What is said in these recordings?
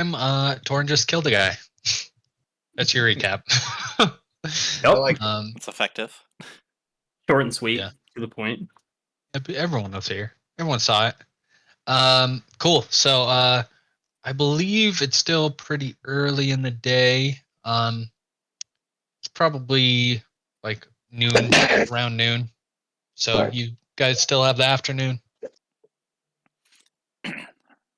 Torin just killed a guy. That's your recap. Yep. It's effective. Short and sweet, Yeah. to the point. Everyone was here. Everyone saw it. Cool. So, I believe it's still pretty early in the day. It's probably like noon, around noon. So you guys still have the afternoon.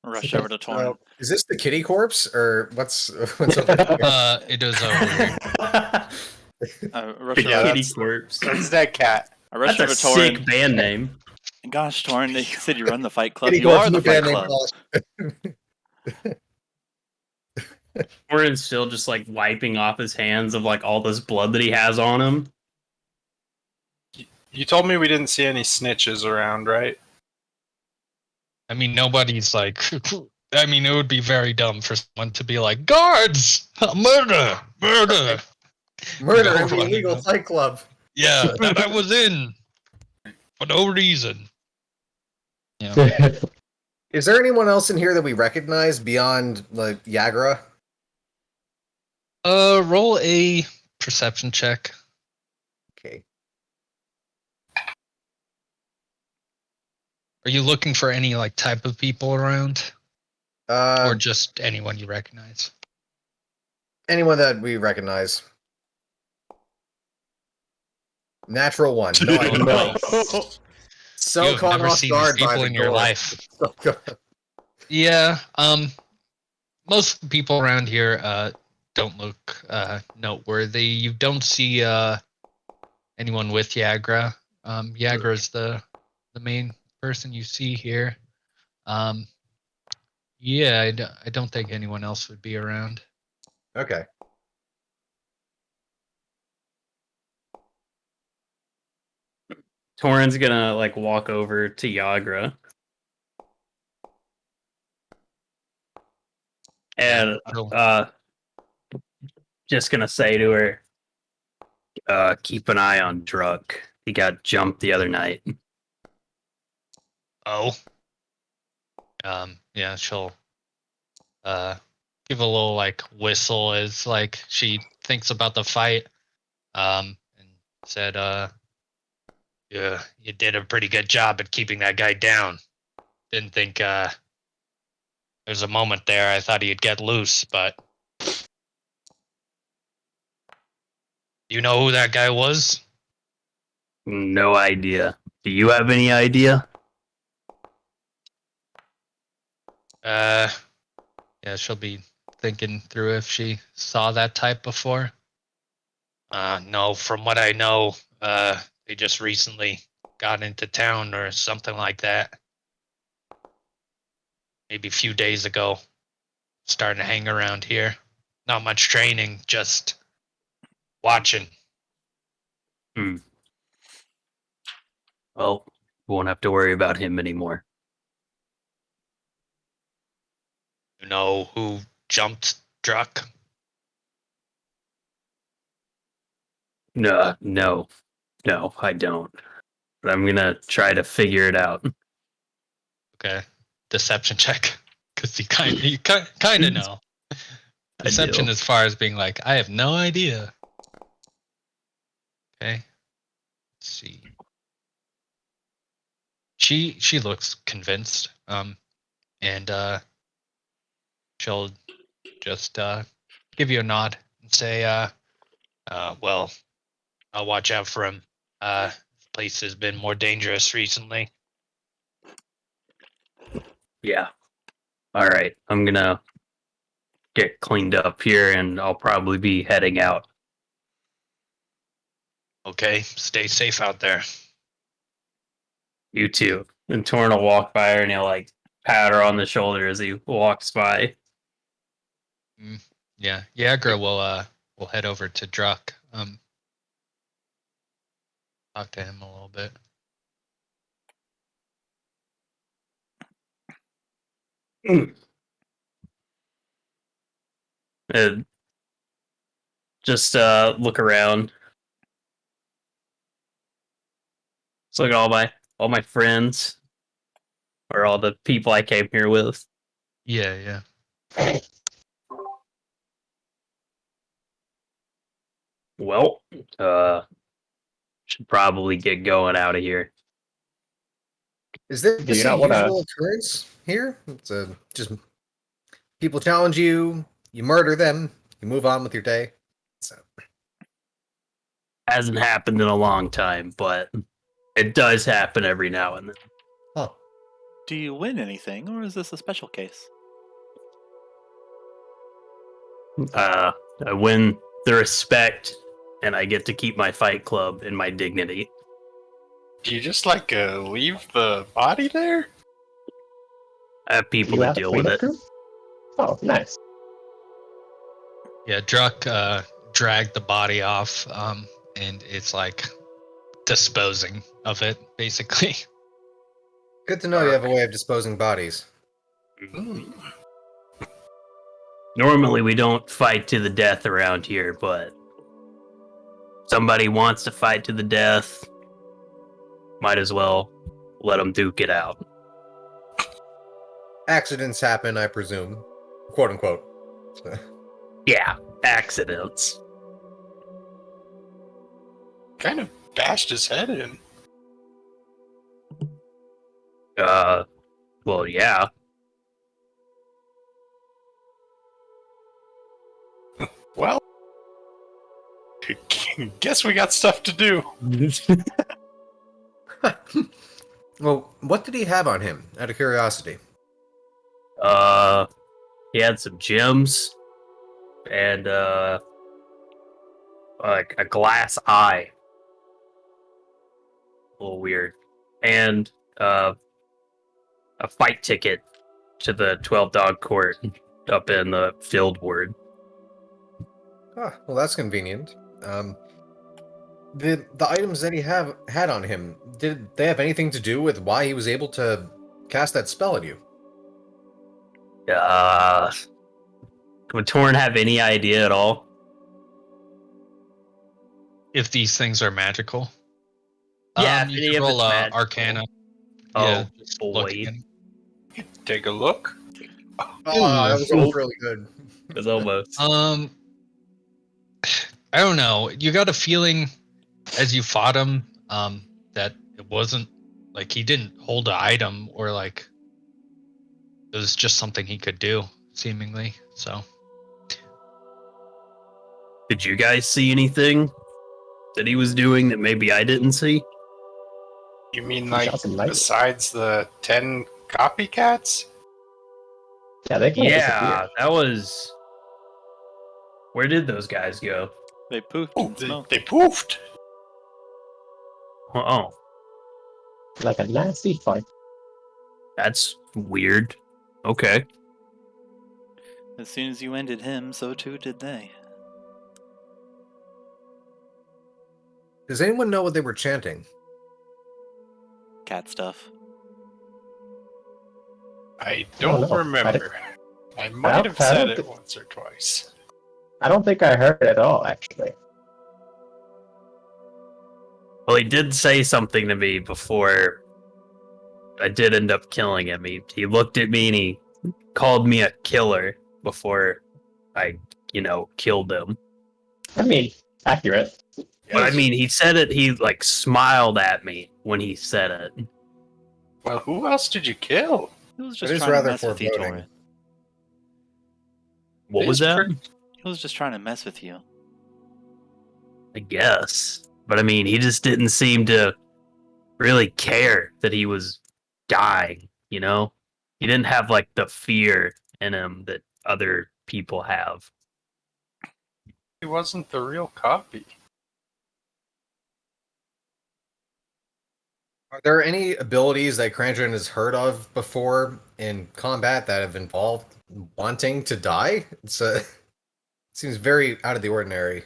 Rush over to Torin. Is this the kitty corpse or what's over here? It is over here. Rush Yeah, over. Kitty corpse. That's that cat. I rush That's a over to Torin. sick band name. Gosh, Torin, they said you run the Fight Club. Kitty You corpse are the is Fight band name. Club. Torin's still just like wiping off his hands of like all this blood that he has on him. You told me we didn't see any snitches around, right? I mean, nobody's like. I mean, it would be very dumb for someone to be like, "Guards, murder, murder, Murder in the running illegal up. fight club. Yeah, that I was in for no reason." Yeah. Is there anyone else in here that we recognize beyond like Yagra? Roll a perception check. Okay. Are you looking for any like type of people around, or just anyone you recognize? Anyone that we recognize. Natural one. No, I don't. So You've caught never off seen guard these by people the in your door. life. So good. Yeah. Most people around here don't look noteworthy. You don't see anyone with Yagra. Yagra is the main person you see here. Yeah, I don't think anyone else would be around. Okay. Torin's gonna like walk over to Yagra. And just gonna say to her, keep an eye on Druck. He got jumped the other night. Oh. Yeah, she'll give a little like whistle as like she thinks about the fight. And said, yeah, you did a pretty good job at keeping that guy down. Didn't think there's a moment there I thought he'd get loose, but you know who that guy was? No idea. Do you have any idea? Yeah, she'll be thinking through if she saw that type before. No, from what I know, they just recently got into town or something like that. Maybe a few days ago. Starting to hang around here. Not much training, just watching. Well, won't have to worry about him anymore. You know who jumped Druck? No, I don't. But I'm gonna try to figure it out. Okay, deception check, because you kind of know. Deception as far as being like, I have no idea. Okay, let's see. She looks convinced. And she'll just give you a nod and say, well, I'll watch out for him. This place has been more dangerous recently. Yeah. All right. I'm gonna get cleaned up here, and I'll probably be heading out. Okay, stay safe out there. You too. And Torn will walk by her, and he'll like pat her on the shoulder as he walks by. Yeah, Yagra will head over to Druck. Talk to him a little bit. And just look around. It's like all my friends, or all the people I came here with. Yeah. Well, should probably get going out of here. Is there Do you a not wanna- usual occurrence here? It's just people challenge you, you murder them, you move on with your day. So Hasn't happened in a long time, but it does happen every now and then. huh. Do you win anything, or is this a special case? I win the respect, and I get to keep my fight club and my dignity. Do you just leave the body there? I have people You to have a deal with cleanup it. crew? Oh, nice. Yeah, Druck dragged the body off, and it's like disposing of it, basically. Good to know you have a way of disposing bodies. Normally, we don't fight to the death around here, but somebody wants to fight to the death. Might as well let them duke it out. Accidents happen, I presume. Quote unquote. Yeah, accidents. Kind of bashed his head in. Well, yeah. Well, guess we got stuff to do. Well, what did he have on him, out of curiosity? He had some gems and like a glass eye. A little weird. And a fight ticket to the 12 dog court up in the field ward. Ah, well, that's convenient. The items that he had on him, did they have anything to do with why he was able to cast that spell at you? Would Torin have any idea at all? If these things are magical. Yeah, if you any can of roll it's magical. Arcana. Oh, Yeah, just looking boy. at it. Take a look. Oh, that was Ooh. really good. It was almost. I don't know. You got a feeling as you fought him, that it wasn't like he didn't hold an item or like it was just something he could do, seemingly. So Did you guys see anything that he was doing that maybe I didn't see? You mean Shot some light. besides the 10 copycats? Yeah, they can Yeah, that was. Where did those guys go? They poofed Oh, and smoked. they poofed. Oh, like a nasty fight. that's weird. Okay. As soon as you ended him, so too did they. Does anyone know what they were chanting? Cat stuff. I don't don't know. remember. I might don't- have I said don't it think- once or twice. I don't think I heard it at all, actually. Well, he did say something to me before I did end up killing him. He looked at me and he called me a killer before I, killed him. I mean, accurate. But I mean, he said it, he smiled at me when he said it. Well, who else did you kill? He was It just is trying to rather mess with you, foreboding. Torin. What was It's that? pretty- He was just trying to mess with you. I guess. But I mean, he just didn't seem to really care that he was dying, He didn't have the fear in him that other people have. He wasn't the real copy. Are there any abilities that Krandren has heard of before in combat that have involved wanting to die? It seems very out of the ordinary.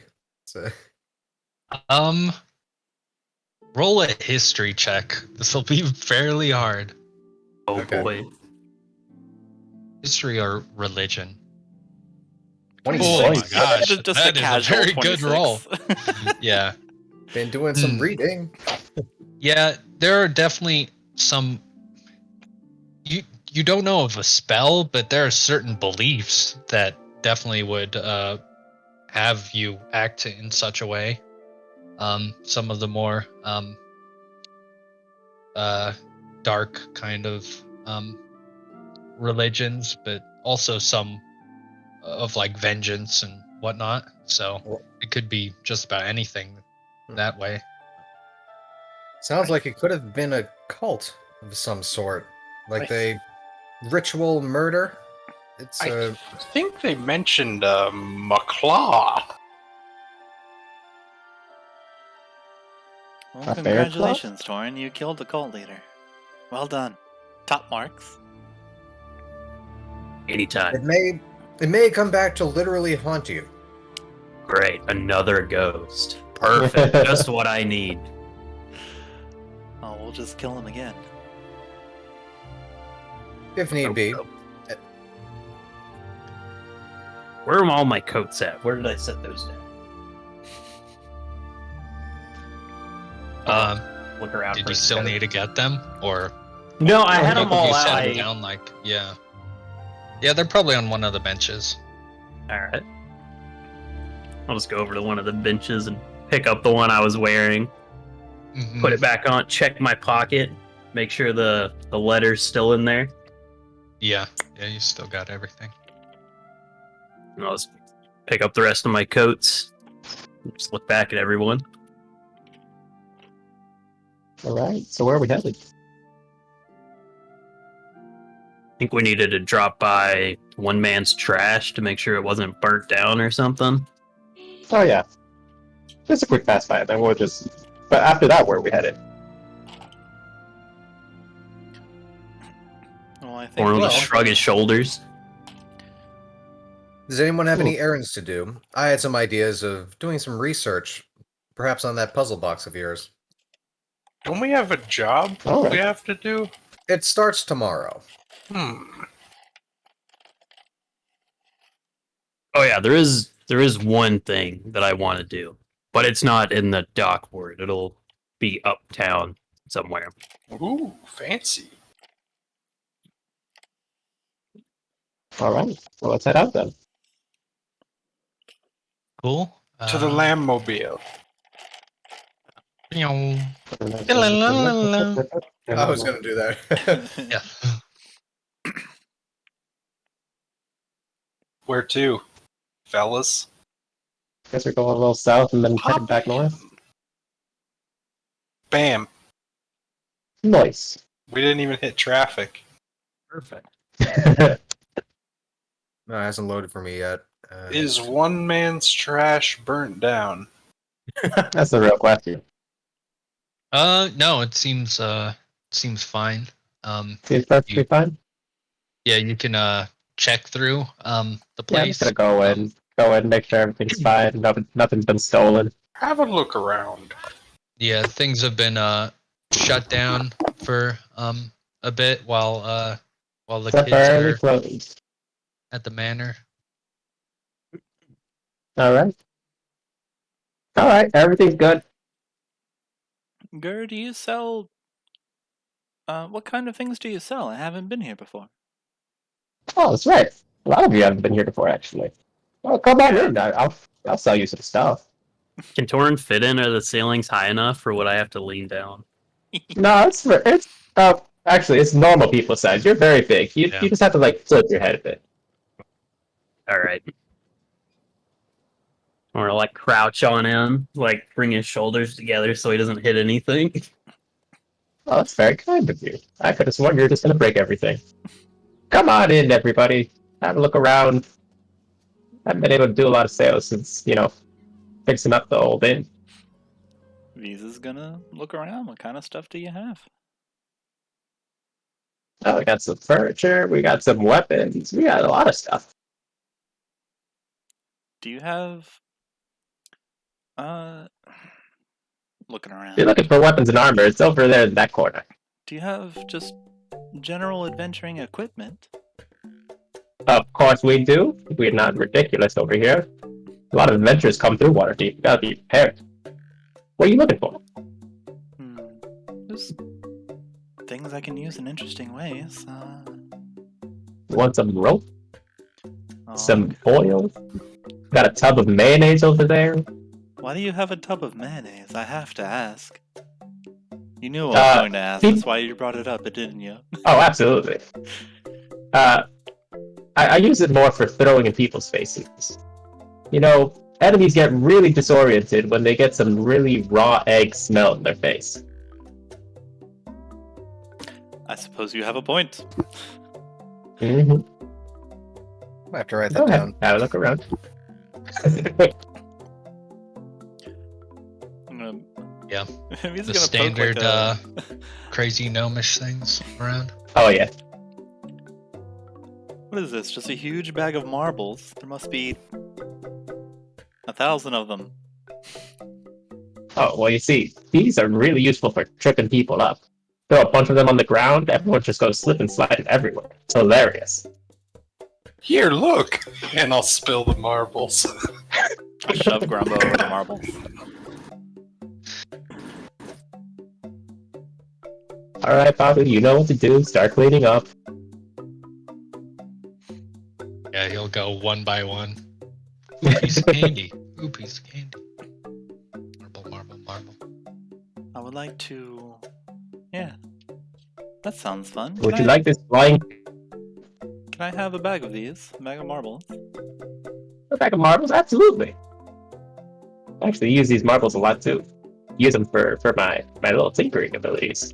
roll a history check. This will be fairly hard. Oh Okay. boy. History or religion. Oh my 26. gosh, Just that a is a casual very good 26. roll. Yeah. Been doing some reading. Yeah, there are definitely some. You don't know of a spell, but there are certain beliefs that definitely would have have you act in such a way. Some of the more dark kind of religions, but also some of like vengeance and whatnot. So it could be just about anything that way. Sounds like it could have been a cult of some sort, like they ritual murder. It's I think they mentioned Maklaw. Well, A bear congratulations, Torin. You killed the cult leader. Well done. Top marks. Anytime. it may come back to literally haunt you. Great. Another ghost. Perfect. Just what I need. Oh, we'll just kill him again. If need be. Where are all my coats at? Where did I set those down? Look around. Did for you a still second. need to get them, or No, I had you them all set out. them down? Like, yeah, they're probably on one of the benches. All right. I'll just go over to one of the benches and pick up the one I was wearing, Mhm. put it back on, check my pocket, make sure the letter's still in there. Yeah, you still got everything. And I'll just pick up the rest of my coats. Just look back at everyone. All right. So where are we headed? I think we needed to drop by one man's trash to make sure it wasn't burnt down or something. Oh yeah. Just a quick pass by, then we'll just. But after that, where are we headed? Well, I think. Or will Well- just shrug his shoulders. Does anyone have any errands to do? I had some ideas of doing some research, perhaps on that puzzle box of yours. Don't we have a job All right. we have to do? It starts tomorrow. Oh yeah, there is one thing that I want to do, but it's not in the dock ward. It'll be uptown somewhere. Ooh, fancy. All right. Well, let's head out then. Cool. To the Lamb-mobile. Yeah. I was going to do that. Where to, fellas? Guess we're going a little south and then heading Hop back in. north. Bam. Nice. We didn't even hit traffic. Perfect. No, it hasn't loaded for me yet. Is one man's trash burnt down? That's the real question. No, it seems fine. Seems perfectly fine. Yeah, you can check through the Yeah, I'm place. just gonna go in, make sure everything's fine. Nothing's been stolen. Have a look around. Yeah, things have been shut down for a bit while the kids Temporarily are closed. at the manor. All right. All right. Everything's good. Gur, do you sell? What kind of things do you sell? I haven't been here before. Oh, that's right. A lot of you haven't been here before, actually. Oh, come on in. I'll sell you some stuff. Can Torin fit in? Are the ceilings high enough for what I have to lean down? No, it's actually it's normal people size. You're very big. You just have to like flip your head a bit. All right. Or like crouch on him, like bring his shoulders together so he doesn't hit anything. Oh, that's very kind of you. I could have sworn you were just gonna break everything. Come on in, everybody. Have a look around. I haven't been able to do a lot of sales since, fixing up the old inn. Visa's gonna look around. What kind of stuff do you have? Oh, we got some furniture. We got some weapons. We got a lot of stuff. Do you have? Looking around. If you're looking for weapons and armor, it's over there in that corner. Do you have just general adventuring equipment? Of course we do. We're not ridiculous over here. A lot of adventures come through Waterdeep. You gotta be prepared. What are you looking for? Just things I can use in interesting ways. You want some rope? Oh, Some oil? Got a tub of mayonnaise over there. Why do you have a tub of mayonnaise? I have to ask. You knew I was going to ask. That's why you brought it up, didn't you? Oh, absolutely. I use it more for throwing in people's faces. You know, enemies get really disoriented when they get some really raw egg smell in their face. I suppose you have a point. Mm-hmm. I have to write Go that ahead. down. Have a look around. I'm gonna... Yeah. He's The gonna standard poke like crazy gnomish things around. Oh, yeah. What is this? Just a huge bag of marbles? There must be 1,000 of them. Oh, well, you see, these are really useful for tripping people up. Throw a bunch of them on the ground, everyone just goes slip and slide everywhere. It's hilarious. Here, look! And I'll spill the marbles. I shove Grumbo over the marbles. Alright, Bobby, you know what to do. Start cleaning up. Yeah, he'll go one by one. Ooh, piece of candy. Ooh, piece of candy. Marble, marble, marble. I would like to... Yeah. That sounds fun. Would you like this flying Can I have a bag of these? A bag of marbles? a bag of marbles? Absolutely. I actually use these marbles a lot too. Use them for my little tinkering abilities.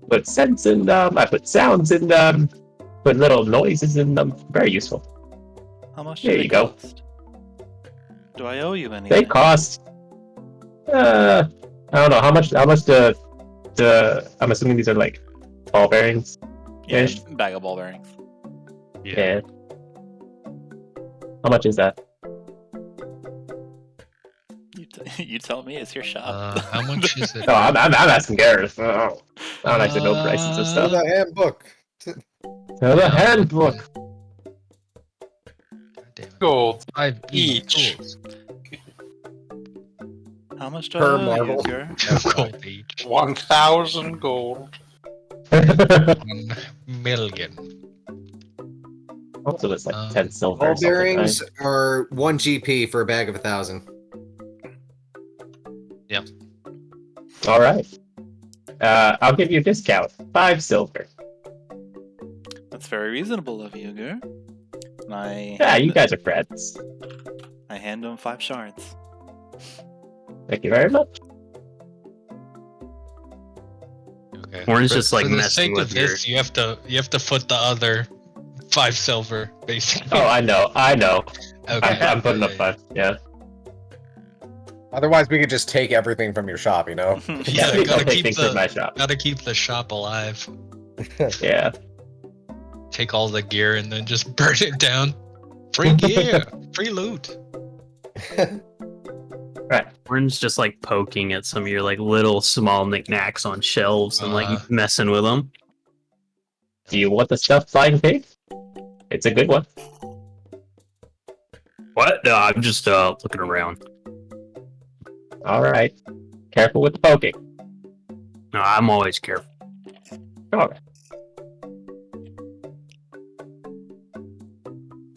Put scents in them, I put sounds in them, put little noises in them. Very useful. How much There do they you go. cost? Do I owe you They anything? cost I don't know, how much the I'm assuming these are like ball bearings. Yeah, ish. bag of ball bearings. Yeah. How much is that? You tell me, it's your shop. How much is it? Oh, I'm asking Gareth. Oh, I don't actually know prices of Oh, stuff. the handbook. The handbook. God damn it. Gold. 5 Each. tools. How much do Per I owe marble. you, Gur? Gold each. 1,000 gold. 1 million. Also, it's like Um, 10 silver. Ball or something, bearings right? are 1 GP for a bag of 1,000. All right. I'll give you a discount. 5 silver. That's very reasonable of you, Gur. And Yeah, you guys are friends. I hand him 5 shards. Thank you very much. Okay. Torin's just, like, for the messing sake with of this, you have to foot the other 5 silver, basically. Oh, I know. Okay. I'm putting up 5. Yeah. Otherwise, we could just take everything from your shop, you know? Yeah, I'll gotta take keep things from my shop. gotta keep the shop alive. Yeah. Take all the gear and then just burn it down. Free gear, free loot. Torin's just like poking at some of your like little small knickknacks on shelves and like messing with them. Do you want the stuffed flying pig? It's a good one. What? No, I'm just looking around. All right. Careful with the poking. No, I'm always careful. All right.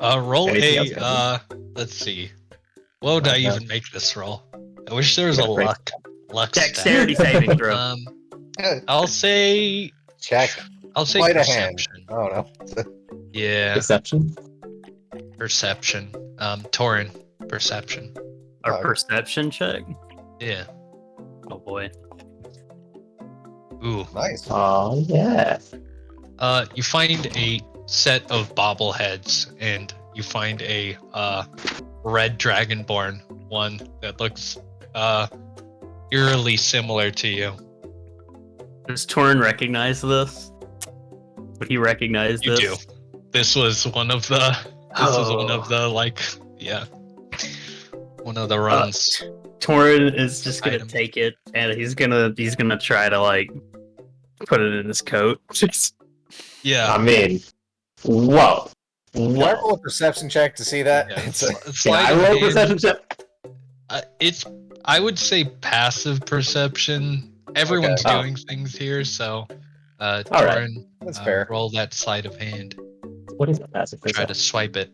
Roll Anything else, a Kevin? let's see. What would I even make this roll? I wish there was a Yeah, great. luck stat. Dexterity saving throw. I'll say Check. perception. Sleight of hand. I don't know. Yeah, Deception. perception. Torin, perception. A perception check. Yeah. Oh boy. Ooh. Nice. Oh, yeah. You find a set of bobbleheads, and you find a red Dragonborn one that looks eerily similar to you. Does Torin recognize this? Would he recognize You this? do. This was one of the. This was one of the one of the runs. Torin is just gonna Item. take it and he's gonna try to like put it in his coat. Yeah. I mean, whoa. Can I Whoa. roll a perception check to see that? Yeah, It's a- Yeah, sleight I of roll hand. perception check. It's. I would say passive perception. Everyone's Okay. Oh. doing things here, so right. Torin, That's fair. roll that sleight of hand. What is that passive Try to perception? swipe it.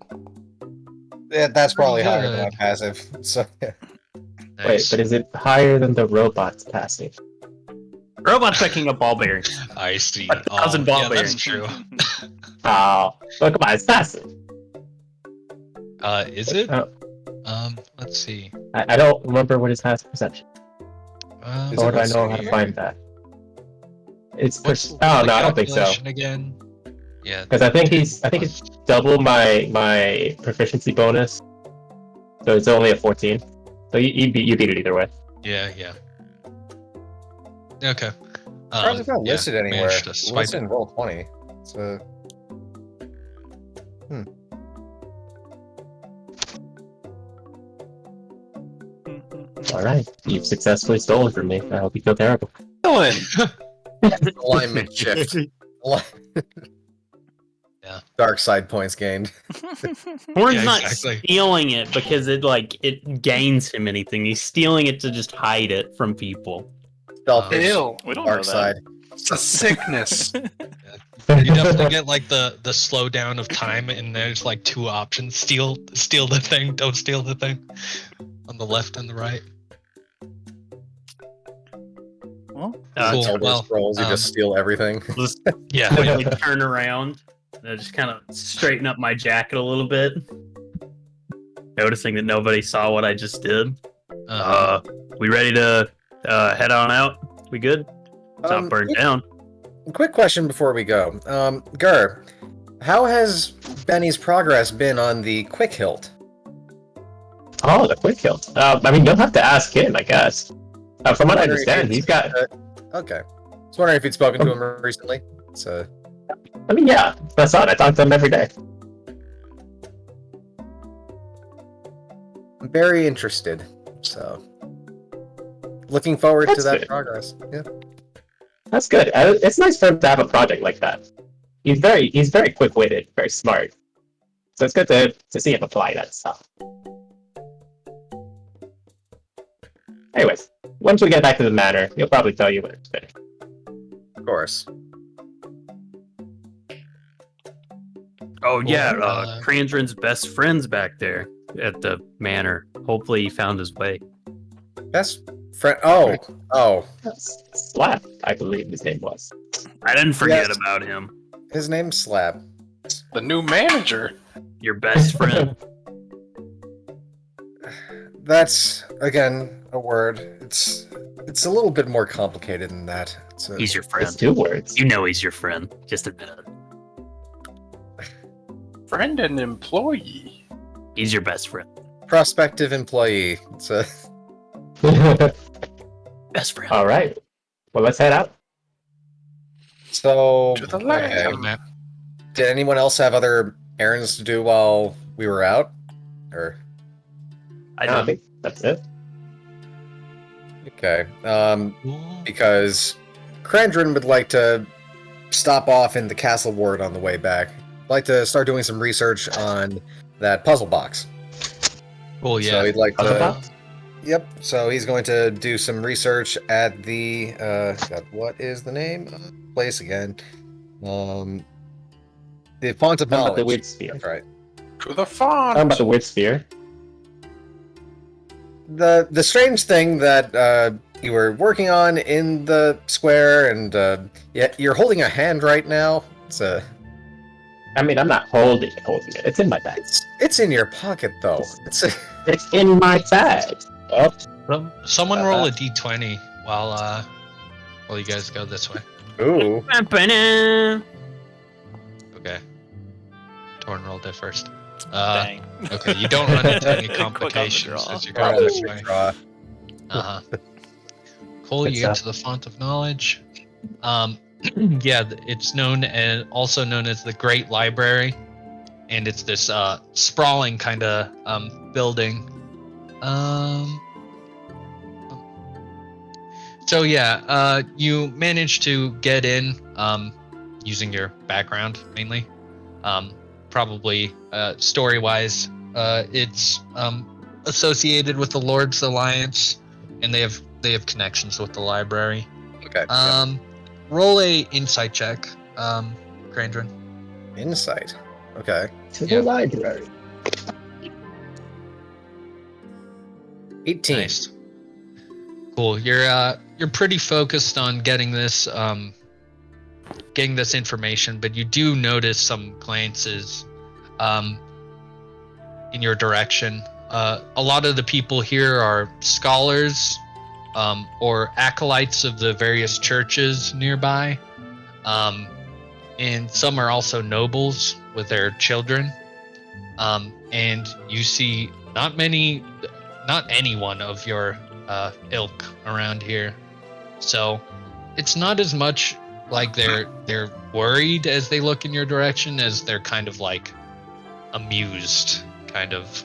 Yeah, that's probably Pretty higher than my good. passive. So yeah. Wait, Nice. but is it higher than the robot's passive? Robot's picking up ball bearings. I see. 1,000 ball Yeah, that's bearings. true. Oh, look, come on, it's passive. Is it? Oh, Let's see. I don't remember what his passive perception. Is Or it do I know a how to sphere? find that? It's What's oh the no, I don't think so. calculation again? Yeah. Because I think it's double my proficiency bonus. So it's only a 14. So you beat it either way. Yeah. Okay. It's not listed anywhere. managed to It's swipe listed it. in Roll20. So All right, you've successfully stolen from me. I hope you feel terrible. Dylan, alignment shift. Yeah. Dark side points gained. Horn's Yeah, not exactly. stealing it because it gains him anything. He's stealing it to just hide it from people. Selfish. Ew. We don't know Dark that. side. It's a sickness. You definitely get like the slowdown of time, and there's like two options: steal the thing, don't steal the thing, on the left and the right. Well, Cool. Elder Well, Scrolls, you just steal everything. Just Yeah. quickly turn around. And I just kind of straighten up my jacket a little bit, noticing that nobody saw what I just did. We ready to head on out? We good? It's not burned down. Quick question before we go. Gur, how has Benny's progress been on the quick hilt? Oh, the quick kill. I mean, you'll have to ask him, I guess. From what I understand, he's got. Okay. I was wondering if you'd spoken to him recently. So. I mean, yeah, that's odd. I talk to him every day. I'm very interested. So. Looking forward to That's that good. progress. Yeah. That's good. It's nice for him to have a project like that. He's very quick-witted, very smart. So it's good to see him apply that stuff. Anyways, once we get back to the manor, he'll probably tell you when it's finished. Of course. Oh yeah, Well, Krandren's best friend's back there at the manor. Hopefully he found his way. Best friend. Oh. Slap, I believe his name was. I didn't forget Yes. about him. His name's Slab. The new manager. Your best friend. That's again a word. It's a little bit more complicated than that. He's your It's friend. 2 words. You know he's your friend. Just admit it. Friend and employee. He's your best friend. prospective employee. It's a Best friend. All right. Well, let's head out. so. To the okay. left. Map. Did anyone else have other errands to do while we were out? Or I I don't. think that's it. okay, because Krandren would like to stop off in the castle ward on the way back. Like to start doing some research on that puzzle box. Cool, So yeah. he'd like Puzzle to. box? Yep. So he's going to do some research at the. God, what is the name of the place again? The Font of How about Knowledge. the weird sphere? That's right. To the font. How about the weird sphere? The strange thing that you were working on in the square, and yeah, you're holding a hand right now. It's I mean, I'm not holding it. It's in my bag. it's in your pocket though. It's It's in my bag. Oh, Someone roll a d20 while you guys go this way. ooh. Okay. Torin rolled it first. Dang. Okay, you don't run into any Quick on the complications draw. as you go this way. Draw. Uh-huh. Cool, Good you get stuff. to the Font of Knowledge. Yeah, it's known and also known as the Great Library, and it's this sprawling kind of building. So yeah, you managed to get in using your background mainly. Probably story-wise, it's associated with the Lord's Alliance, and they have connections with the library. Okay. Roll a insight check, Krandren. Insight. Okay. to Yeah. the library. 18. Nice. Cool. You're pretty focused on getting this information, but you do notice some glances in your direction. A lot of the people here are scholars or acolytes of the various churches nearby, and some are also nobles with their children. And you see not anyone of your ilk around here. So it's not as much like they're worried as they look in your direction as they're kind of like amused, kind of.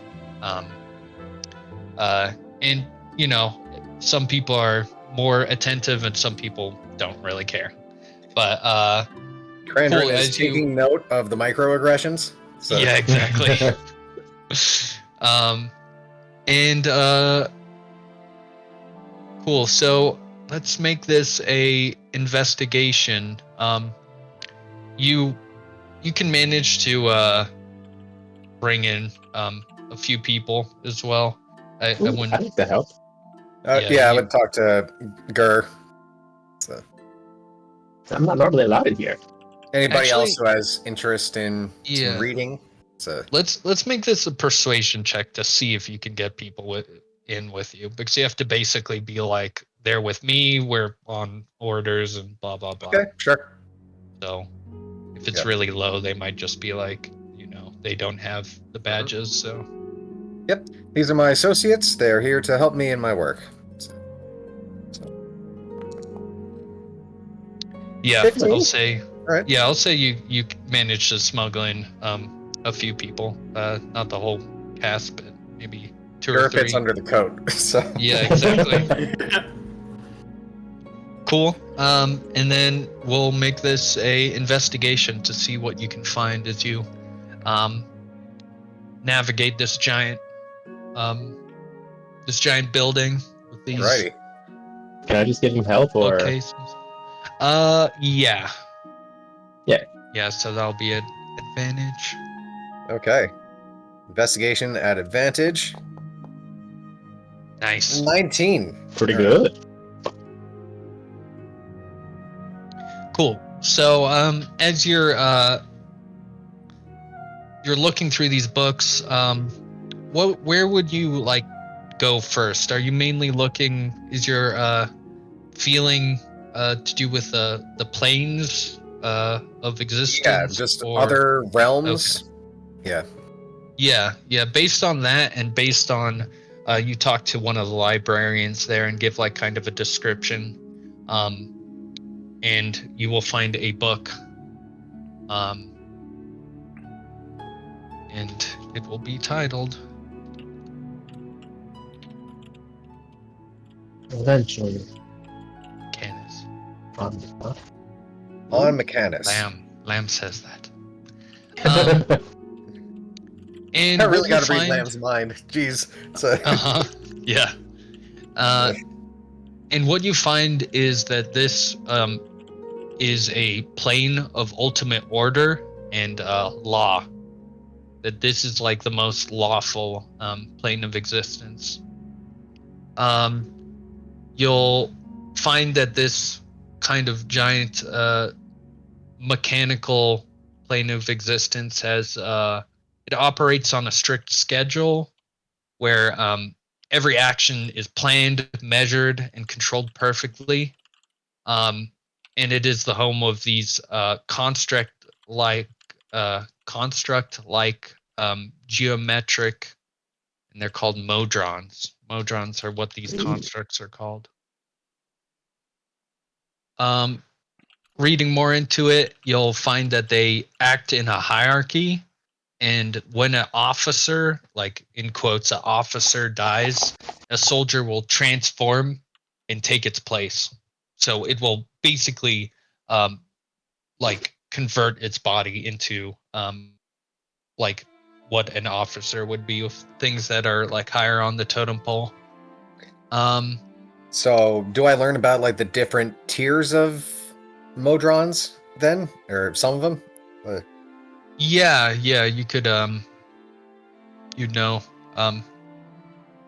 And you know, some people are more attentive and some people don't really care. But Krandren cool, is as you- taking note of the microaggressions. So. yeah, exactly. And cool. So let's make this a investigation. You can manage to bring in a few people as well. I Ooh, wouldn't. I need the help. Yeah, I would talk to Gur. So. I'm not normally allowed in here. Anybody Actually- else who has interest in Yeah. some reading? So. Let's make this a persuasion check to see if you can get people in with you, because you have to basically be like, they're with me, we're on orders, and blah blah blah. Okay, sure. So if it's Yep. really low, they might just be like, you know, they don't have the badges. So These are my associates. They're here to help me in my work. yeah, 15? I'll say. Alright. Yeah, I'll say you managed to smuggle in a few people, not the whole cast, but maybe two or Gur three. fits under the coat. So. Yeah, exactly. Cool. And then we'll make this a investigation to see what you can find as you navigate this giant building with these Alrighty. Can I just give him help, or bookcases. Yeah. Yeah. Yeah, so that'll be an advantage. Okay. Investigation at advantage. Nice. 19. pretty Alright. good? Cool. So as you're looking through these books, where would you like go first? Are you mainly looking, is your feeling to do with the planes of existence? Yeah, just or- other realms. Yeah, based on that, and based on you talk to one of the librarians there and give like kind of a description, and you will find a book, and it will be titled Eventually. Canis. On Mechanus. Lamb says that. Um, And I what really you gotta read find- Lamb's mind. Jeez. So. Uh-huh. Yeah. And what you find is that this is a plane of ultimate order and law. That this is like the most lawful plane of existence. You'll find that this kind of giant mechanical plane of existence has it operates on a strict schedule where every action is planned, measured, and controlled perfectly. And it is the home of these construct-like geometric, and they're called modrons. Modrons are what these constructs are called. Reading more into it, you'll find that they act in a hierarchy. And when an officer, like in quotes, an officer dies, a soldier will transform and take its place. So it will basically like convert its body into like what an officer would be, with things that are like higher on the totem pole. So, do I learn about like the different tiers of Modrons then, or some of them? Yeah, you could you'd know.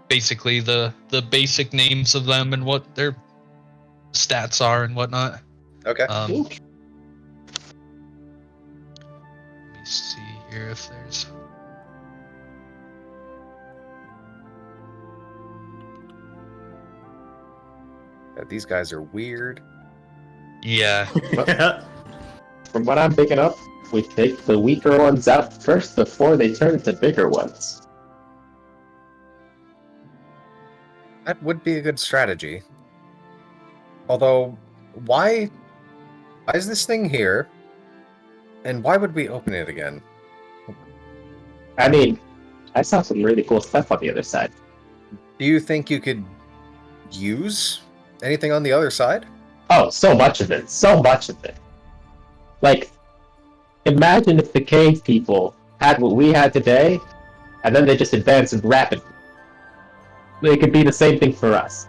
basically the basic names of them and what their stats are and whatnot. Okay. Let me see here if there's. Yeah, these guys are weird. Yeah. From what I'm picking up, we take the weaker ones out first before they turn into bigger ones. That would be a good strategy. Although, why is this thing here? And why would we open it again? I mean, I saw some really cool stuff on the other side. Do you think you could use anything on the other side? Oh, so much of it. So much of it. Like, imagine if the cave people had what we had today, and then they just advanced rapidly. It could be the same thing for us.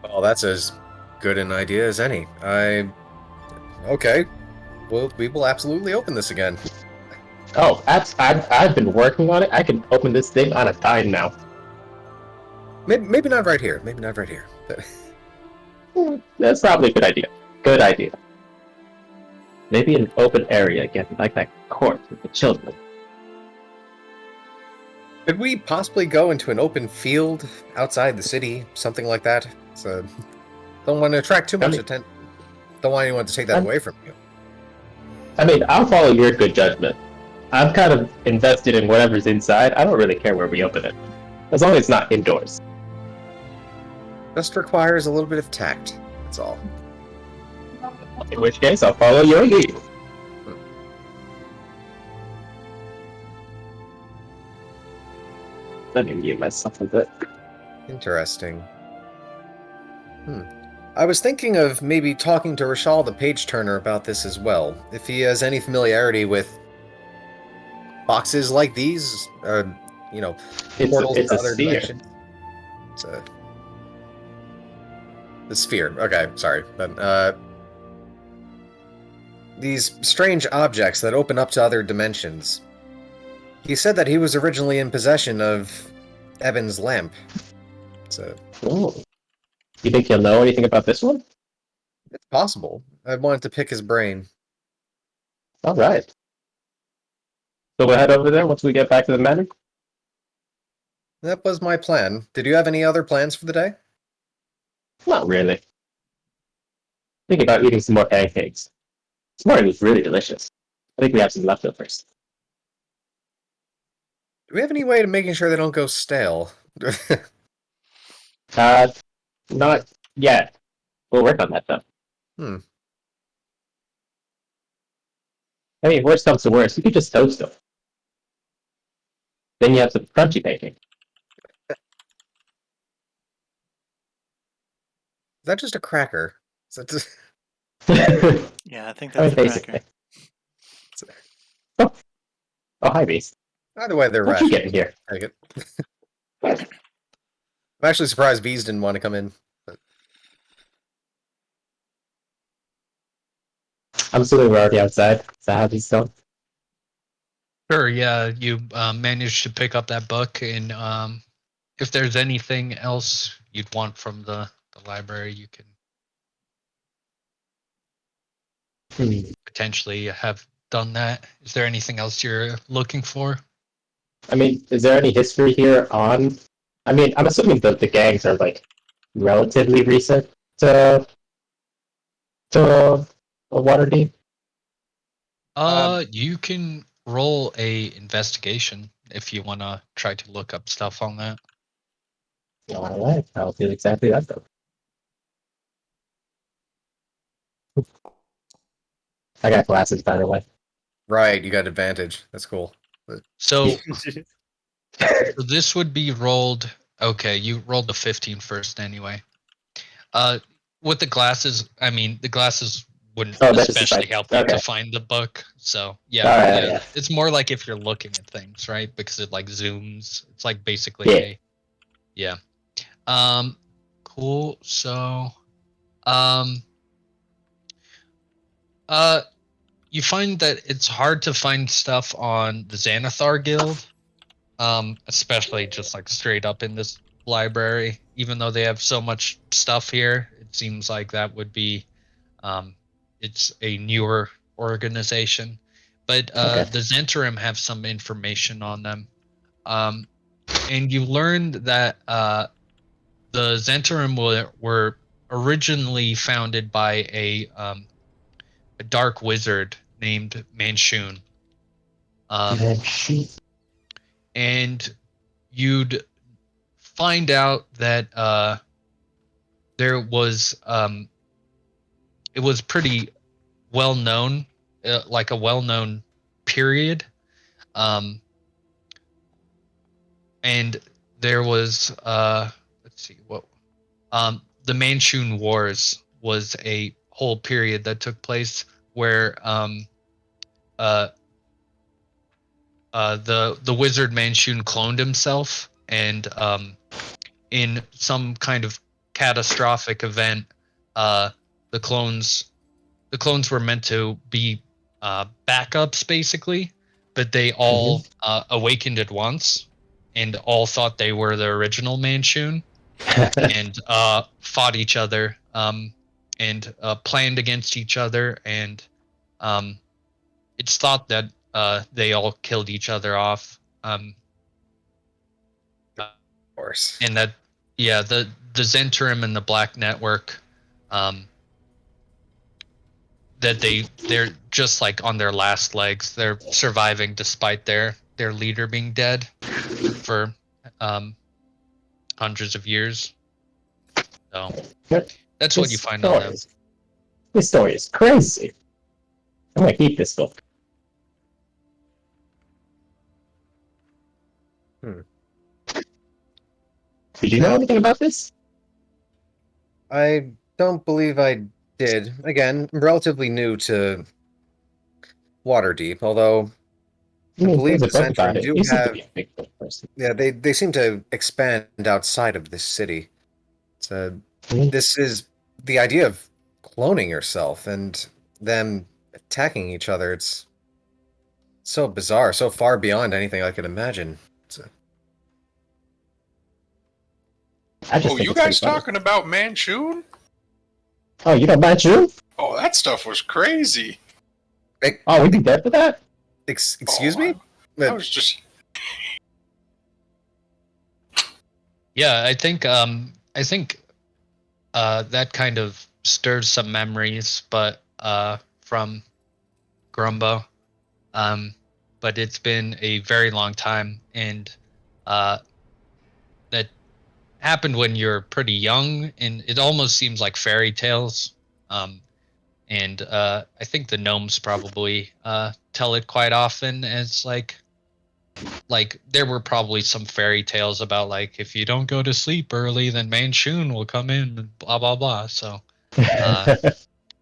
Well, that's as good an idea as any. Okay. Well, we will absolutely open this again. Oh, I've been working on it. I can open this thing on a dime now. Maybe not right here. Maybe not right here. That's probably a good idea. Good idea. Maybe an open area again, like that court with the children. Could we possibly go into an open field outside the city? Something like that? So, don't want to attract too much attention. Don't want anyone to take that away from you. I mean, I'll follow your good judgment. I'm kind of invested in whatever's inside. I don't really care where we open it. As long as it's not indoors. Just requires a little bit of tact. That's all. In which case, I'll follow your lead. Let me mute myself a bit. Interesting. I was thinking of maybe talking to Rashal the Page Turner about this as well. If he has any familiarity with boxes like these, portals It's to a other sphere. dimensions. It's the sphere. Okay, sorry. But, these strange objects that open up to other dimensions. He said that he was originally in possession of Ebyn's lamp. So Oh. You think he'll know anything about this one? it's possible. I wanted to pick his brain. Alright. So we'll head over there once we get back to the manor? That was my plan. Did you have any other plans for the day? Not really. Thinking about eating some more pancakes. This morning was really delicious. I think we have some leftovers. Do we have any way of making sure they don't go stale? Not yet. We'll work on that though. I mean, worst comes to worst, you could just toast them. Then you have some crunchy pancake. Is that just a cracker? Is that just... Yeah, I think I mean, that's a basically. cracker. Oh, hi, Beast. Either way, they're What you rational. getting here? Take it. I'm actually surprised Bees didn't want to come in. But... I'm assuming we're already outside. Is that how these go? Sure, yeah, you managed to pick up that book, and if there's anything else you'd want from the library, you can potentially have done that. Is there anything else you're looking for? I mean, is there any history here on... I mean, I'm assuming that the gangs are, like, relatively recent to Waterdeep. You can roll a investigation if you want to try to look up stuff on that. Alright, I'll do exactly that though. I got glasses, by the way. Right, you got advantage. That's cool. So this would be rolled. Okay, you rolled the 15 first anyway. With the glasses, I mean, the glasses wouldn't especially help you to find the book. So yeah, it's more like if you're looking at things, right? Because it like zooms. It's like basically cool. So you find that it's hard to find stuff on the Xanathar Guild. especially just like straight up in this library. Even though they have so much stuff here, it seems like that would be, it's a newer organization. But Okay. the Zentarim have some information on them, and you learned that the Zentarim were originally founded by a dark wizard named Manchun. Man, shoot. And you'd find out that there was it was pretty well known, like a well known period, and there was let's see what the Manchun Wars was a whole period that took place where the wizard Manchun cloned himself, and in some kind of catastrophic event, the clones were meant to be backups basically, but they all awakened at once, and all thought they were the original Manchun, and fought each other, and planned against each other, and it's thought that they all killed each other off. Of course. And that, yeah, the Zentarim and the Black Network, that they're just like on their last legs. They're surviving despite their leader being dead for hundreds of years. So that's what you find on them. This story is crazy. I'm gonna keep this book. Did you know anything about this? I don't believe I did. Again, I'm relatively new to Waterdeep, although I believe the Zentarim do have. Yeah, they seem to expand outside of this city. So this is the idea of cloning yourself and them attacking each other. It's so bizarre, so far beyond anything I could imagine. Oh, you guys talking about Manchun? Oh, you know Manchun? Oh, that stuff was crazy. Oh, we be dead for that? Excuse me? I was just. Yeah, I think that kind of stirs some memories, but from Grumbo. But it's been a very long time, and that happened when you're pretty young, and it almost seems like fairy tales. And I think the gnomes probably tell it quite often as like there were probably some fairy tales about like if you don't go to sleep early, then Manchun will come in and blah blah blah. So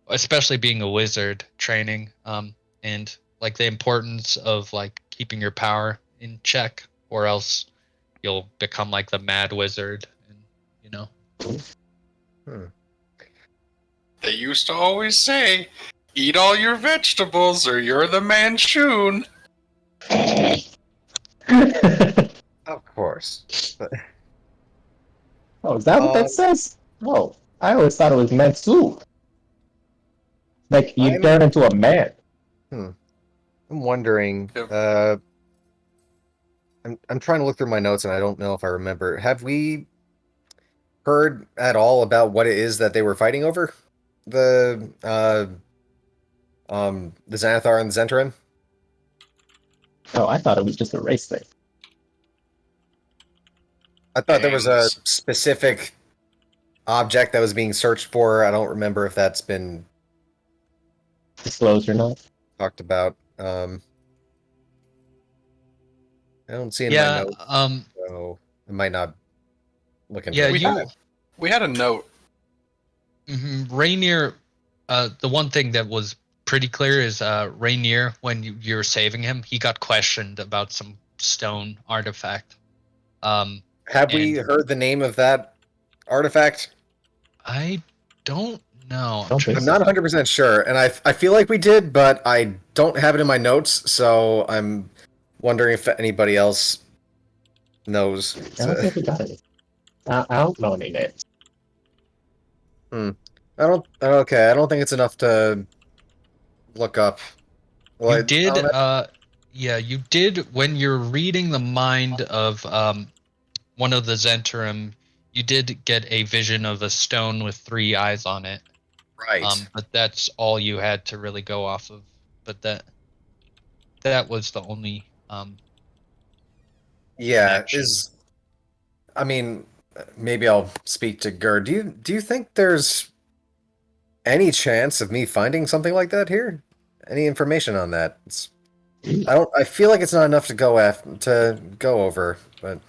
especially being a wizard training, and like the importance of like keeping your power in check, or else you'll become like the mad wizard, and you know. They used to always say, "Eat all your vegetables, or you're the Manchun." Of course. But... Oh, is that what that says? Oh, I always thought it was Mansu. Like you turn into a man. I'm wondering. Yep. I'm trying to look through my notes, and I don't know if I remember. Have we heard at all about what it is that they were fighting over? The Xanathar and the Zentarim? Oh, I thought it was just a race thing. I thought there was a specific object that was being searched for. I don't remember if that's been disclosed or not. Talked about. I don't see it in my notes, so I might not look into it. Yeah, we had a note. Rainier, the one thing that was pretty clear is Rainier, when you were saving him, he got questioned about some stone artifact. Have we heard the name of that artifact? I don't know. I'm not 100% sure, and I feel like we did, but I don't have it in my notes, so I'm wondering if anybody else knows. I don't think we got any. I don't know any names. I don't think it's enough to look up. Well, You I did, don't have- you did when you're reading the mind of one of the Zentarum, you did get a vision of a stone with 3 eyes on it. right. But that's all you had to really go off of. But that was the only Yeah, connection. I mean, maybe I'll speak to Gur. Do you think there's any chance of me finding something like that here? Any information on that? I feel like it's not enough to go over, but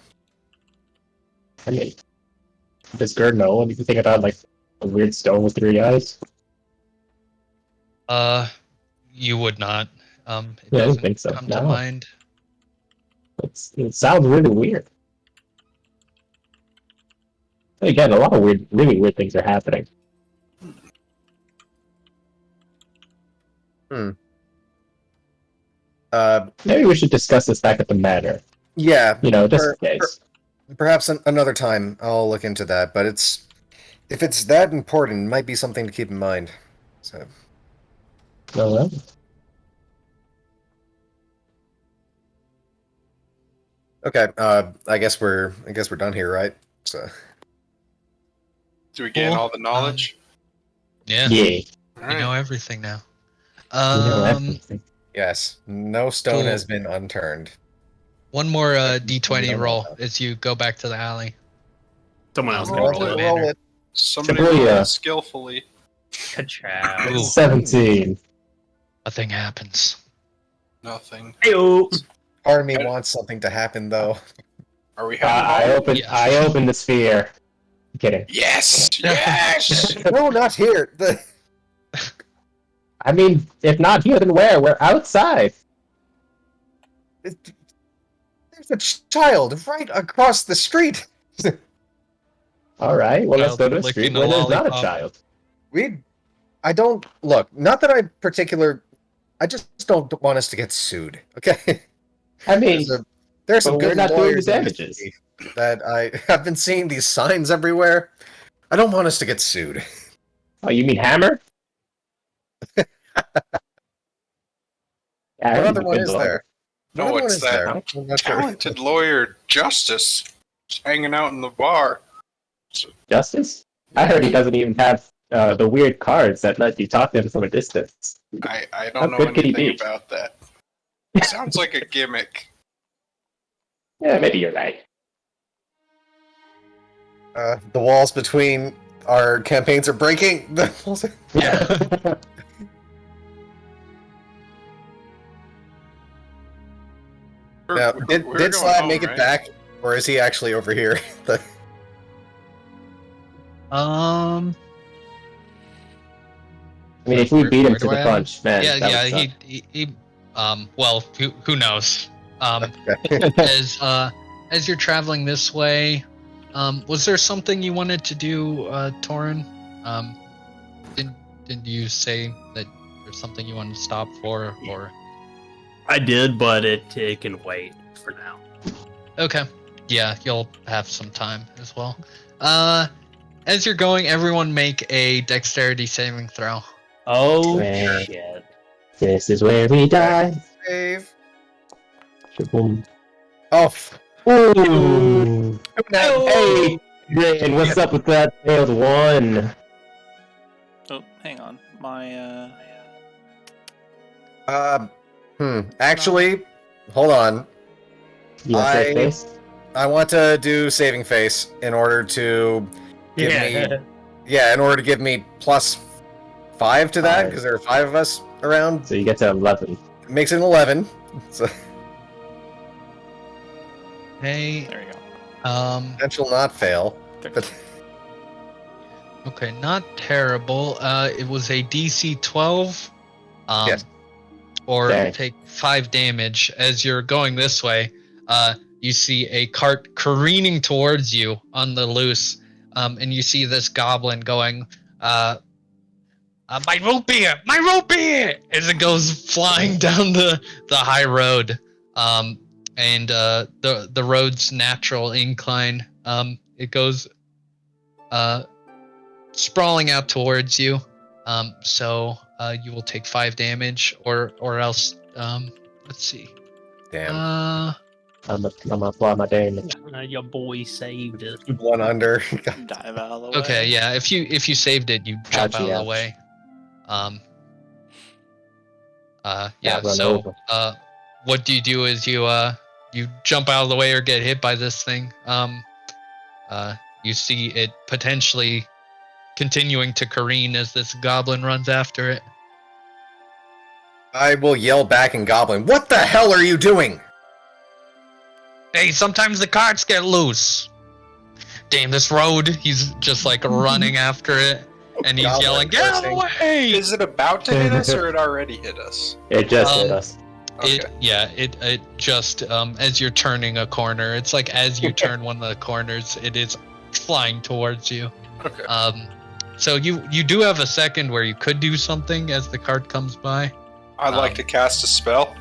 I mean, does Gerd know anything about like a weird stone with 3 eyes? You would not. It Yeah, I didn't doesn't think so. come No. to mind. It sounds really weird. Again, a lot of really weird things are happening. Maybe we should discuss this back at the manor. yeah, Just in case. perhaps another time I'll look into that. But if it's that important, it might be something to keep in mind. So. No, well. Okay, I guess we're done here, right? So. Do we gain all the knowledge? Yeah. Yeah. All We know right. everything now. We know everything. Yes, no stone Cool. has been unturned. One more We D20 don't roll know. as you go back to the alley. Someone else can Roll roll it. it. Roll it. Somebody Typically, roll it skillfully. Ka-chow. Ooh. 17. Nothing happens. Nothing. Hey-oh. Part of me wants something to happen, though. Are we having? Yes. I opened the sphere. I'm kidding. Yes! Yes! No, not here. I mean, if not here, then where? We're outside. There's a child right across the street. All right. Well, let's Child go to a licking street a where there's not a lollipop. child. I don't look. Not that I just don't want us to get sued. Okay. I mean, There's some but we're good not doing the lawyers in this damages. city that I've been seeing these signs everywhere. I don't want us to get sued. Oh, you mean hammer? Yeah, I What heard other he's a one good is lawyer. there? No, What other one it's is that there? I'm not sure. talented lawyer Justice just hanging out in the bar. Justice? I heard he doesn't even have the weird cards that let you talk to him from a distance. I How don't know good could he anything be? about that. Sounds like a gimmick. Yeah, maybe you're right. The walls between our campaigns are breaking. Yeah. Now, We're did going Slab home, make it right? back, or is he actually over here? I mean, if we beat him Where to do the I have him? punch, man. Yeah, that yeah. would suck. He well, who knows? Okay. As you're traveling this way, was there something you wanted to do, Torin? Did you say that there's something you wanted to stop for, or? I did, but it can wait for now. Okay. Yeah, you'll have some time as well. As you're going, everyone make a dexterity saving throw. Oh, Man. shit. This is where we die. Save. Shaboom. Oh. Ooh. Hey! Hey, what's up with that failed one? Oh, hang on. My Actually, hold on. You want I- that face? I want to do saving face in order to give in order to give me +5 to that, 5. because there are 5 of us around. So you get to 11. Makes it an 11. So Hey, there you go. potential not fail. But okay, not terrible. It was a DC 12. Yes. Or Dang. take 5 damage. As you're going this way, you see a cart careening towards you on the loose, and you see this goblin going, my rope beer, as it goes flying down the high road. and the road's natural incline, it goes sprawling out towards you. So you will take 5 damage, or else let's see. Damn. I'm gonna apply my damage. Your boy saved it. 1 under. Dive out of the way. Okay, yeah. If you saved it, you jump out of the way. Yeah. run So over. what do you do is you jump out of the way or get hit by this thing. You see it potentially continuing to careen as this goblin runs after it. I will yell back in Goblin, "What the hell are you doing?" Hey, sometimes the carts get loose. Damn, this road. He's just like running after it, and he's Goblin yelling, "Get out of the way!" Is it about to hit us, or it already hit us? It just hit us. Okay. It just as you're turning a corner, it's like as you turn one of the corners, it is flying towards you. Okay. So you do have a second where you could do something as the cart comes by. I'd like to cast a spell.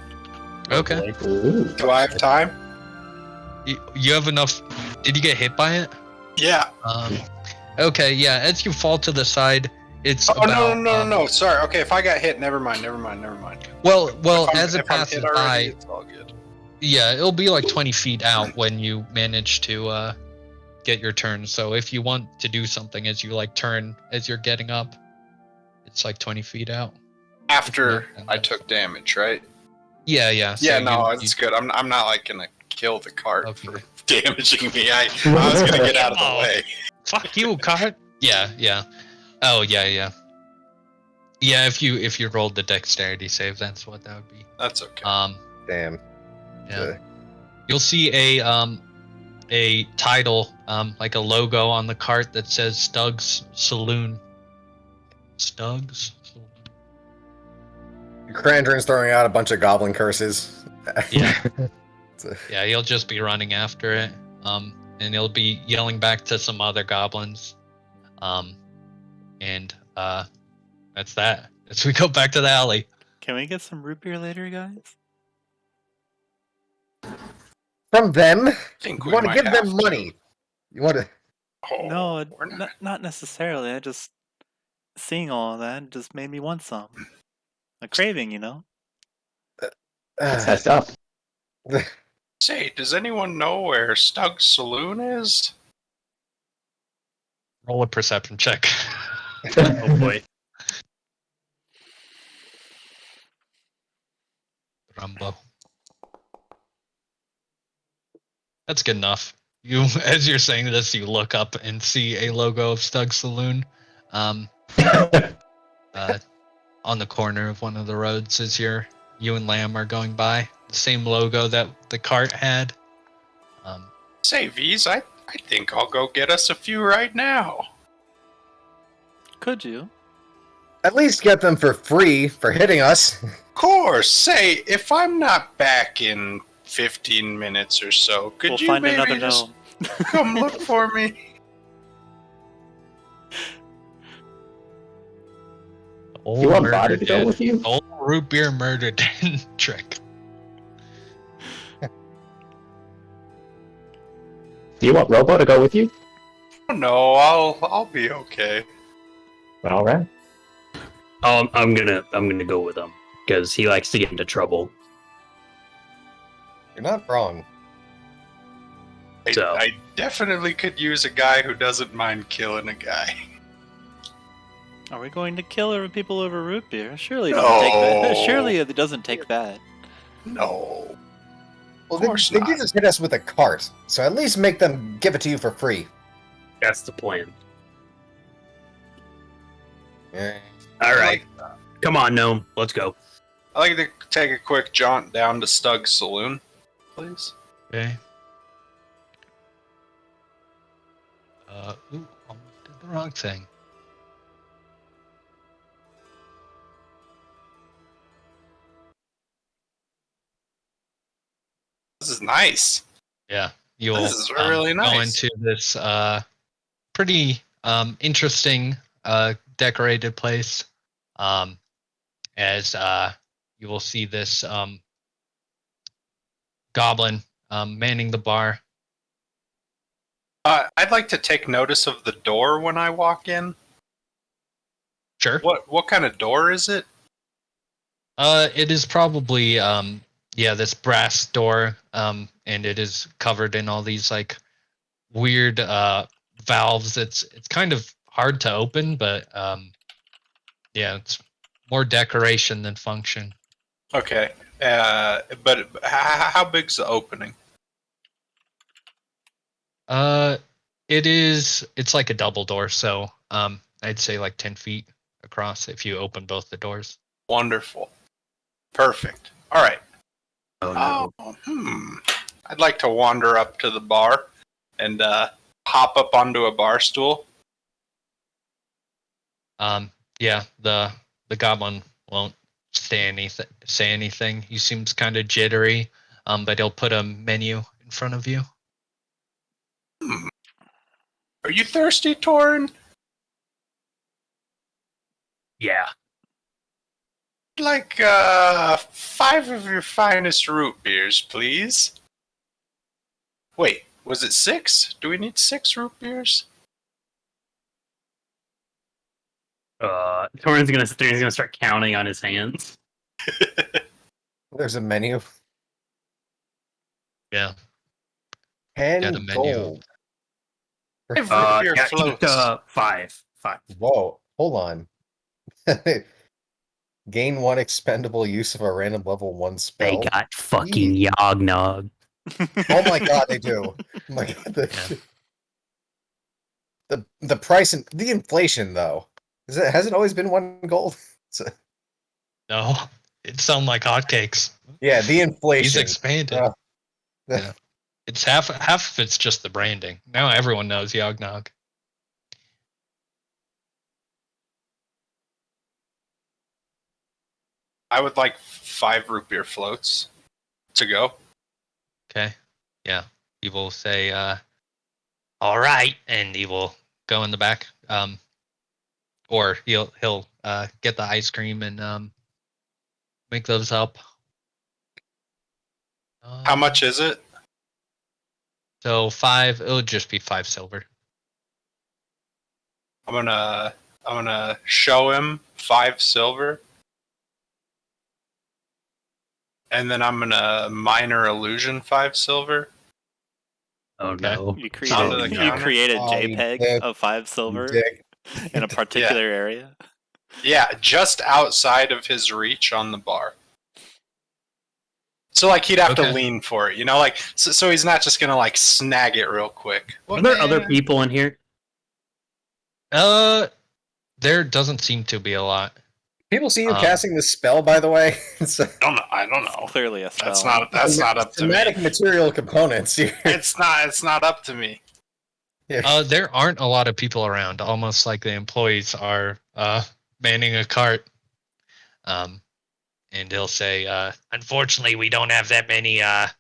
Okay. Ooh. Do I have time? You have enough. Did you get hit by it? Yeah. Okay, yeah. As you fall to the side, it's Oh, about, no. Sorry. Okay, if I got hit, never mind. Well, If as it if I'm passes hit already, by, it's all good. yeah, it'll be like 20 feet out when you manage to get your turn. So if you want to do something as you like turn as you're getting up, it's like 20 feet out. After I took damage, right? Yeah. So Yeah, no, you- it's good. I'm not like gonna kill the cart Okay. for damaging me. I was gonna get out of the way. Fuck you, cart. Yeah. Oh, yeah. Yeah, if you rolled the dexterity save, that's what that would be. That's okay. Damn. Yeah. You'll see a title, like a logo on the cart that says Stug's Saloon. Stug's Saloon. Krandren's throwing out a bunch of goblin curses. Yeah. Yeah, he'll just be running after it. And he'll be yelling back to some other goblins. And that's that. As we go back to the alley. Can we get some root beer later, guys? From them? I think You we want to might give them have to. money. You want to... Oh, No, we're not. not necessarily. I just seeing all of that just made me want some. A craving, you know. That's messed up. Say, does anyone know where Stug's Saloon is? Roll a perception check. Oh boy. Grumbo. That's good enough. You, as you're saying this, you look up and see a logo of Stug Saloon, on the corner of one of the roads as you and Lamb are going by. The same logo that the cart had. Say, V's, I think I'll go get us a few right now. Could you? At least get them for free for hitting us. Of course. Say, if I'm not back in 15 minutes or so, could We'll you find maybe another just gnome. come look for me? Old You want murder Body to go den. with you? Old root beer murder den trick. Do you want Robo to go with you? No, I'll be okay. All right. I'm gonna go with him because he likes to get into trouble. You're not wrong. So- I definitely could use a guy who doesn't mind killing a guy. Are we going to kill people over root beer? Surely it No. doesn't take that. Surely it doesn't take that. No. Well, Of course they not. did just hit us with a cart, so at least make them give it to you for free. That's the plan. Yeah. All right, come on, gnome, let's go. I'd like to take a quick jaunt down to Stug's Saloon, please. Okay. Ooh, almost did the wrong thing. This is nice. Yeah, you'll This is really go nice. into this pretty interesting decorated place. As you will see this goblin manning the bar. I'd like to take notice of the door when I walk in. Sure. What kind of door is it? It is probably this brass door, and it is covered in all these like weird valves. It's kind of hard to open, but it's more decoration than function. Okay. But how big's the opening? It's like a double door, so I'd say like 10 feet across if you open both the doors. Wonderful. Perfect. All right. Oh, no. I'd like to wander up to the bar and hop up onto a bar stool. The goblin won't say anything. He seems kind of jittery, but he'll put a menu in front of you. Are you thirsty, Torin? Yeah. Like 5 of your finest root beers, please. Wait, was it 6? Do we need 6 root beers? Torin's gonna sit there. He's gonna start counting on his hands. There's a menu. Yeah. 10 Yeah, the menu. gold. Root beer Yeah, floats. 5. Whoa, hold on. Gain 1 expendable use of a random level 1 spell. They got fucking Yognog. Oh my god, they do. Oh my god, the price and the inflation though. Has it always been 1 gold? No, it sound like hotcakes. Yeah, the inflation. He's expanded. Yeah. It's half of it's just the branding. Now everyone knows Yognog. I would like 5 root beer floats to go. Okay. Yeah. He will say, all right, and he will go in the back. Or he'll get the ice cream and make those up. How much is it? So 5. It'll just be 5 silver. I'm gonna show him 5 silver. And then I'm gonna minor illusion 5 silver. Oh no! You Onto the created counter. a Oh, you JPEG dick. of 5 silver Dick. in a particular area. Yeah, just outside of his reach on the bar. So like he'd have to Okay. lean for it, you know, like so he's not just gonna like snag it real quick. Are there other people in here? There doesn't seem to be a lot. People see you casting this spell, by the way. I don't know. Clearly a spell. That's not up to me. Thematic material components here. It's not up to me. There aren't a lot of people around. Almost like the employees are manning a cart. And he'll say, unfortunately, we don't have that many, that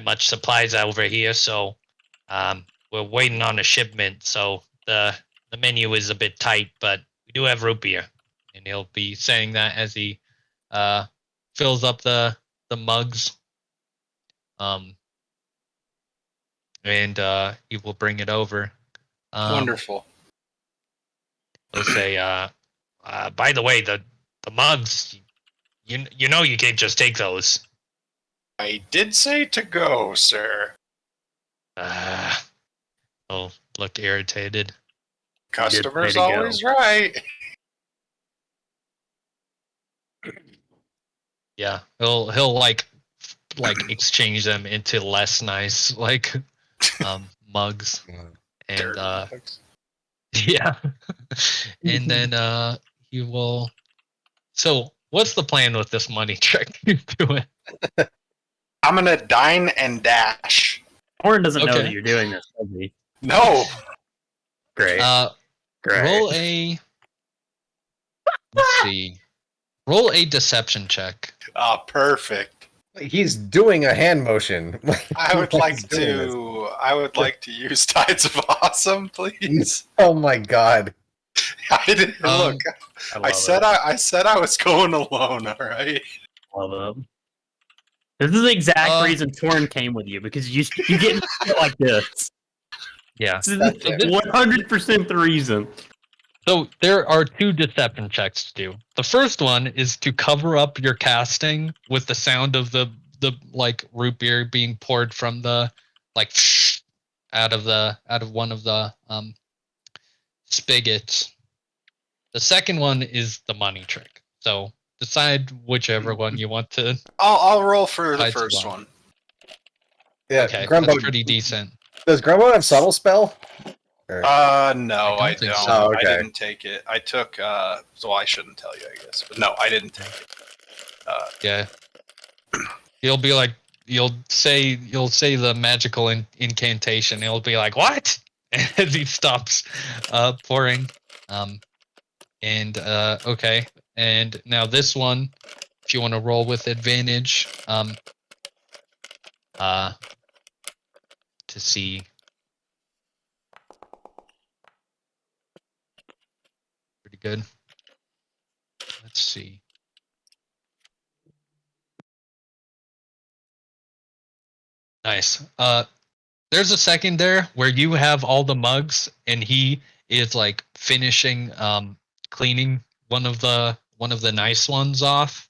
much supplies over here. So we're waiting on a shipment. So the menu is a bit tight, but we do have root beer. And he'll be saying that as he fills up the mugs. And he will bring it over. Wonderful. He'll say, by the way, the mugs, you know you can't just take those. I did say to go, sir. He'll look irritated. Customer's to go. always right. Yeah, he'll like exchange them into less nice mugs. And yeah. And then he will. So what's the plan with this money trick you're doing? I'm gonna dine and dash. Torin doesn't know Okay. that you're doing this, does he? No. Great. Great. Roll a. Let's see. Roll a deception check. Perfect. He's doing a hand motion. I would While like he's doing this. to use Tides of Awesome, please. Oh my god. I didn't look. I I said I was going alone, all right? love him. This is the exact reason Torin came with you, because you get shit like this. Yeah. This is That's it. 100% the reason. So there are 2 deception checks to do. The first one is to cover up your casting with the sound of the like root beer being poured from the like out of one of the spigots. The second one is the money trick. So decide whichever one you want to. I'll roll for the Hide first one. one. Yeah, Okay, Grumbo, that's pretty decent. Does Grumbo have subtle spell? Or- No, I I don't think don't. so. Oh, I okay. didn't take it. I took, so I shouldn't tell you, I guess. But no, I didn't take it. Yeah. You'll be like, you'll say the magical incantation. It'll be like, what? As he stops pouring. Okay. And now this one, if you want to roll with advantage, to see. Pretty good. Let's see. Nice. There's a second there where you have all the mugs and he is like finishing cleaning one of the nice ones off.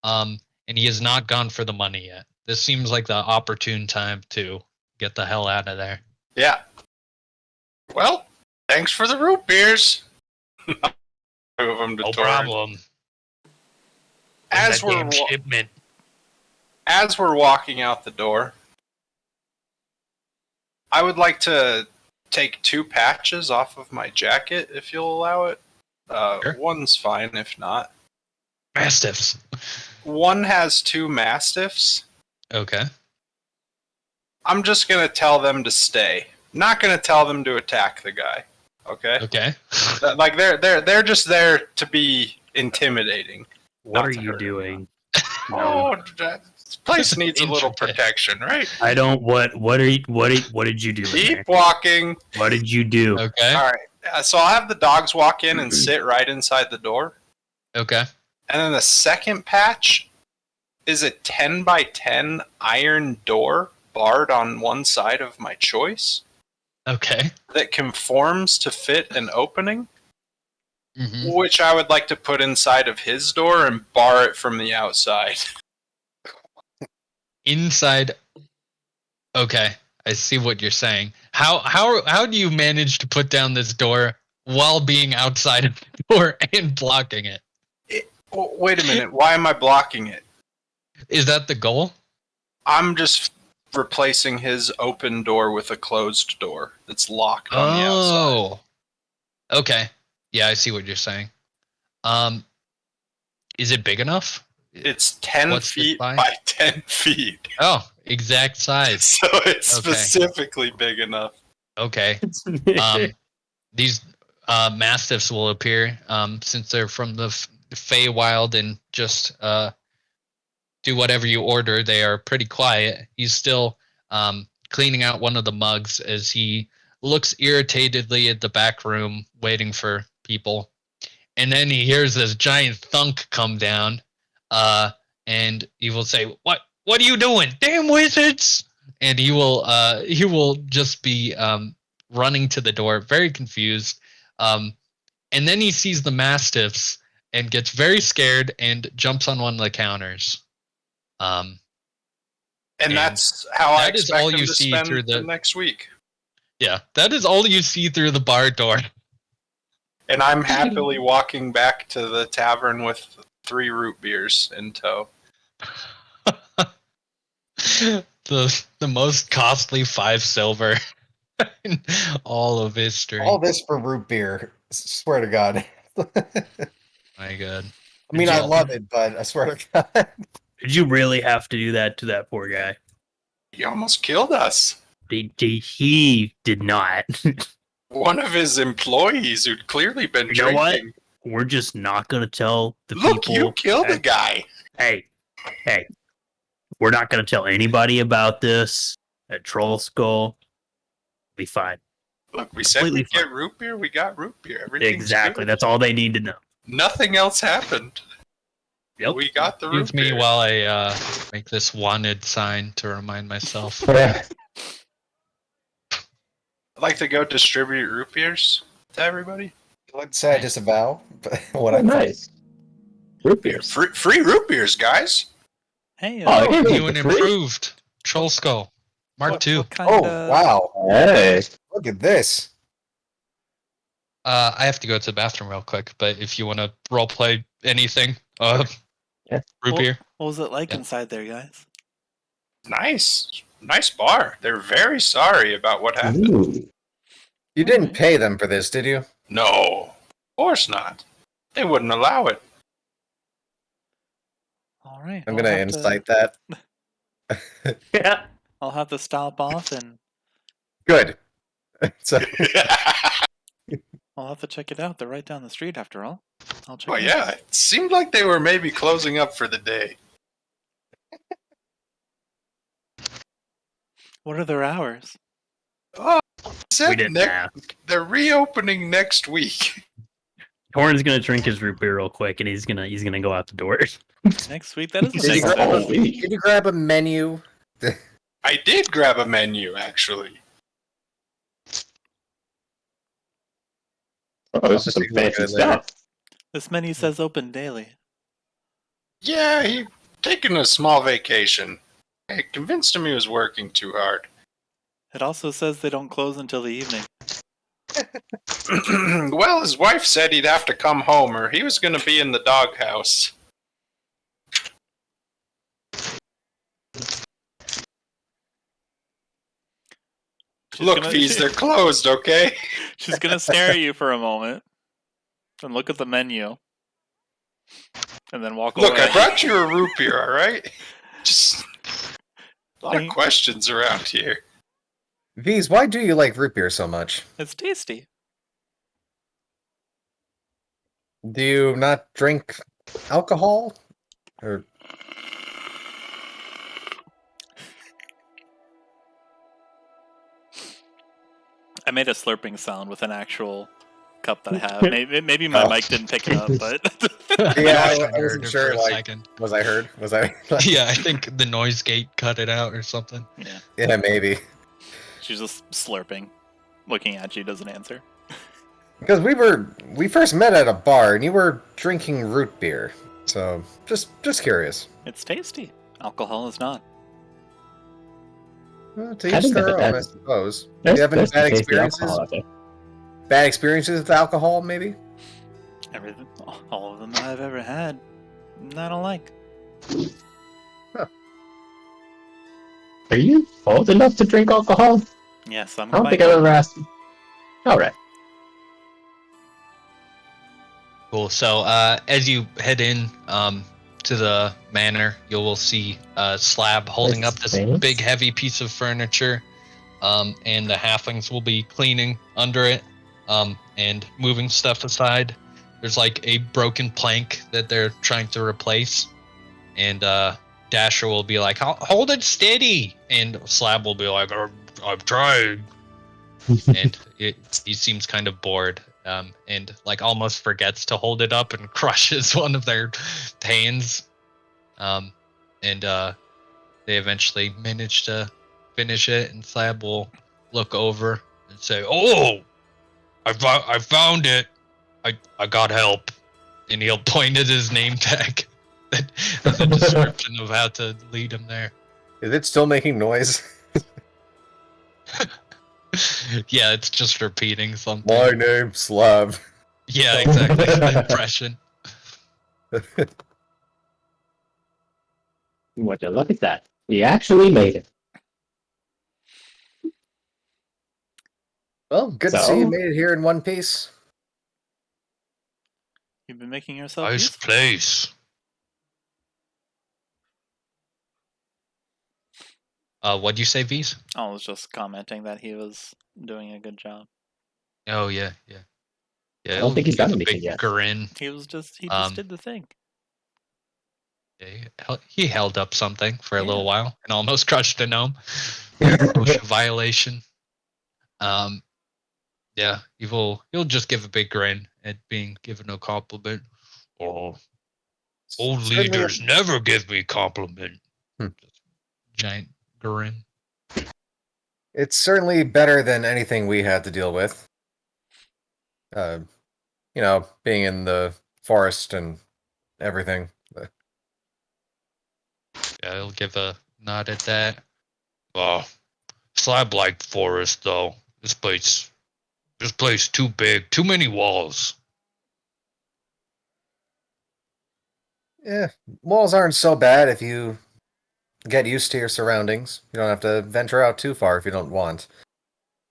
And he has not gone for the money yet. This seems like the opportune time to get the hell out of there. Yeah. Well, thanks for the root beers. Move them to No Torin. problem. As That damn shipment. As we're walking out the door, I would like to take 2 patches off of my jacket, if you'll allow it. Sure. One's fine, if not. Mastiffs. One has 2 mastiffs. Okay. I'm just gonna tell them to stay. Not gonna tell them to attack the guy. Okay? Okay. Like they're just there to be intimidating. What Not are to you hurt doing? Oh, this place needs a little Intricate. protection, right? I don't. What did you do? in there? Keep walking. What did you do? Okay. All right. So I'll have the dogs walk in and sit right inside the door. Okay. And then the second patch is a 10 by 10 iron door barred on one side of my choice Okay. that conforms to fit an opening, Mm-hmm. which I would like to put inside of his door and bar it from the outside. Inside. Okay, I see what you're saying. How do you manage to put down this door while being outside of the door and blocking it? Wait a minute. Why am I blocking it? Is that the goal? I'm just replacing his open door with a closed door that's locked on the outside. Oh. Okay. Yeah, I see what you're saying. Is it big enough? It's 10 What's the feet size? by 10 feet. Oh, exact size. So it's Okay. specifically big enough. Okay. These mastiffs will appear since they're from the Feywild and just do whatever you order. They are pretty quiet. He's still cleaning out one of the mugs as he looks irritatedly at the back room waiting for people. And then he hears this giant thunk come down and he will say, what are you doing? Damn wizards! And he will just be running to the door, very confused. And then he sees the mastiffs and gets very scared and jumps on one of the counters. And that's how I that is expect all him you to see spend through the the- next week. Yeah, that is all you see through the bar door. And I'm happily walking back to the tavern with 3 root beers in tow. the most costly 5 silver in all of history. All this for root beer. Swear to God. My God. I mean, I Well- love it, but I swear to God. Did you really have to do that to that poor guy? He almost killed us. He did not. One of his employees who'd clearly been You know what? drinking. We're just not gonna tell the Look, people. you killed a guy. Hey, we're not gonna tell anybody about this at Troll Skull. Be fine. Look, we said Completely we'd get root beer. We got root beer. Everything's Exactly. good. That's all they need to know. Nothing else happened. Yep. We got the root Excuse me beer. while I make this wanted sign to remind myself. I'd like to go distribute root beers to everybody. I would say I disavow, but what I nice. Root beers. Free root beers, guys. Hey, Oh, yeah. New and improved Troll Skull Mark II. what kind Oh, of... wow. Hey. Look at this. I have to go to the bathroom real quick, but if you want to roleplay anything, Yeah. root beer. What was it like Yeah. inside there, guys? Nice bar. They're very sorry about what happened. Ooh. You didn't pay them for this, did you? No, of course not. They wouldn't allow it. All right. I'm I'll going to have incite that. Yeah. I'll have to stop off and Good. So, I'll have to check it out. They're right down the street after all. I'll check Well, it out. yeah, it seemed like they were maybe closing up for the day. What are their hours? Oh, We said didn't next, ask. they're reopening next week. Torin's gonna drink his root beer real quick, and he's gonna go out the door. Next week? That doesn't did, make you grab, sense. did you grab a menu? I did grab a menu, actually. Oh, this is some I'll take a look fancy at it later. stuff. This menu says open daily. Yeah, he taking a small vacation. I convinced him he was working too hard. It also says they don't close until the evening. Well, his wife said he'd have to come home or he was going to be in the doghouse. Look, Fees, they're closed, okay? She's gonna stare at you for a moment and look at the menu, and then walk Look, away. I brought you a root beer, alright? Just a lot of questions around here. V's, why do you like root beer so much? It's tasty. Do you not drink alcohol? Or I made a slurping sound with an actual cup that I have. Maybe my mic didn't pick it up, but yeah, I I heard wasn't it sure. for a Like, second. was I heard? Was I? Yeah, I think the noise gate cut it out or something. yeah, Yeah, maybe. she's just slurping, looking at you, doesn't answer. Because we first met at a bar and you were drinking root beer. So just curious. It's tasty. Alcohol is not. Well, to I each think their that- own, I that's- suppose. Do you have any There's some bad tasty experiences? alcohol out there. Bad experiences with alcohol, maybe? Everything, all of them that I've ever had, I don't like. Are you old enough to drink alcohol? Yes, I'm I don't quite think I've ever asked. Alright. Cool. So as you head in to the manor, you will see a slab holding up this Thanks. big, heavy piece of furniture, and the halflings will be cleaning under it and moving stuff aside. There's like a broken plank that they're trying to replace, and Dasher will be like, "Hold it steady," and Slab will be like, "I'm trying," and he seems kind of bored. And like almost forgets to hold it up and crushes one of their hands. And they eventually manage to finish it, and Slab will look over and say, "Oh, I found it. I got help." And he'll point at his name tag as a description of how to lead him there. Is it still making noise? Yeah, it's just repeating something. My name's Slav. Yeah, exactly. The impression. Would you look at that? We actually made it. Well, good to see you So? made it here in one piece. You've been making yourself Nice useful. place. What'd you say, V's? I was just commenting that he was doing a good job. Oh yeah. Yeah, I don't think he's give done a anything big yet. grin. He just Um, did the thing. Yeah, he held up something for a Yeah. little while and almost crushed a gnome. OSHA violation. Yeah, he'll just give a big grin at being given a compliment. Oh, Old Certainly- leaders never give me compliment. Hmm. Giant grin. It's certainly better than anything we had to deal with. Being in the forest and everything. Yeah, he'll give a nod at that. Oh, slab-like forest though. This place too big. Too many walls. Yeah, walls aren't so bad if you get used to your surroundings. You don't have to venture out too far if you don't want.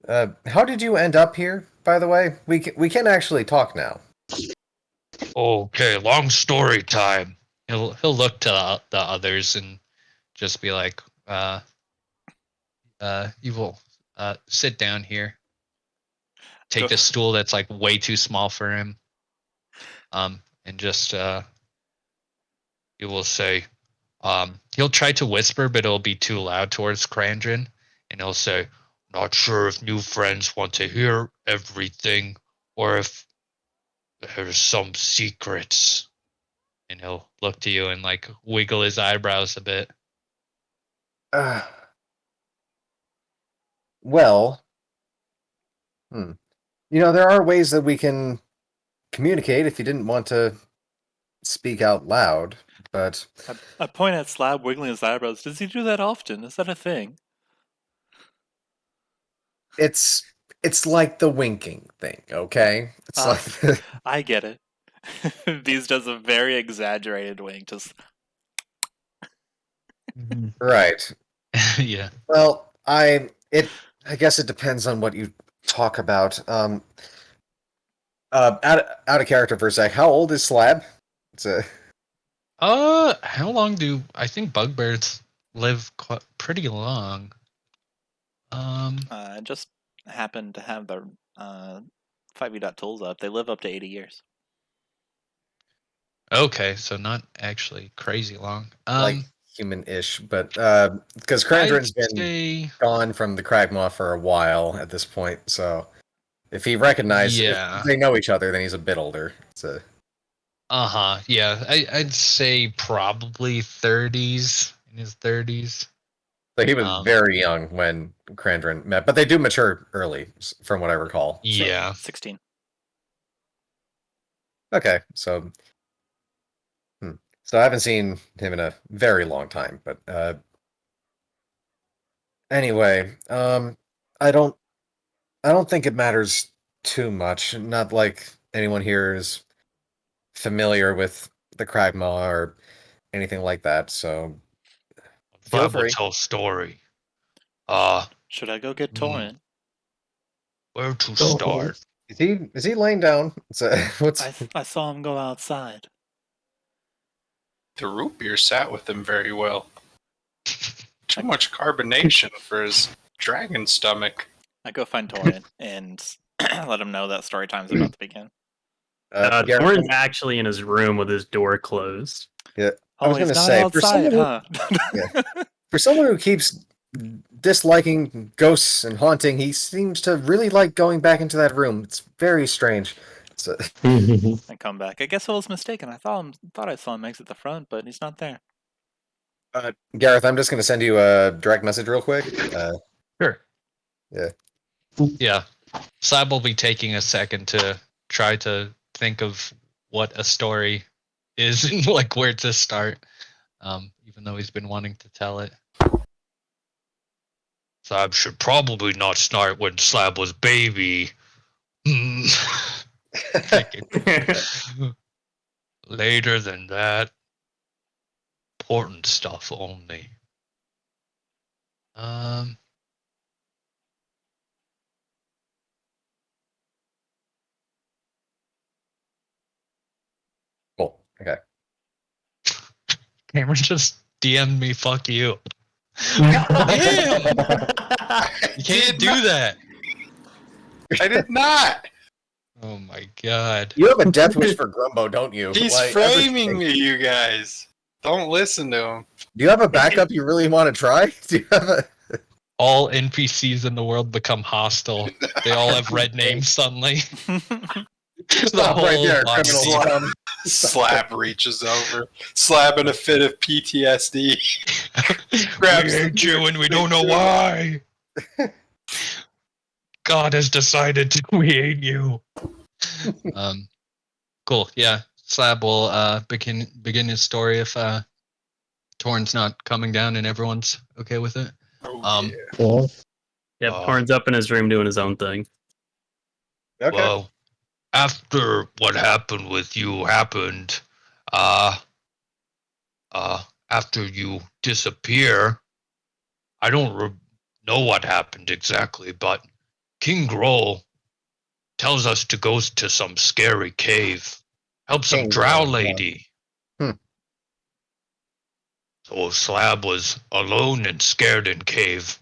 How did you end up here, by the way? We can actually talk now. Okay, long story time. He'll look to the others and just be like, you will sit down here. Take the stool that's like way too small for him. And just he will say, he'll try to whisper, but it'll be too loud towards Krandren, and he'll say, "Not sure if new friends want to hear everything, or if there's some secrets." And he'll look to you and like wiggle his eyebrows a bit. Well, there are ways that we can communicate if you didn't want to speak out loud, but I point at Slab wiggling his eyebrows. Does he do that often? Is that a thing? it's like the winking thing, okay? It's like I get it. Beast does a very exaggerated wink. Just right. Yeah. Well, I guess it depends on what you talk about. Out of character for a sec. How old is Slab? It's a How long do I think bugbears live pretty long? I just happened to have the 5e.tools up. They live up to 80 years. Okay, so not actually crazy long. like human-ish, but because Krandren's been gone from the Kragmaw for a while at this point, so if he recognizes, if they know each other, then he's a bit older. So. Yeah, I'd say probably 30s, in his 30s. So he was very young when Krandren met, but they do mature early, from what I recall. Yeah. 16. Okay, so I haven't seen him in a very long time, but anyway, I don't think it matters too much. Not like anyone here is familiar with the Kragmaw or anything like that, so feel free. Tell story. Should I go get Torin? Where to start? Is he laying down? I saw him go outside. The root beer sat with him very well. Too much carbonation for his dragon stomach. I go find Torin and let him know that story time's about to begin. Torin's actually in his room with his door closed. Yeah, I was going to say outside, for someone who keeps disliking ghosts and haunting, he seems to really like going back into that room. It's very strange. I come back. I guess I was mistaken. I thought I saw him exit the front, but he's not there. Gareth, I'm just going to send you a direct message real quick. Sure. Yeah. Yeah. Slab will be taking a second to try to think of what a story is and like where to start, even though he's been wanting to tell it. Slab should probably not start when Slab was baby. Later than that. Important stuff only. Cool. Okay. Cameron just DM'd me, fuck you. Damn! You can't do that. I did not. Oh my god. You have a death wish for Grumbo, don't you? He's framing me, you guys. Don't listen to him. Do you have a backup you really want to try? Do you have a... All NPCs in the world become hostile. They all have red names suddenly. The Stop right there, Waterdeep. criminal scum. Slab reaches over. Slab in a fit of PTSD. Grabs we hate you and we don't know why. God has decided we hate you. Cool. Yeah, Slab will begin his story if Torin's not coming down and everyone's okay with it. Oh, Yeah. Yep, Oh. Torin's up in his room doing his own thing. Okay. Well, after what happened with you happened, after you disappear, I don't know what happened exactly, but King Groll tells us to go to some scary cave, help some King drow Groll, lady. Hmm. So Slab was alone and scared in cave.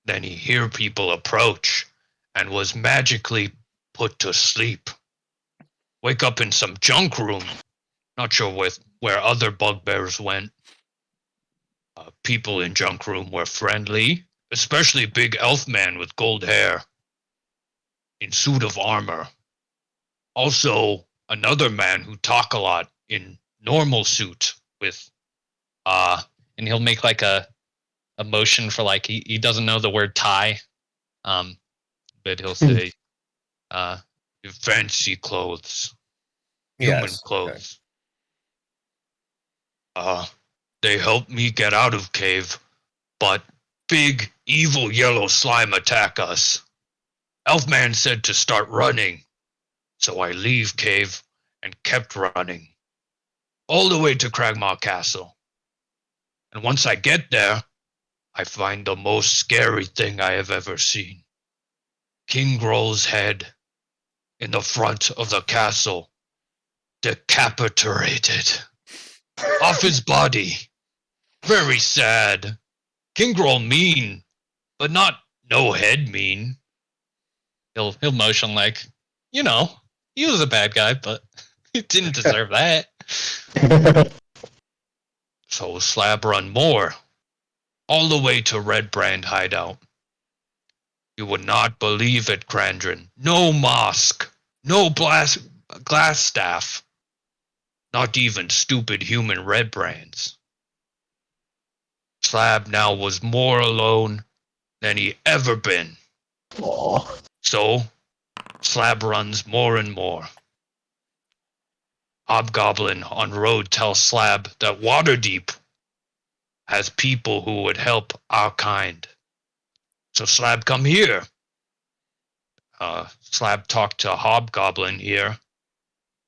Then he hear people approach and was magically put to sleep. Wake up in some junk room. Not sure where other bugbears went. People in junk room were friendly, especially big elf man with gold hair in suit of armor. Also, another man who talk a lot in normal suit with and he'll make like a motion for like he doesn't know the word tie. But he'll say fancy clothes. Human Yes. clothes. They helped me get out of cave, but big evil yellow slime attack us. Elfman said to start running, so I leave cave and kept running, all the way to Cragmaw Castle. And once I get there, I find the most scary thing I have ever seen. King Groll's head in the front of the castle, decapitated, off his body. Very sad. King Groll mean, but not no head mean. He'll motion like, he was a bad guy, but he didn't deserve that. So Slab run more, all the way to Red Brand hideout. You would not believe it, Krandren. No mosque, no glass staff, not even stupid human red brands. Slab now was more alone than he ever been. Aw. So, Slab runs more and more. Hobgoblin on road tells Slab that Waterdeep has people who would help our kind. So Slab come here. Slab talked to Hobgoblin here.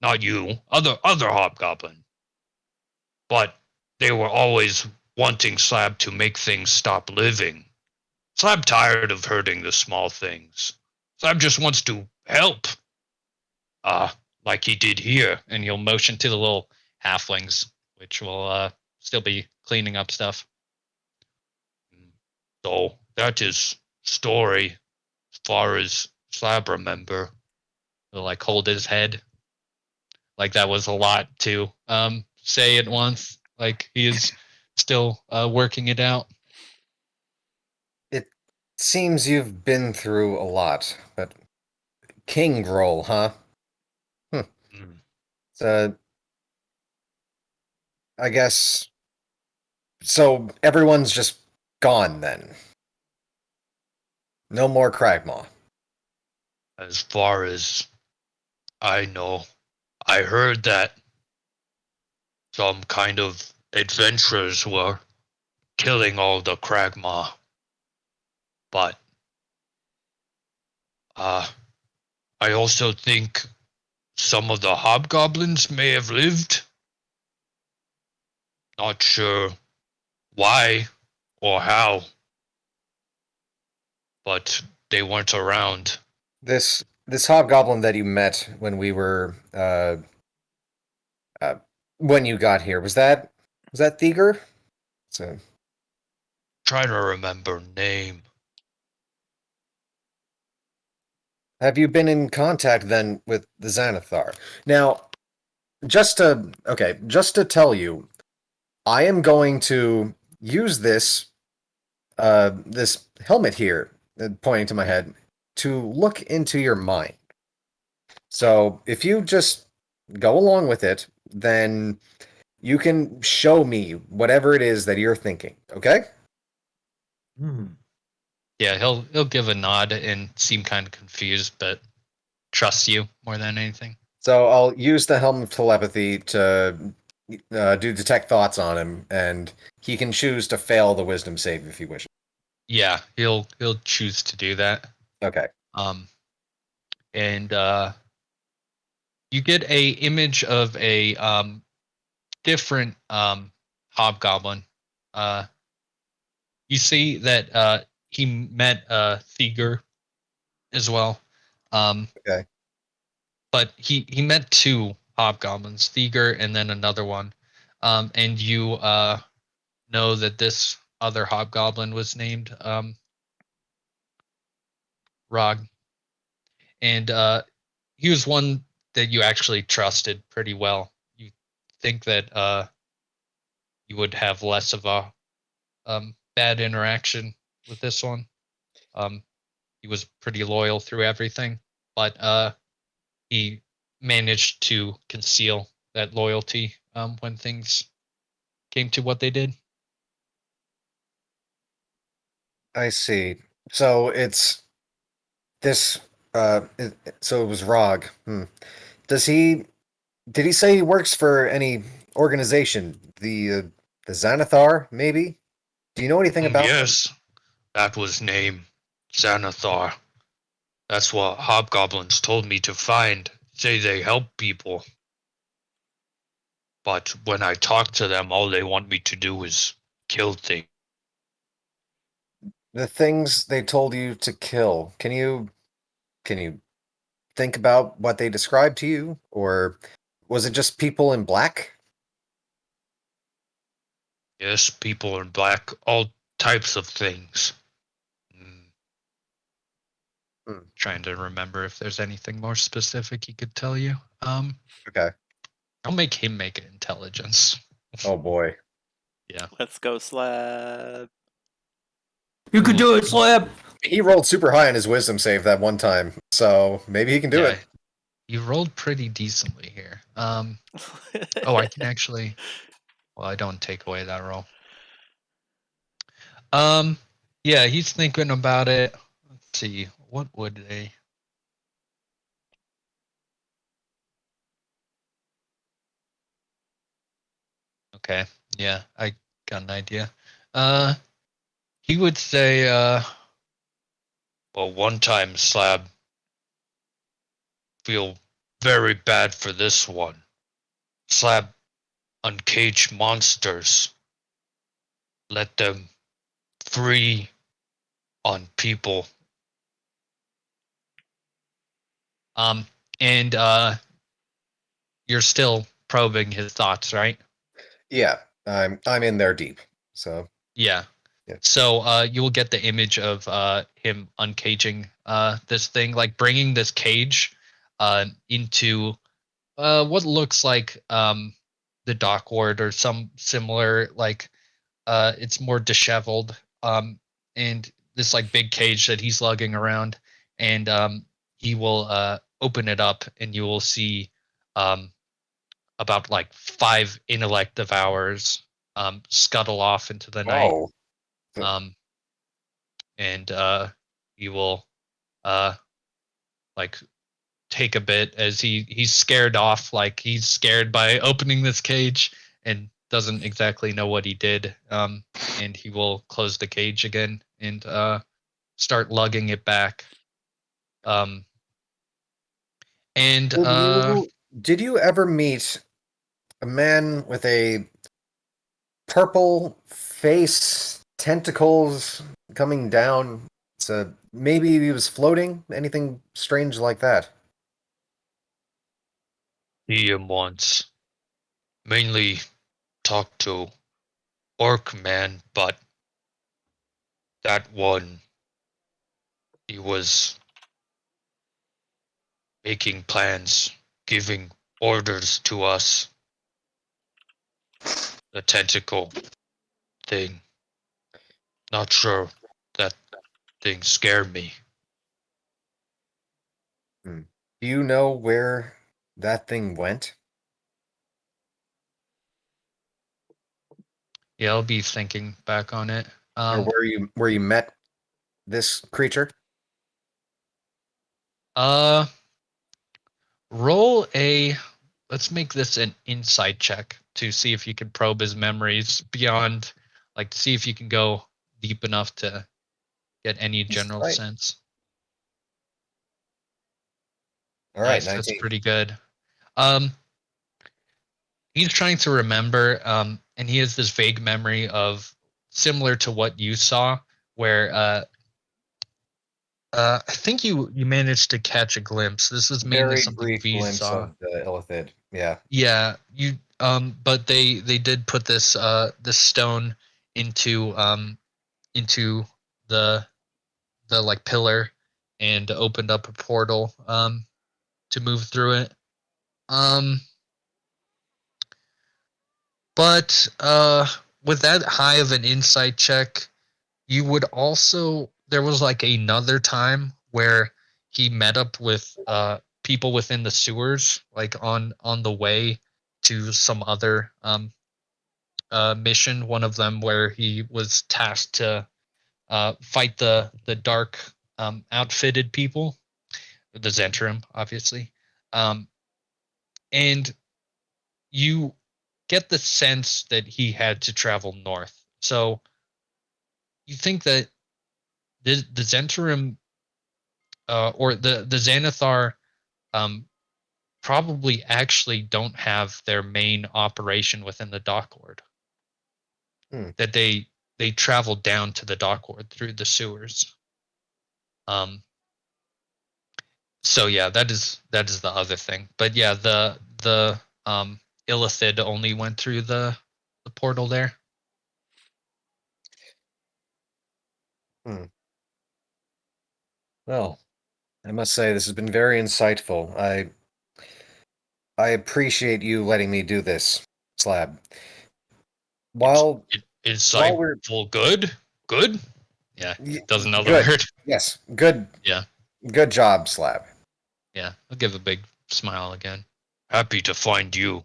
Not you, other Hobgoblin. But they were always wanting Slab to make things stop living. Slab tired of hurting the small things. Slab just wants to help. Like he did here, and he'll motion to the little halflings, which will still be cleaning up stuff. So that is story as far as Slab remember. He'll like hold his head. Like that was a lot to say at once. Like he is still working it out. It seems you've been through a lot, but King Groll, huh? Mm. So, I guess. So everyone's just gone then. No more Cragmaw. As far as I know, I heard that some kind of adventurers were killing all the Cragmaw. But I also think some of the hobgoblins may have lived. Not sure why or how, but they weren't around. This hobgoblin that you met when we were when you got here, was that Thieger? So Trying to remember name. have you been in contact then with the Xanathar? Now, just to tell you, I am going to use this this helmet here, pointing to my head, to look into your mind. So if you just go along with it, then you can show me whatever it is that you're thinking, okay? Yeah, he'll give a nod and seem kind of confused, but trust you more than anything. So I'll use the Helm of Telepathy to do detect thoughts on him, and he can choose to fail the wisdom save if he wishes. Yeah, he'll choose to do that. Okay. And you get a image of a different hobgoblin. You see that he met Thieger as well. Okay. But he met two hobgoblins, Thieger and then another one. And you know that this other hobgoblin was named Rog. And he was one that you actually trusted pretty well. You think that you would have less of a bad interaction with this one. He was pretty loyal through everything, but he managed to conceal that loyalty when things came to what they did. I see. So it's this. So it was Rog. Does he? Did he say he works for any organization? The Xanathar, maybe? Do you know anything about them? Yes, that was name Xanathar. That's what hobgoblins told me to find. Say they help people. But when I talk to them, all they want me to do is kill things. The things they told you to kill. Can you think about what they described to you, or was it just people in black? Yes, people in black, all types of things. Trying to remember if there's anything more specific he could tell you. Okay. I'll make him make an intelligence. Oh boy. Yeah. Let's go, Slab. You could do it, Slab. He rolled super high on his wisdom save that one time, so maybe he can do it. You rolled pretty decently here. Oh, I can actually. Well, I don't take away that roll. Yeah, he's thinking about it. Let's see, what would they? Okay, yeah, I got an idea. He would say, well, one time Slab, feel very bad for this one. Slab, uncage monsters. Let them free on people. And you're still probing his thoughts, right? Yeah, I'm in there deep. So Yeah. Yeah. So you will get the image of him uncaging this thing, like bringing this cage into what looks like the dock ward or some similar, like it's more disheveled, and this like big cage that he's lugging around, and he will open it up, and you will see um, about like 5 intellect devourers scuttle off into the night. oh, Um, and he will like take a bit as he's scared off, like he's scared by opening this cage and doesn't exactly know what he did. And he will close the cage again and start lugging it back. And did you ever meet a man with a purple face, tentacles coming down? So maybe he was floating. Anything strange like that? see him once, mainly talk to Orc Man, but that one, he was making plans, giving orders to us. The tentacle thing. Not sure that thing scared me. Do you know where that thing went? Yeah, I'll be thinking back on it. Or where you met this creature? Uh, roll a. Let's make this an insight check to see if you can probe his memories beyond, like, to see if you can go deep enough to get any general Insight. sense. All right, Nice, that's 19. pretty good. Um, he's trying to remember, and he has this vague memory of similar to what you saw, where I think you managed to catch a glimpse. This was mainly Very something brief V glimpse saw. of the Illithid. Yeah. Yeah, you but they did put this this stone into the like pillar and opened up a portal to move through it. But with that high of an insight check, you would also, there was like another time where he met up with people within the sewers, like on the way to some other mission. One of them where he was tasked to fight the dark outfitted people, the Zentrum, obviously, um, and you get the sense that he had to travel north. So you think that the Zentrum or the Xanathar um, probably actually don't have their main operation within the dock ward. That they travel down to the dock ward through the sewers. So yeah, that is the other thing. But yeah, the Illithid only went through the portal there. Well, I must say this has been very insightful. I appreciate you letting me do this, Slab. While we're Insightful, good. Yeah, does another good, word. yes, good, Yeah, good job, Slab. yeah. I'll give a big smile again. Happy to find you.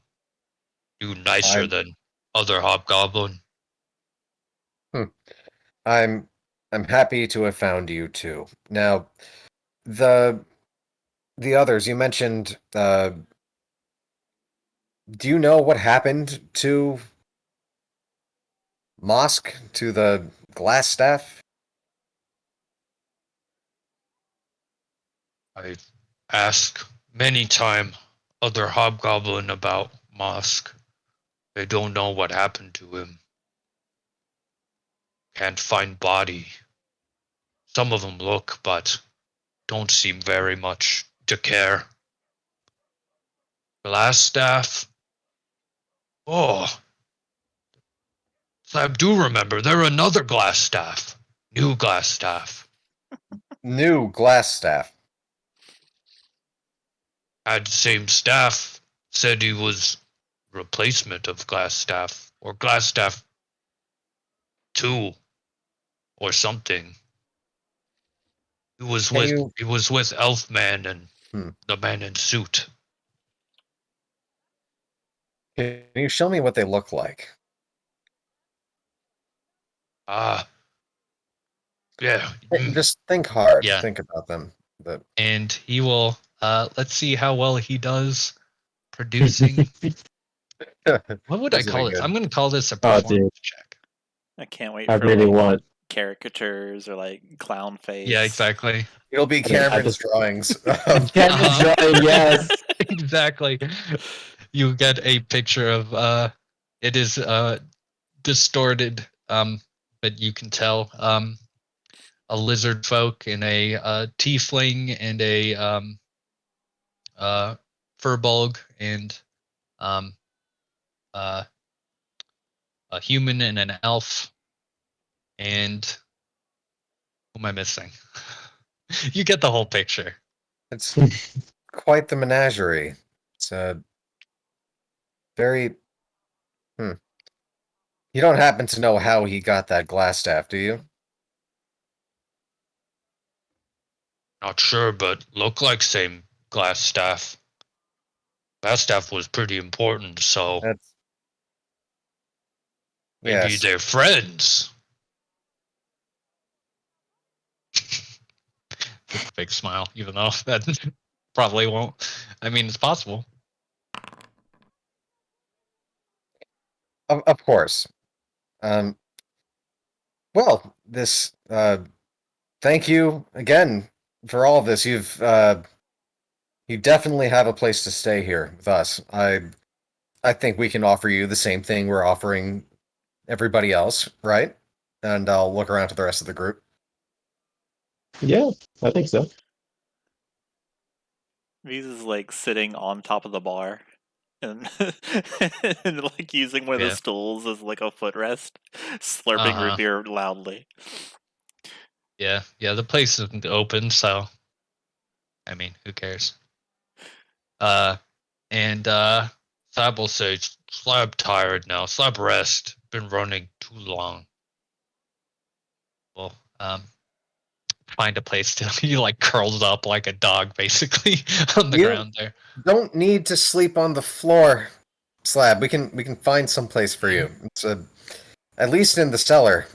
You nicer I'm than other hobgoblin. I'm I'm happy to have found you too. Now, the the others you mentioned. Do you know what happened to Mosk, to the glass staff? I've asked many time other hobgoblin about Mosk. They don't know what happened to him. Can't find body. Some of them look, but don't seem very much to care. Glass staff. Oh, I do remember. They're another glass staff. New glass staff. New glass staff. Had the same staff. Said he was replacement of glass staff or glass staff 2 or something. He was Can you with Elfman and Hmm. the man in suit. can you show me what they look like? Ah, yeah. Just think hard. Yeah. Think about them. But And he will let's see how well he does producing. What would I This will be call this? good. I'm going to call this a Oh, performance dude. check. I can't wait I for really like want. caricatures or like clown face. Yeah, exactly. It'll be I mean, I Cameron's just- drawings. Cameron's drawing, yes. Exactly. You get a picture of it is distorted, but you can tell a lizard folk and a tiefling and a furbolg and um, uh, a human and an elf. And who am I missing? You get the whole picture. It's quite the menagerie. It's a very. You don't happen to know how he got that glass staff, do you? Not sure, but look like same glass staff. Glass staff was pretty important, so That's Maybe Yes. they're friends. Big smile, even though that probably won't. I mean, it's possible. Of course. Um, well, this thank you again for all of this. You definitely have a place to stay here with us. I think we can offer you the same thing we're offering everybody else, right? And I'll look around to the rest of the group. Yeah, I think so. V's is like sitting on top of the bar and, and like using one of the Yeah. stools as like a footrest, slurping root beer loudly. Yeah, the place isn't open, so I mean, who cares? And Slab will say, Slab tired now. Slab rest. Been running too long. Well, find a place to he like curls up like a dog basically on the You- ground there. Don't need to sleep on the floor, Slab. We can find some place for you. It's at least in the cellar.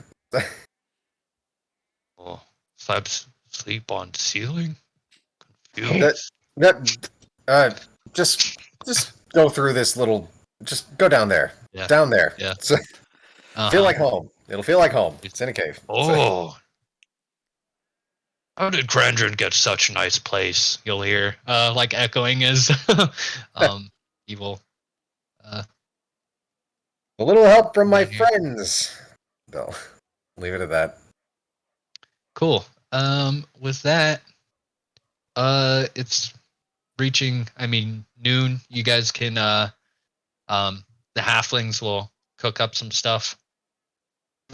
Oh, Slab sleep on ceiling? That Confused. just go through this little. Just go down there. Yeah. Down there. Yeah. So, feel like home. It'll feel like home. It's in a cave. Oh. How did Krandren get such a nice place? You'll hear, like echoing his evil. A little help from my Down here. friends. No, leave it at that. Cool. With that, it's reaching. I mean, noon. You guys can. The halflings will cook up some stuff.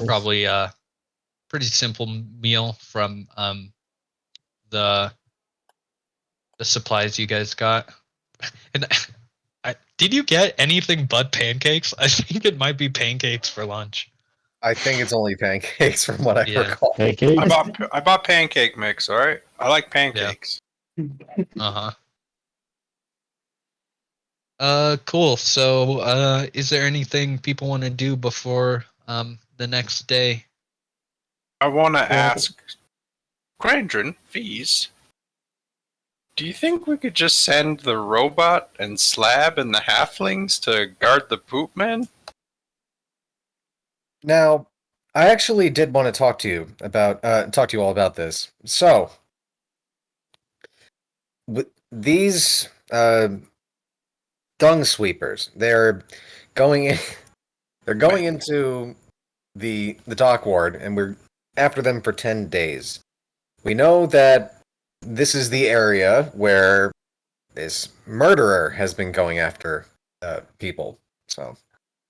Probably pretty simple meal from the supplies you guys got. And did you get anything but pancakes? I think it might be pancakes for lunch. I think it's only pancakes from what I Yeah. recall. Pancakes? I bought pancake mix. All right, I like pancakes. Cool. So, is there anything people want to do before the next day? I want to ask, Krandren, fees. Do you think we could just send the robot and Slab and the halflings to guard the poop man? Now, I actually did want to talk to you all about this. So, these dung sweepers, they're going in, they're going into the dock ward, and we're after them for 10 days. We know that this is the area where this murderer has been going after people. So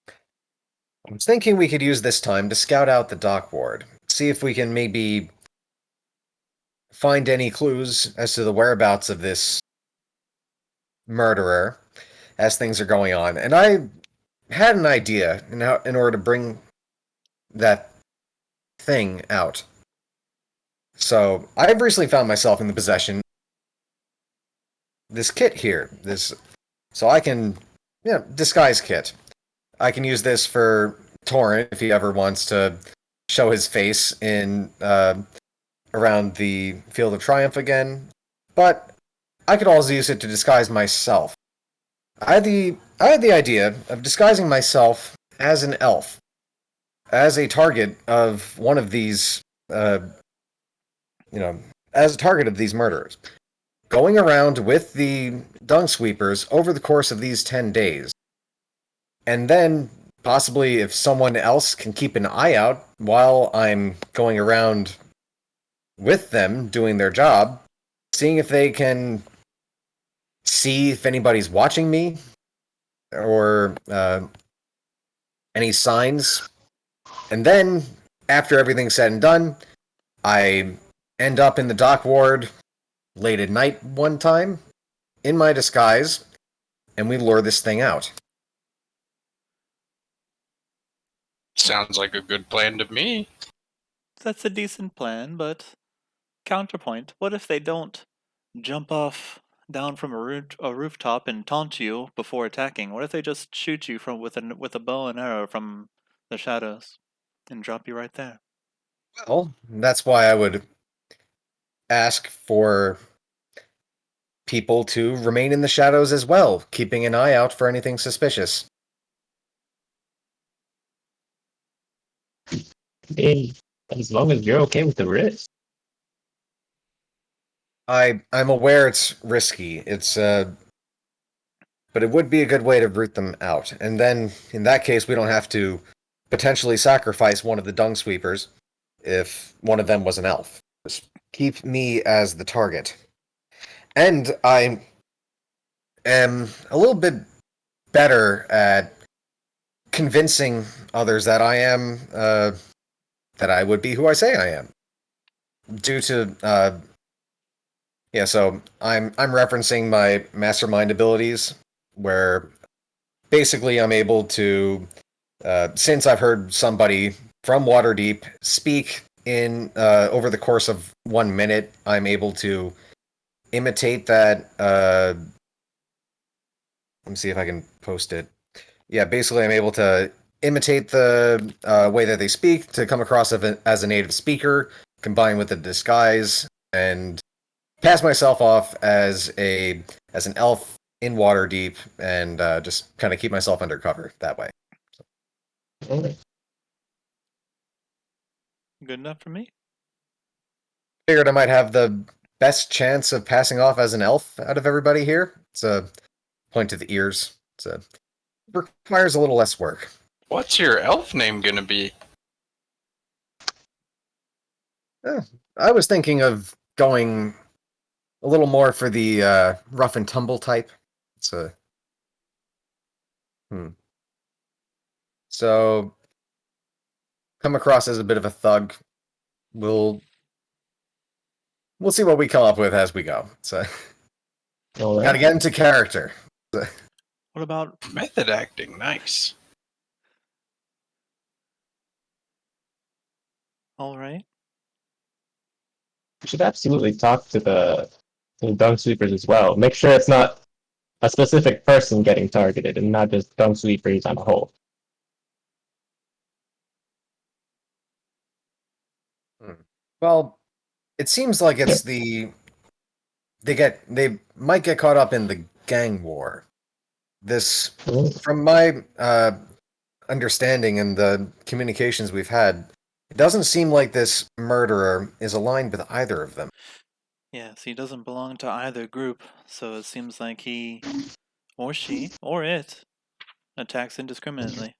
I was thinking we could use this time to scout out the dock ward, see if we can maybe find any clues as to the whereabouts of this murderer as things are going on. And I had an idea in order to bring that thing out. So I've recently found myself in the possession of this kit here. So I can, disguise kit. I can use this for Torin if he ever wants to show his face in around the Field of Triumph again. But I could also use it to disguise myself. I had the idea of disguising myself as an elf, as a target of one of these, as a target of these murderers, going around with the dung sweepers over the course of these 10 days. And then, possibly, if someone else can keep an eye out while I'm going around with them doing their job, seeing if they can see if anybody's watching me or any signs. And then, after everything's said and done, I end up in the dock ward late at night one time in my disguise, and we lure this thing out. Sounds like a good plan to me. That's a decent plan, but counterpoint, what if they don't jump off down from a rooftop and taunt you before attacking? What if they just shoot you with a bow and arrow from the shadows and drop you right there. Well, that's why I would ask for people to remain in the shadows as well, keeping an eye out for anything suspicious. Hey, as long as you're okay with the risk. I'm aware it's risky. But it would be a good way to root them out. And then, in that case, we don't have to potentially sacrifice one of the dung sweepers if one of them was an elf. Just keep me as the target. And I am a little bit better at convincing others that I am, that I would be who I say I am. Due to, so I'm referencing my Mastermind abilities, where basically I'm able to, since I've heard somebody from Waterdeep speak in over the course of 1 minute, I'm able to imitate that. Let me see if I can post it. Yeah, basically I'm able to imitate the way that they speak to come across as a native speaker, combined with the disguise, and pass myself off as an elf in Waterdeep, and just kind of keep myself undercover that way. Alright. Good enough for me? Figured I might have the best chance of passing off as an elf out of everybody here. It's a point to the ears. Requires a little less work. What's your elf name gonna be? I was thinking of going a little more for the rough and tumble type. So, come across as a bit of a thug. We'll see what we come up with as we go. So, Alright. gotta get into character. What about Method acting, nice. all right? You should absolutely talk to the dung sweepers as well. Make sure it's not a specific person getting targeted and not just dung sweepers on a whole. Well, it seems like it's they might get caught up in the gang war. This, from my understanding and the communications we've had, it doesn't seem like this murderer is aligned with either of them. Yes, he doesn't belong to either group, so it seems like he, or she, or it, attacks indiscriminately.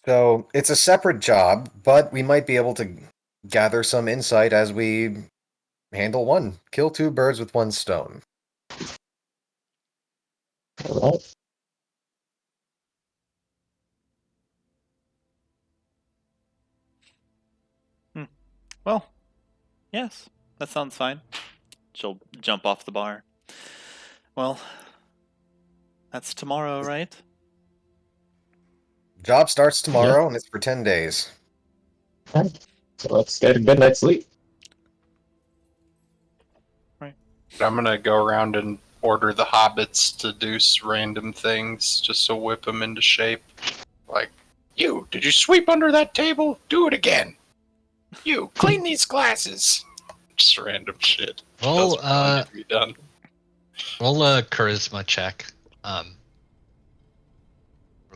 So it's a separate job, but we might be able to gather some insight as we handle one. Kill two birds with one stone. Alright. Well, yes, that sounds fine. She'll jump off the bar. Well, that's tomorrow, right? Job starts tomorrow, and it's for 10 days. So let's get a good night's sleep. I'm gonna go around and order the hobbits to do random things just to whip them into shape. Like, you, did you sweep under that table? Do it again. You, clean these glasses. Just random shit. Well, Doesn't need to be done. roll a charisma check. For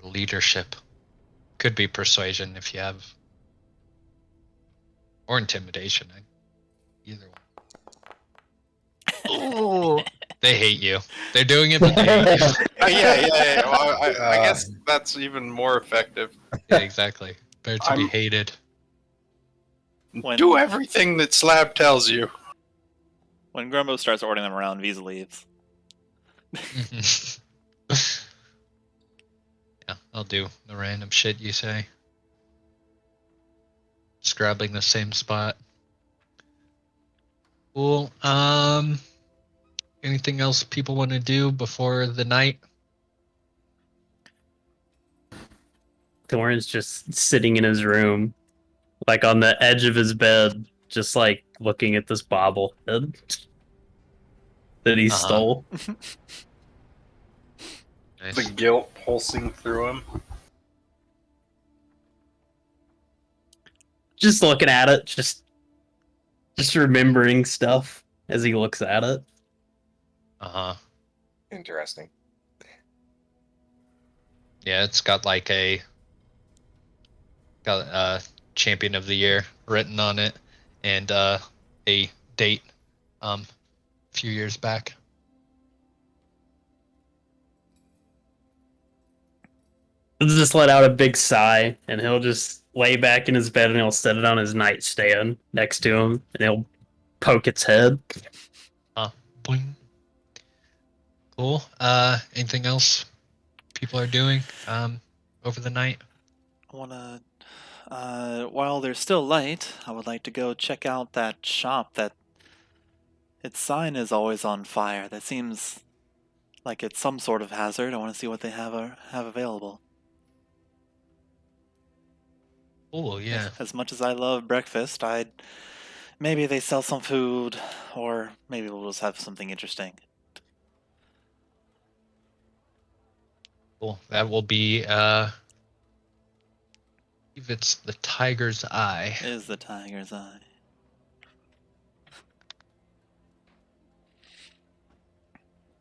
leadership. Could be persuasion if you have. Or intimidation. Either one. Ooh. They hate you. They're doing it, but they hate you. Yeah. Well, I guess that's even more effective. Yeah, exactly. Better to be hated. Do everything that Slab tells you. When Grumbo starts ordering them around, Visa leaves. Yeah, I'll do the random shit you say. Just grabbing the same spot. Cool. Anything else people want to do before the night? Torin's just sitting in his room, like on the edge of his bed, just like looking at this bobblehead that he stole. Nice. The guilt pulsing through him. just looking at it, just remembering stuff as he looks at it. Interesting. Yeah, it's got like a champion of the year written on it, and a date a few years back. He'll just let out a big sigh, and he'll just lay back in his bed, and he'll set it on his nightstand next to him, and he'll poke its head. Boing. Cool. Anything else people are doing over the night? I wanna, while there's still light, I would like to go check out that shop that its sign is always on fire. That seems like it's some sort of hazard. I want to see what they have available. Oh yeah. As much as I love breakfast, maybe they sell some food, or maybe we'll just have something interesting. Cool. That will be if it's the Tiger's Eye. It is the Tiger's Eye.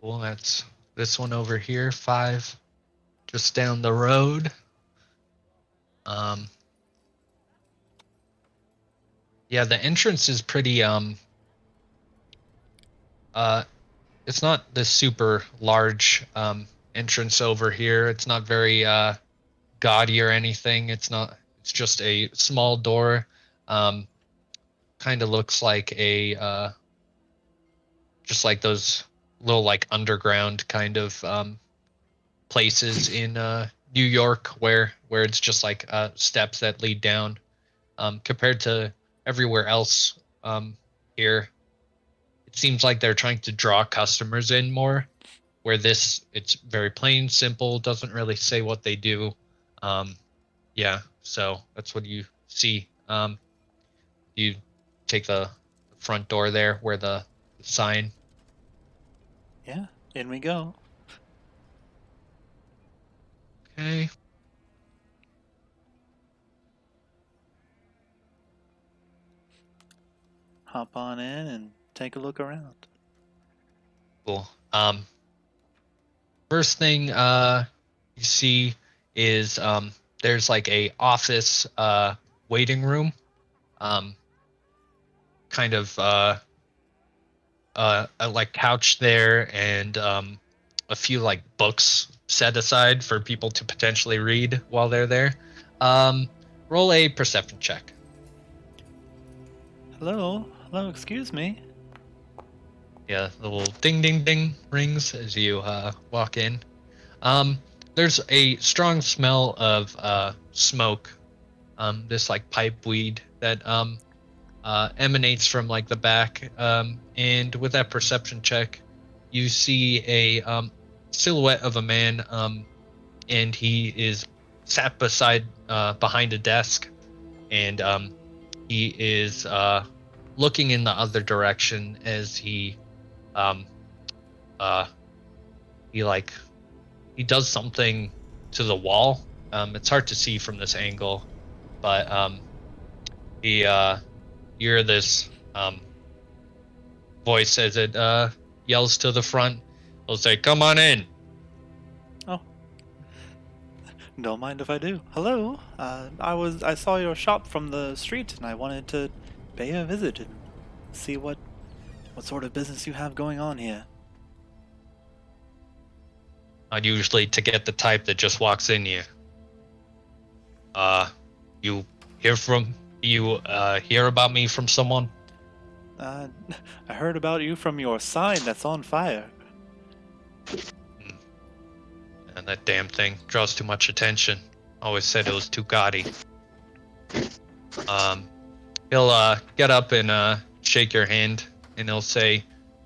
Cool, that's this one over here, 5, just down the road. Yeah, the entrance is pretty it's not this super large entrance over here. It's not very gaudy or anything. It's just a small door. Kind of looks like a just like those little like underground kind of places in New York where it's just like steps that lead down. Compared to everywhere else here, it seems like they're trying to draw customers in more, where it's very plain, simple, doesn't really say what they do. Yeah, so that's what you see. You take the front door there where the sign. Yeah, in we go. Okay. Hop on in and take a look around. Cool. First thing you see is there's like a office waiting room. Kind of a like couch there, and a few like books set aside for people to potentially read while they're there. Roll a perception check. Hello, excuse me. Yeah, the little ding ding ding rings as you walk in. There's a strong smell of smoke. This like pipe weed that emanates from like the back. And with that perception check, you see a silhouette of a man, and he is sat behind a desk, and he is looking in the other direction as he does something to the wall. It's hard to see from this angle, but he you hear this voice as it yells to the front. It'll say, "Come on in." Oh, don't mind if I do. Hello, I saw your shop from the street, and I wanted to pay a visit and see what sort of business you have going on here. Not usually to get the type that just walks in here. You hear about me from someone? I heard about you from your sign that's on fire. And that damn thing draws too much attention. Always said it was too gaudy. He'll get up and shake your hand, and he'll say,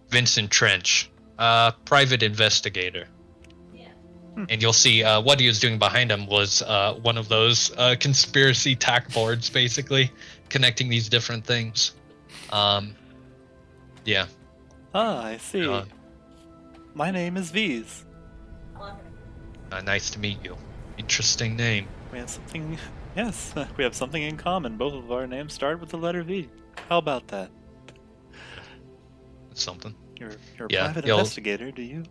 "Vincent Trench, private investigator." And you'll see what he was doing behind him was one of those conspiracy tack boards, basically, connecting these different things. Yeah. Ah, I see. My name is V's. Nice to meet you. Interesting name. We have something Yes, we have something in common. Both of our names start with the letter V. How about that? That's something. You're a Yeah, private he'll- investigator, do you?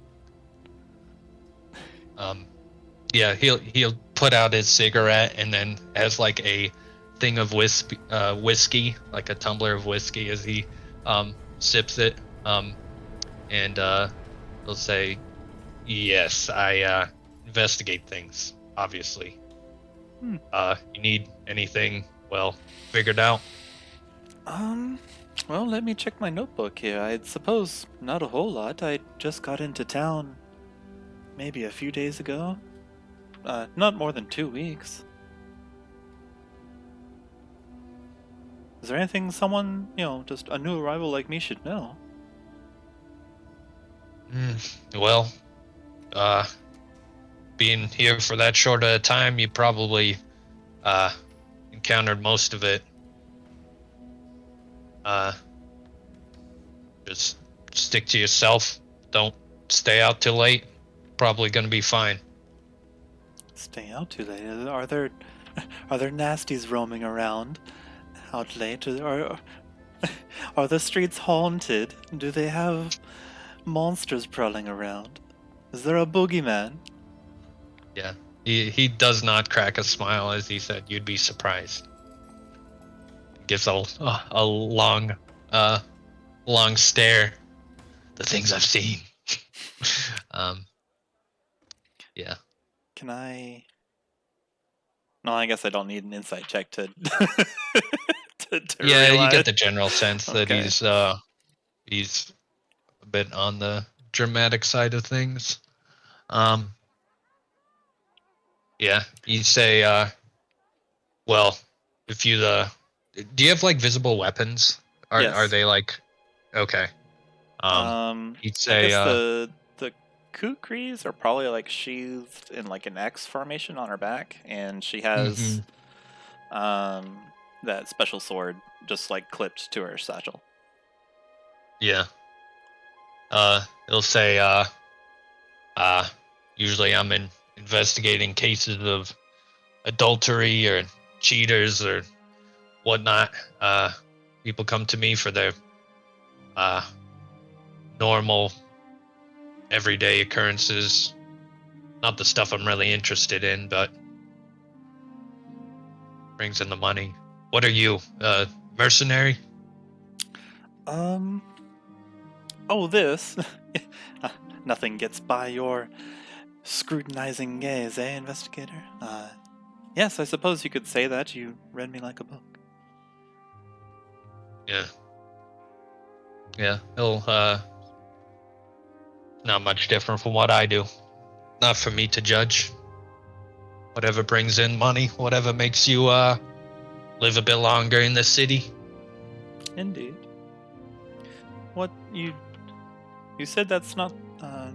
Yeah, he'll put out his cigarette and then has like a thing of whiskey, like a tumbler of whiskey as he sips it. And he'll say, "Yes, I investigate things, obviously. Hmm. You need anything well figured out?" Well, let me check my notebook here. I'd suppose not a whole lot. I just got into town maybe a few days ago. Not more than 2 weeks. Is there anything someone, just a new arrival like me should know? Well, being here for that short a time, you probably encountered most of it. Just stick to yourself. Don't stay out too late. Probably gonna be fine. Stay out too late. Are there nasties roaming around out late? Are the streets haunted? Do they have monsters prowling around? Is there a boogeyman? Yeah. He does not crack a smile as he said, "You'd be surprised." Gives a long long stare. The things I've seen. Yeah. Can I? No, I guess I don't need an insight check to to Yeah, you realize. get the general sense that Okay. he's a bit on the dramatic side of things. Yeah, you say, well, if you do you have like visible weapons? Are Yes. they like, okay? You'd I say, guess the kukris are probably like sheathed in like an X formation on her back, and she has that special sword just like clipped to her satchel. yeah. It'll say, usually I'm investigating cases of adultery or cheaters or whatnot. People come to me for their normal, everyday occurrences. Not the stuff I'm really interested in, but brings in the money. What are you, mercenary? Oh, this. Nothing gets by your scrutinizing gaze, eh, investigator? Yes, I suppose you could say that. You read me like a book. Yeah. Yeah, he'll, not much different from what I do. Not for me to judge. Whatever brings in money, whatever makes you, live a bit longer in the city. Indeed. What you said that's not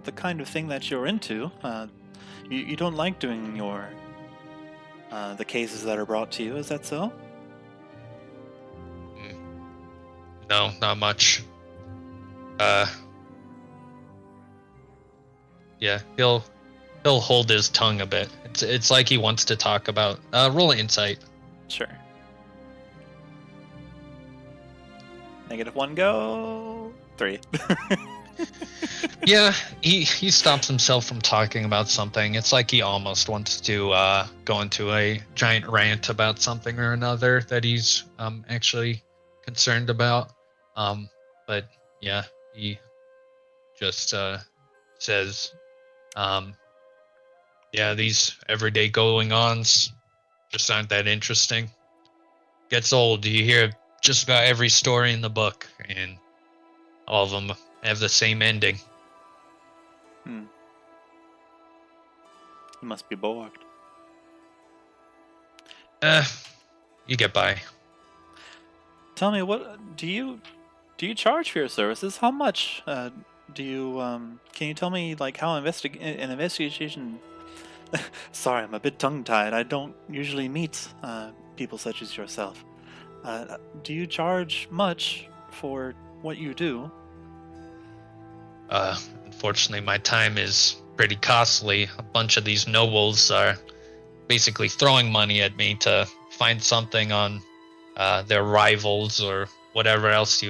the kind of thing that you're into. You don't like doing your the cases that are brought to you. Is that so? No, not much. Yeah, he'll hold his tongue a bit. It's like he wants to talk about. Roll an insight. Sure. -1 go. 3. Yeah, he stops himself from talking about something. It's like he almost wants to go into a giant rant about something or another that he's actually concerned about. But yeah, he just says, yeah, these everyday going-ons just aren't that interesting. Gets old. You hear just about every story in the book, and all of them have the same ending. You must be bored. You get by. Tell me, what do you charge for your services? How much do you can you tell me like how an investigation sorry, I'm a bit tongue-tied. I don't usually meet people such as yourself. Do you charge much for what you do? Unfortunately, my time is pretty costly. A bunch of these nobles are basically throwing money at me to find something on their rivals or whatever else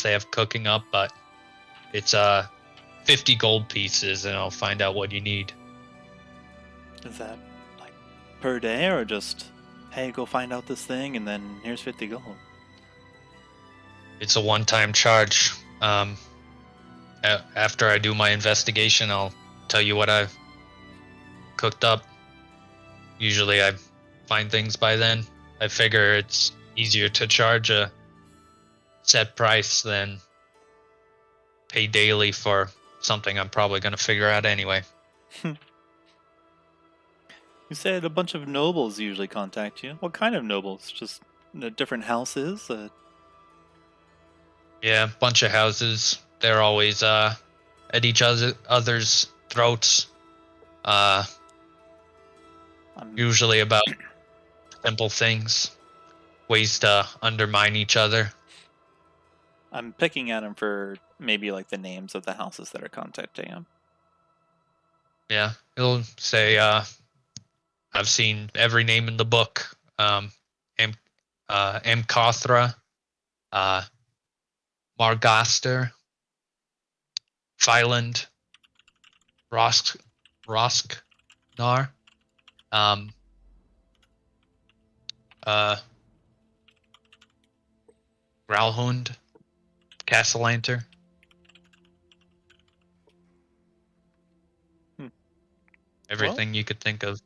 they have cooking up. But it's 50 gold pieces, and I'll find out what you need. Is that like per day, or just, hey, go find out this thing, and then here's 50 gold? It's a one-time charge. After I do my investigation, I'll tell you what I've cooked up. Usually I find things by then. I figure it's easier to charge a set price than pay daily for something I'm probably going to figure out anyway. You said a bunch of nobles usually contact you. What kind of nobles? Just different houses? Yeah, a bunch of houses. They're always at each other's throats. Usually about simple things, ways to undermine each other. I'm picking at him for maybe like the names of the houses that are contacting him. Yeah, it'll say I've seen every name in the book. Amkothra, Margaster, Fyland, Rosknar, Growlhund, Castellanter. Everything you could think of.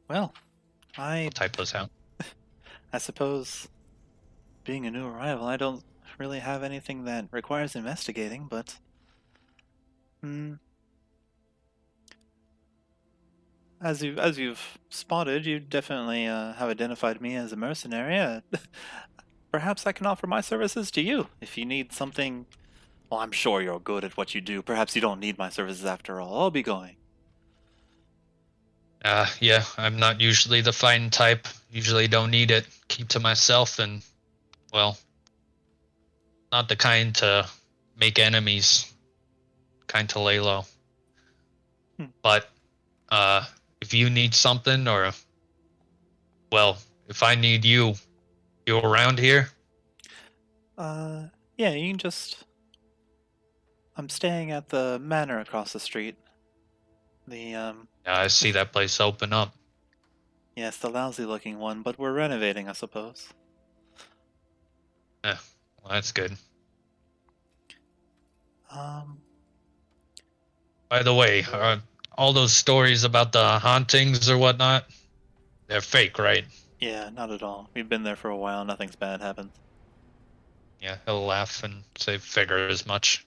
Well, I'll type those out. I suppose, being a new arrival, I don't really have anything that requires investigating, but as you've spotted, you definitely have identified me as a mercenary. Perhaps I can offer my services to you if you need something. Well, I'm sure you're good at what you do. Perhaps you don't need my services after all. I'll be going. Yeah, I'm not usually the fighting type. Usually don't need it. Keep to myself, and, well, not the kind to make enemies. Kind to lay low. But if you need something, or, well, if I need you around here? Yeah, you can just... I'm staying at the manor across the street. Yeah, I see that place open up. Yes, the lousy looking one, but we're renovating, I suppose. Yeah, well, that's good. By the way, all those stories about the hauntings or whatnot, they're fake, right? Yeah, not at all. We've been there for a while, nothing's bad happened. Yeah, he'll laugh and say, figure as much.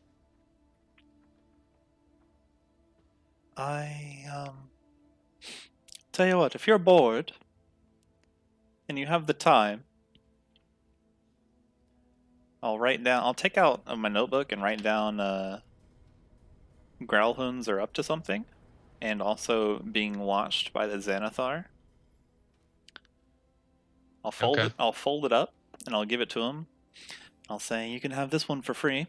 Tell you what, if you're bored, and you have the time, I'll take out my notebook and write down, Growlhounds are up to something, and also being watched by the Xanathar. I'll fold it up, and I'll give it to him. I'll say, you can have this one for free.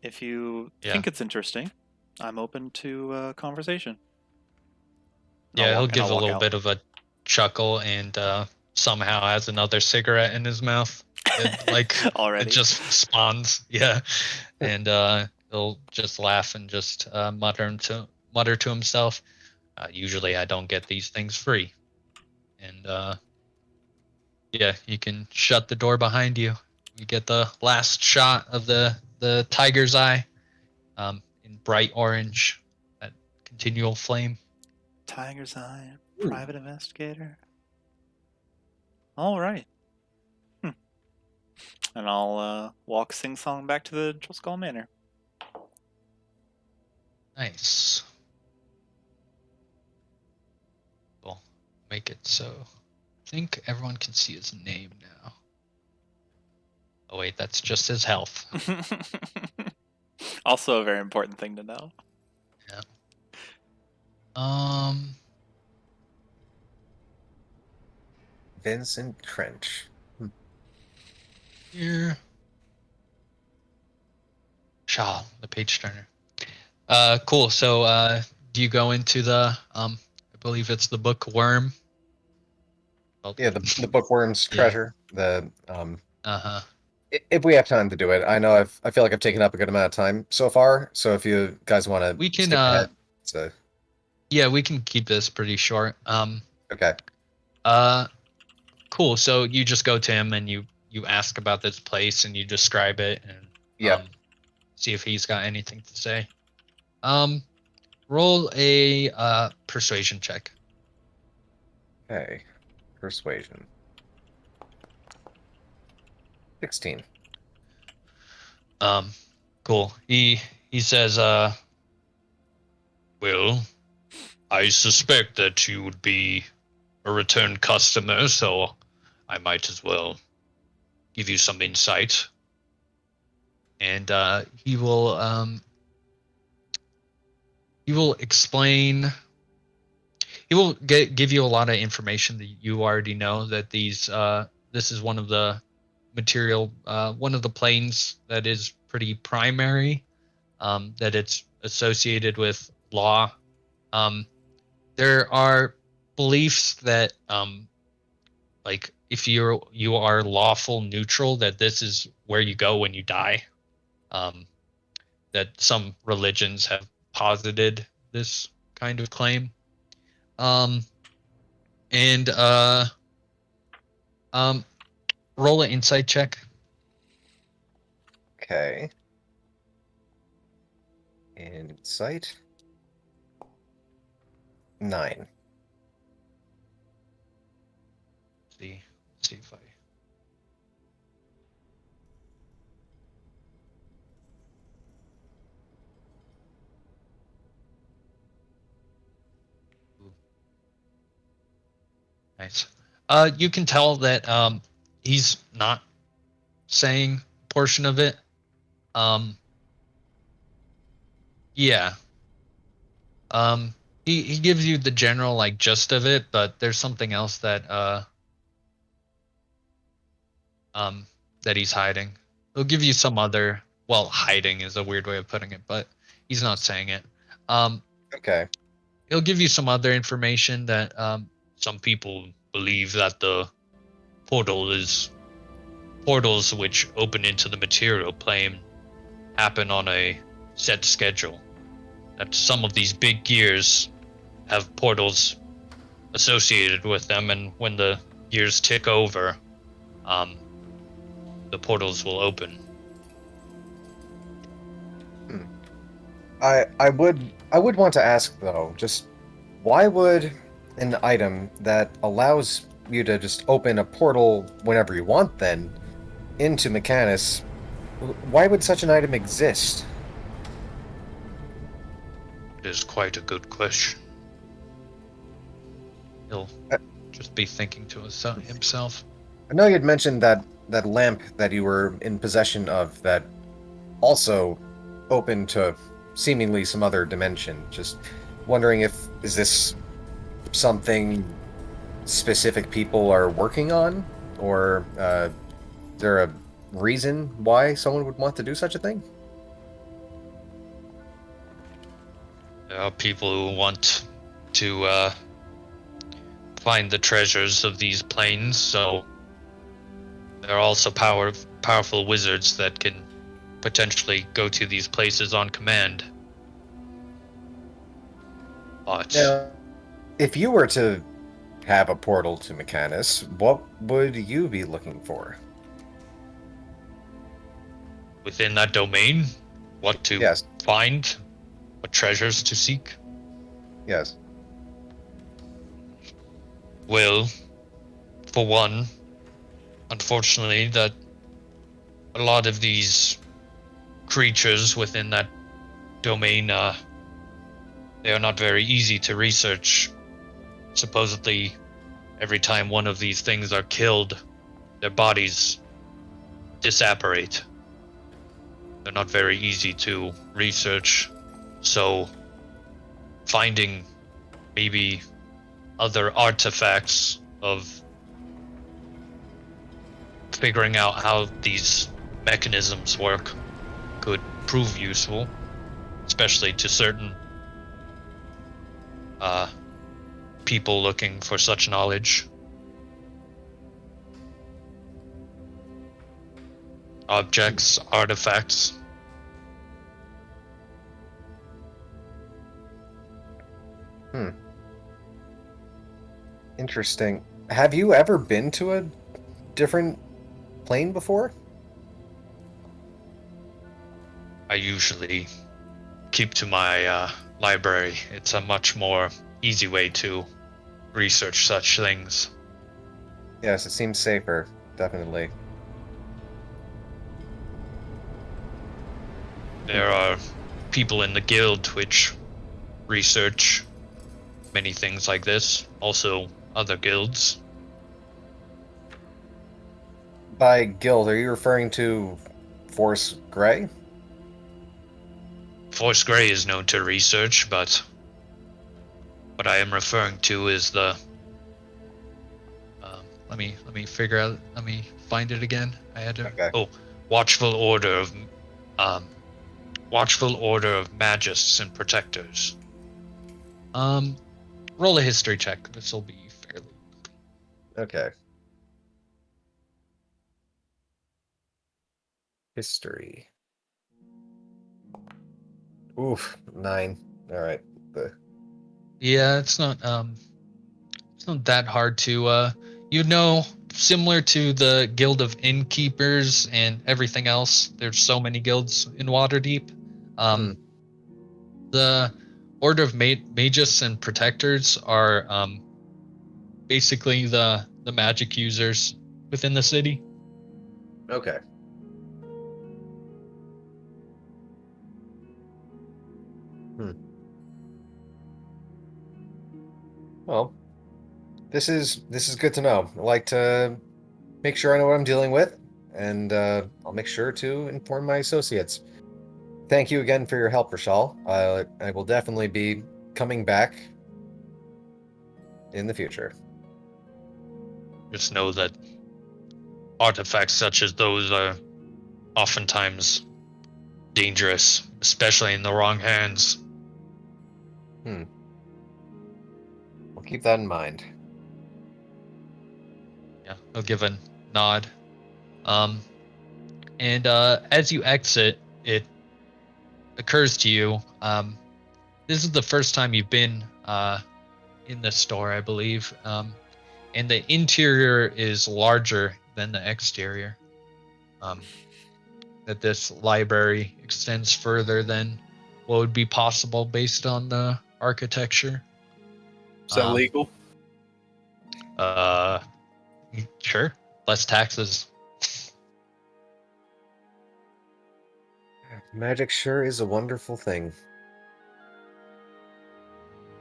If you think it's interesting, I'm open to conversation. Yeah, he'll give a little bit of a chuckle and somehow has another cigarette in his mouth. It just spawns. Yeah. And he'll just laugh and just mutter to himself. Usually I don't get these things free. And yeah, you can shut the door behind you. You get the last shot of the tiger's eye in bright orange, that continual flame. Tiger's eye, private investigator. All right. And I'll walk sing-song back to the Driscoll Manor. Nice. We'll make it so I think everyone can see his name now. Oh wait, that's just his health. Also a very important thing to know. Yeah. Vincent Trench. Here. Shaw, the page turner. Cool. So, do you go into the I believe it's the bookworm? Well, Yeah, the bookworm's Yeah. treasure. Uh-huh. If we have time to do it, I know I feel like I've taken up a good amount of time so far. So if you guys want We to can skip ahead, so yeah, we can keep this pretty short. okay. Cool. So you just go to him and you ask about this place and you describe it and Yep. see if he's got anything to say. Roll a persuasion check. Okay. Persuasion. 16. Cool. He says, well, I suspect that you would be a return customer, so I might as well give you some insight. And he will explain. He will give you a lot of information that you already know. That this is one of the one of the planes that is pretty primary. That it's associated with law. There are beliefs that like if you are lawful neutral, that this is where you go when you die. That some religions have posited this kind of claim. And roll an insight check. Okay. Insight. 9. See if I. Nice. You can tell that he's not saying portion of it. Yeah. He gives you the general like gist of it, but there's something else that he's hiding. He'll give you some other, well, hiding is a weird way of putting it, but he's not saying it. Okay. He'll give you some other information that some people believe that the portals which open into the material plane happen on a set schedule. That some of these big gears have portals associated with them, and when the gears tick over, the portals will open. I would want to ask though, just why would an item that allows you to just open a portal whenever you want then into Mechanus, why would such an item exist? It is quite a good question. He'll just be thinking to himself. I know you'd mentioned that lamp that you were in possession of that also opened to seemingly some other dimension. Just wondering is this something specific people are working on, or is there a reason why someone would want to do such a thing? There are people who want to find the treasures of these planes, so there are also powerful wizards that can potentially go to these places on command. But Now, if you were to have a portal to Mechanus, what would you be looking for? within that domain, what to Yes. find, what treasures to seek. Yes. Well, for one, unfortunately, that a lot of these creatures within that domain, they are not very easy to research. Supposedly, every time one of these things are killed, their bodies disapparate. They're not very easy to research, so finding maybe other artifacts of figuring out how these mechanisms work could prove useful. especially to certain people looking for such knowledge. Objects, artifacts. Interesting. Have you ever been to a different plane before? I usually keep to my library. It's a much more easy way to research such things. Yes, it seems safer, definitely. There are people in the guild which research many things like this. Also, other guilds. By guild, are you referring to Force Grey? Force Grey is known to research, but what I am referring to is the. Let me figure out. Let me find it again. I had to. Okay. Oh, Watchful Order of Magists and Protectors. Roll a history check. This will be fairly. Okay. History. Oof, 9. All right. Yeah, it's not that hard to similar to the Guild of Innkeepers and everything else. There's so many guilds in Waterdeep. The Order of Magus and Protectors are basically the magic users within the city. Okay. Well, this is good to know. I like to make sure I know what I'm dealing with, and I'll make sure to inform my associates. Thank you again for your help, Rashal. I will definitely be coming back in the future. Just know that artifacts such as those are oftentimes dangerous, especially in the wrong hands. I'll keep that in mind. Yeah, I'll give a nod. And as you exit, it occurs to you, this is the first time you've been in the store, I believe. And the interior is larger than the exterior. That this library extends further than what would be possible based on the architecture. Is that legal? Sure. Less taxes. Magic sure is a wonderful thing.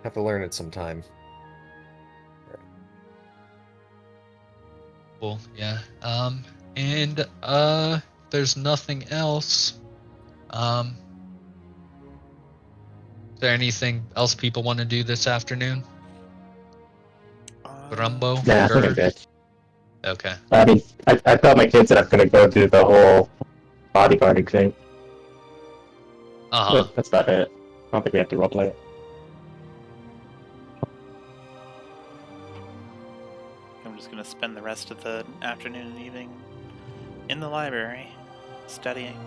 Have to learn it sometime. Cool, yeah. And there's nothing else. Is there anything else people want to do this afternoon? Grumbo? Nah, I think I'm good. Okay. I mean, I tell my kids that I'm gonna go do the whole bodyguarding thing. Uh-huh. But that's about it. I don't think we have to roleplay it. I'm just going to spend the rest of the afternoon and evening in the library, studying.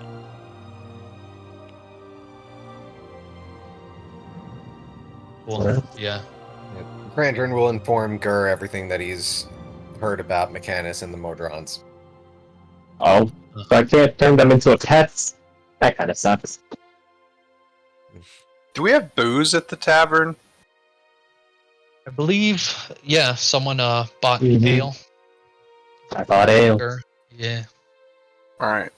Cool. Yeah. Krandren will inform Gur everything that he's heard about Mechanus and the Modrons. Oh, so I can't turn them into a pets? That kind of sucks. Do we have booze at the tavern? I believe, yeah, someone bought Mhm. ale. I bought ale. Or, yeah. Alright.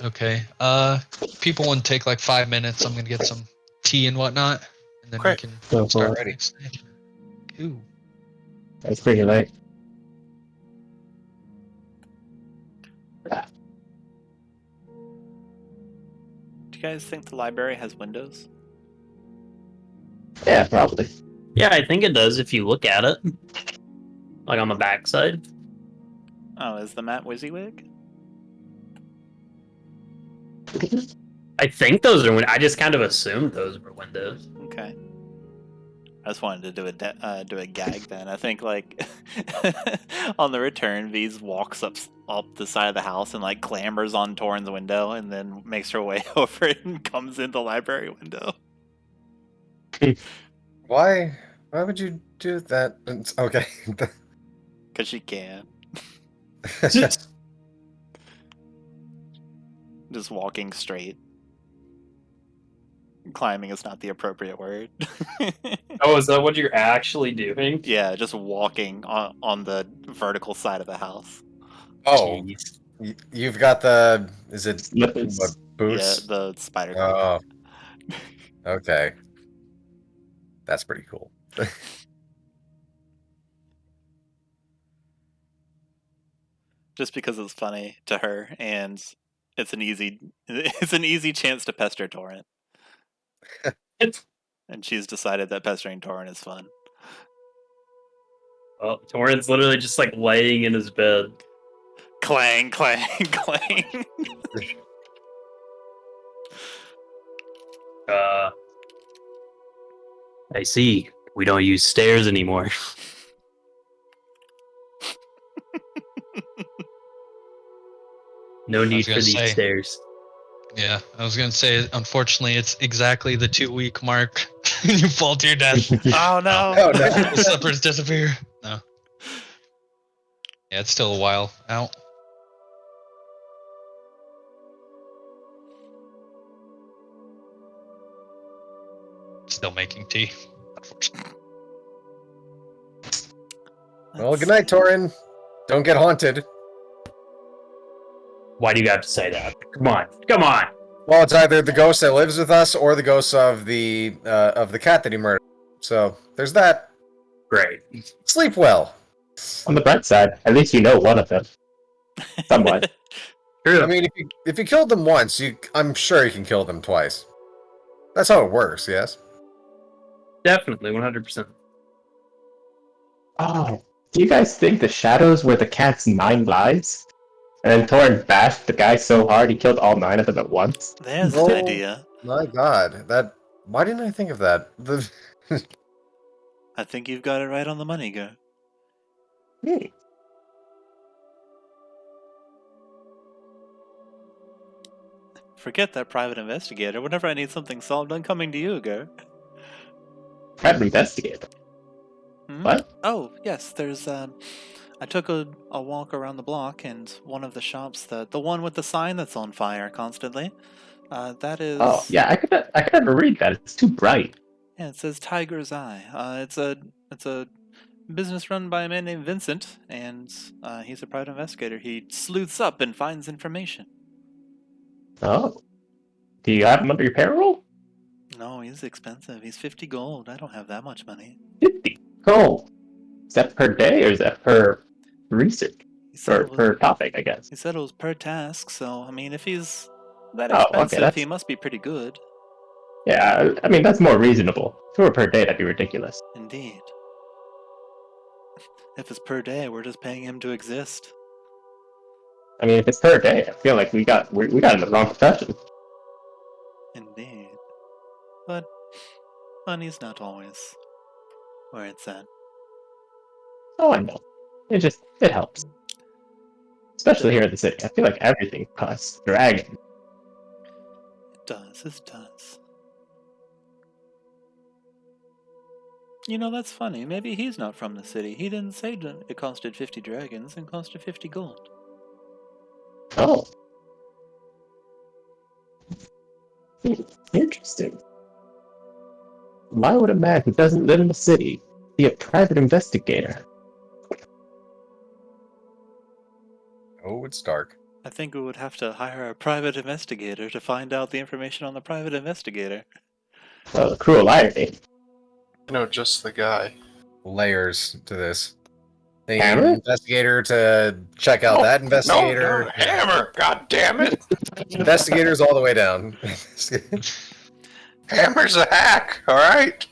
Okay. People want to take like 5 minutes. I'm gonna get some tea and whatnot, and then Great. we can Go for start it. the next day. Ooh. It's pretty late. Do you guys think the library has windows? Yeah, probably. Yeah, I think it does if you look at it. Like on the backside? Oh, is the map WYSIWYG? I think those are. I just kind of assumed those were windows. Okay. I just wanted to do a gag then. I think like on the return, V's walks up the side of the house and like clambers on Torin's window and then makes her way over it and comes in the library window. Why would you do that? It's okay. Because she can. Just walking straight. Climbing is not the appropriate word. Oh, is that what you're actually doing? Yeah, just walking on the vertical side of the house. Oh, Jeez. you've got the. Is it Slippers. what, boots? Yeah, the spider. Oh, okay. That's pretty cool. Just because it's funny to her, and it's an easy chance to pester Torin. And she's decided that pestering Torin is fun. Well, Torin's literally just like laying in his bed. Clang, clang, clang. I see. We don't use stairs anymore. No need for these stairs. Yeah, I was gonna say, unfortunately, it's exactly the 2-week mark. You fall to your death. Oh no! Oh, no. The slippers disappear. No. Yeah, it's still a while out. Still making tea, unfortunately. Well, good night, Torin. Don't get haunted. Why do you have to say that? Come on, come on! Well, it's either the ghost that lives with us or the ghost of the cat that he murdered. So there's that. Great. Sleep well. On the bright side, at least you know one of them. Somewhat. True. I mean, if you killed them once, I'm sure you can kill them twice. That's how it works, yes? Definitely, 100%. Oh, do you guys think the shadows were the cat's 9 lives? And then Torin bashed the guy so hard he killed all 9 of them at once? There's Oh. an idea. My God, why didn't I think of that? I think you've got it right on the money, girl. Hmm. Forget that private investigator. Whenever I need something solved, I'm coming to you, girl. Private investigator. Hmm? What? Oh, yes, there's, I took a walk around the block, and one of the shops, the one with the sign that's on fire constantly, that is... Oh, yeah, I could never read that. It's too bright. Yeah, it says Tiger's Eye. It's a business run by a man named Vincent, and he's a private investigator. He sleuths up and finds information. Oh. Do you have him under your payroll? No, he's expensive. He's 50 gold. I don't have that much money. 50 gold. Is that per day or is that per research? He said, Or per topic, I guess. he said it was per task, so, I mean, if he's that Oh, okay, expensive, that's- he must be pretty good. Yeah, I mean, that's more reasonable. If it were per day, that'd be ridiculous. Indeed. If it's per day, we're just paying him to exist. I mean, if it's per day, I feel like we got in the wrong profession. Indeed. But money's not always where it's at. Oh, I know. It helps. Especially here in the city. I feel like everything costs dragon. It does. You know, that's funny. Maybe he's not from the city. He didn't say that it costed 50 dragons and costed 50 gold. Oh. Interesting. Why would a man who doesn't live in the city be a private investigator? Oh, it's dark. I think we would have to hire a private investigator to find out the information on the private investigator. Well, the cruel irony. No, just the guy. Layers to this. They need Hammer? an investigator to check out that investigator. No, hammer! God damn it! Investigators all the way down. Hammer's a hack, alright?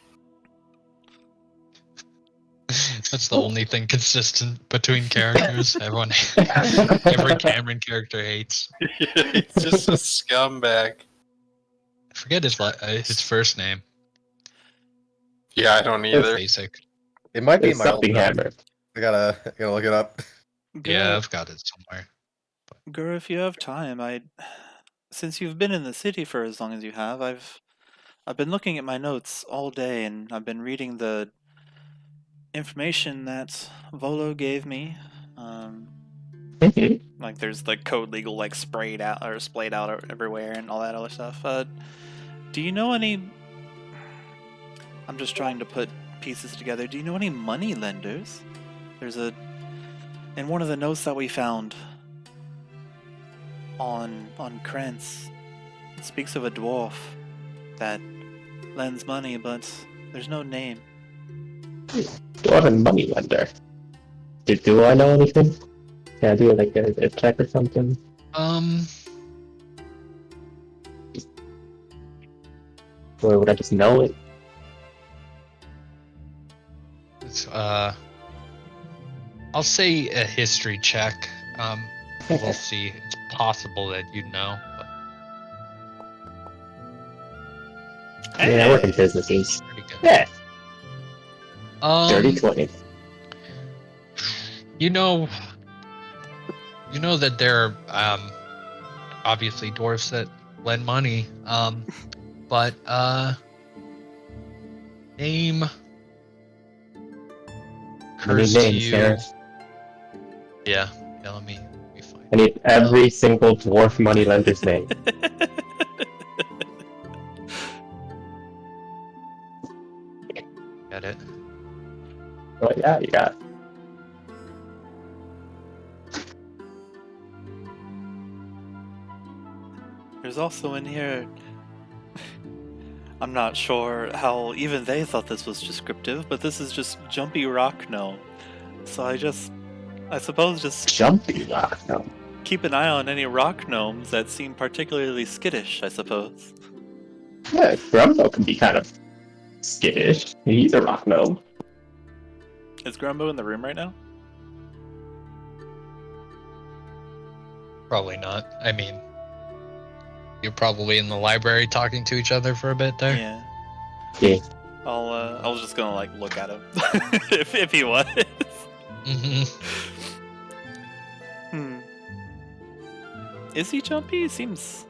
That's the only thing consistent between characters. Every Cameron character hates. He's just a scumbag. I forget his first name. Yeah, I don't either. Basic. It might be It's my old something note. hammer. I gotta look it up. Yeah, I've got it somewhere. Gur, if you have time, since you've been in the city for as long as you have, I've been looking at my notes all day, and I've been reading the information that Volo gave me. Like there's the code legal like sprayed out or splayed out everywhere and all that other stuff. Do you know any? I'm just trying to put pieces together. Do you know any money lenders? There's in one of the notes that we found on Krantz, it speaks of a dwarf that lends money, but there's no name. Dwarven money lender. Do I know anything? Can I do like a check or something? Or would I just know it? It's, I'll say a history check. We'll see. It's possible that you know. But Yeah, I work in businesses. pretty good. Yeah, Um, 30-20. you know that there are obviously dwarves that lend money. But name I need occurs to names, you. Gareth. Yeah, let me find. I need every single dwarf money lender's name. Get it. Oh yeah, you got it. There's also in here. I'm not sure how even they thought this was descriptive, but this is just Jumpy Rock Gnome. So I suppose just Jumpy rock. No. keep an eye on any rock gnomes that seem particularly skittish, I suppose. Yeah, Grumbo can be kind of skittish. He's a rock gnome. Is Grumbo in the room right now? Probably not. I mean, you're probably in the library talking to each other for a bit there. Yeah. Yeah. I was just gonna like look at him if he was. hmm Is he jumpy? He seems.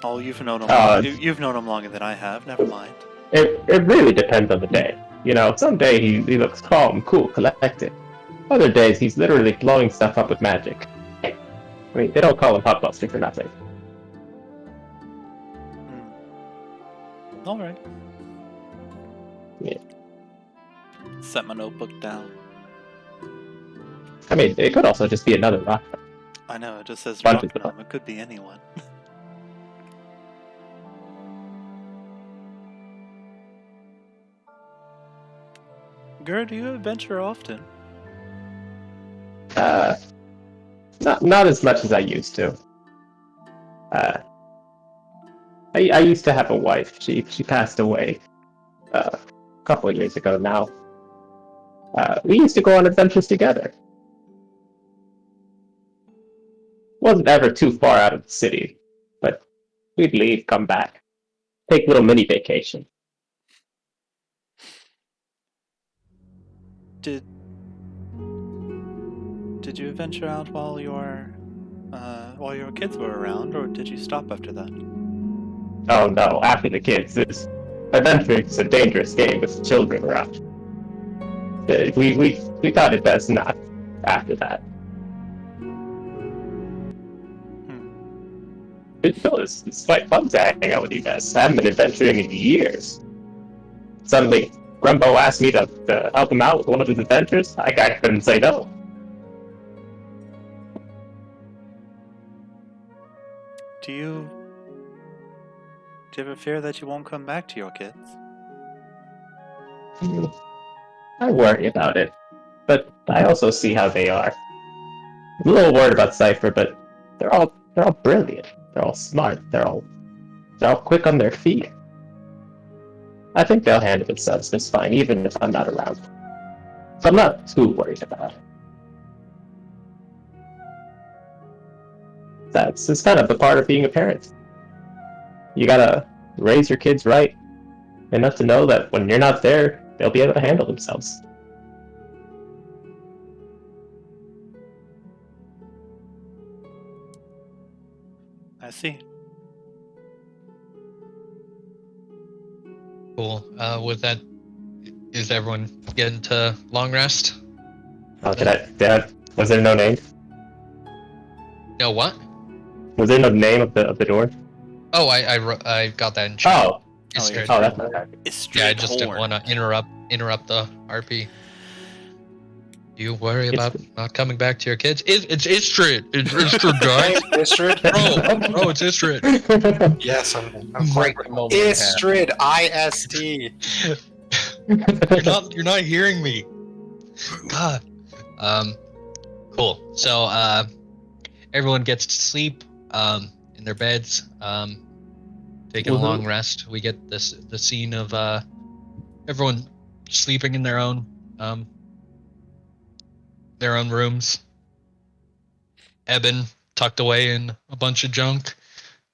Oh, you've known him. You've known him longer than I have. Never mind. It really depends on the day. You know, some day he looks calm, cool, collected. Other days he's literally blowing stuff up with magic. I mean, they don't call him Hotbuster for nothing. All right. Yeah. Set my notebook down. I mean, it could also just be another rock. I know it just says Bunch rock of gnome. It could be anyone. Gur, do you adventure often? Not as much as I used to. I used to have a wife. She passed away a couple of years ago now. We used to go on adventures together. Wasn't ever too far out of the city, but we'd leave, come back, take a little mini vacation. Did you adventure out while your kids were around, or did you stop after that? Oh no, after the kids, adventuring is a dangerous game with children around. We thought it best not after that. It's quite fun to hang out with you guys. I haven't been adventuring in years. Suddenly, Grumbo asked me to help him out with one of his adventures. I couldn't say no. Do you ever fear that you won't come back to your kids? I worry about it, but I also see how they are. I'm a little worried about Cypher, but they're all brilliant. They're all smart. They're all quick on their feet. I think they'll handle themselves just fine, even if I'm not around. So I'm not too worried about it. That's just kind of the part of being a parent. You gotta raise your kids right, enough to know that when you're not there, they'll be able to handle themselves. I see. Cool. With that, is everyone getting to long rest? Oh, was there no name? No, what? Was there no name of the door? Oh, I got that in chat. Oh, Istrid. oh, that's not happening. Yeah, I just didn't want to interrupt the RP. You worry about not coming back to your kids? It's Istrid. It's Istrid, guys. Istrid? Bro, it's Istrid. Yes, I'm Right quite moment Istrid, IST. You're not hearing me. God. Cool. So everyone gets to sleep in their beds, taking a long rest. We get the scene of everyone sleeping in their own rooms. Ebyn tucked away in a bunch of junk.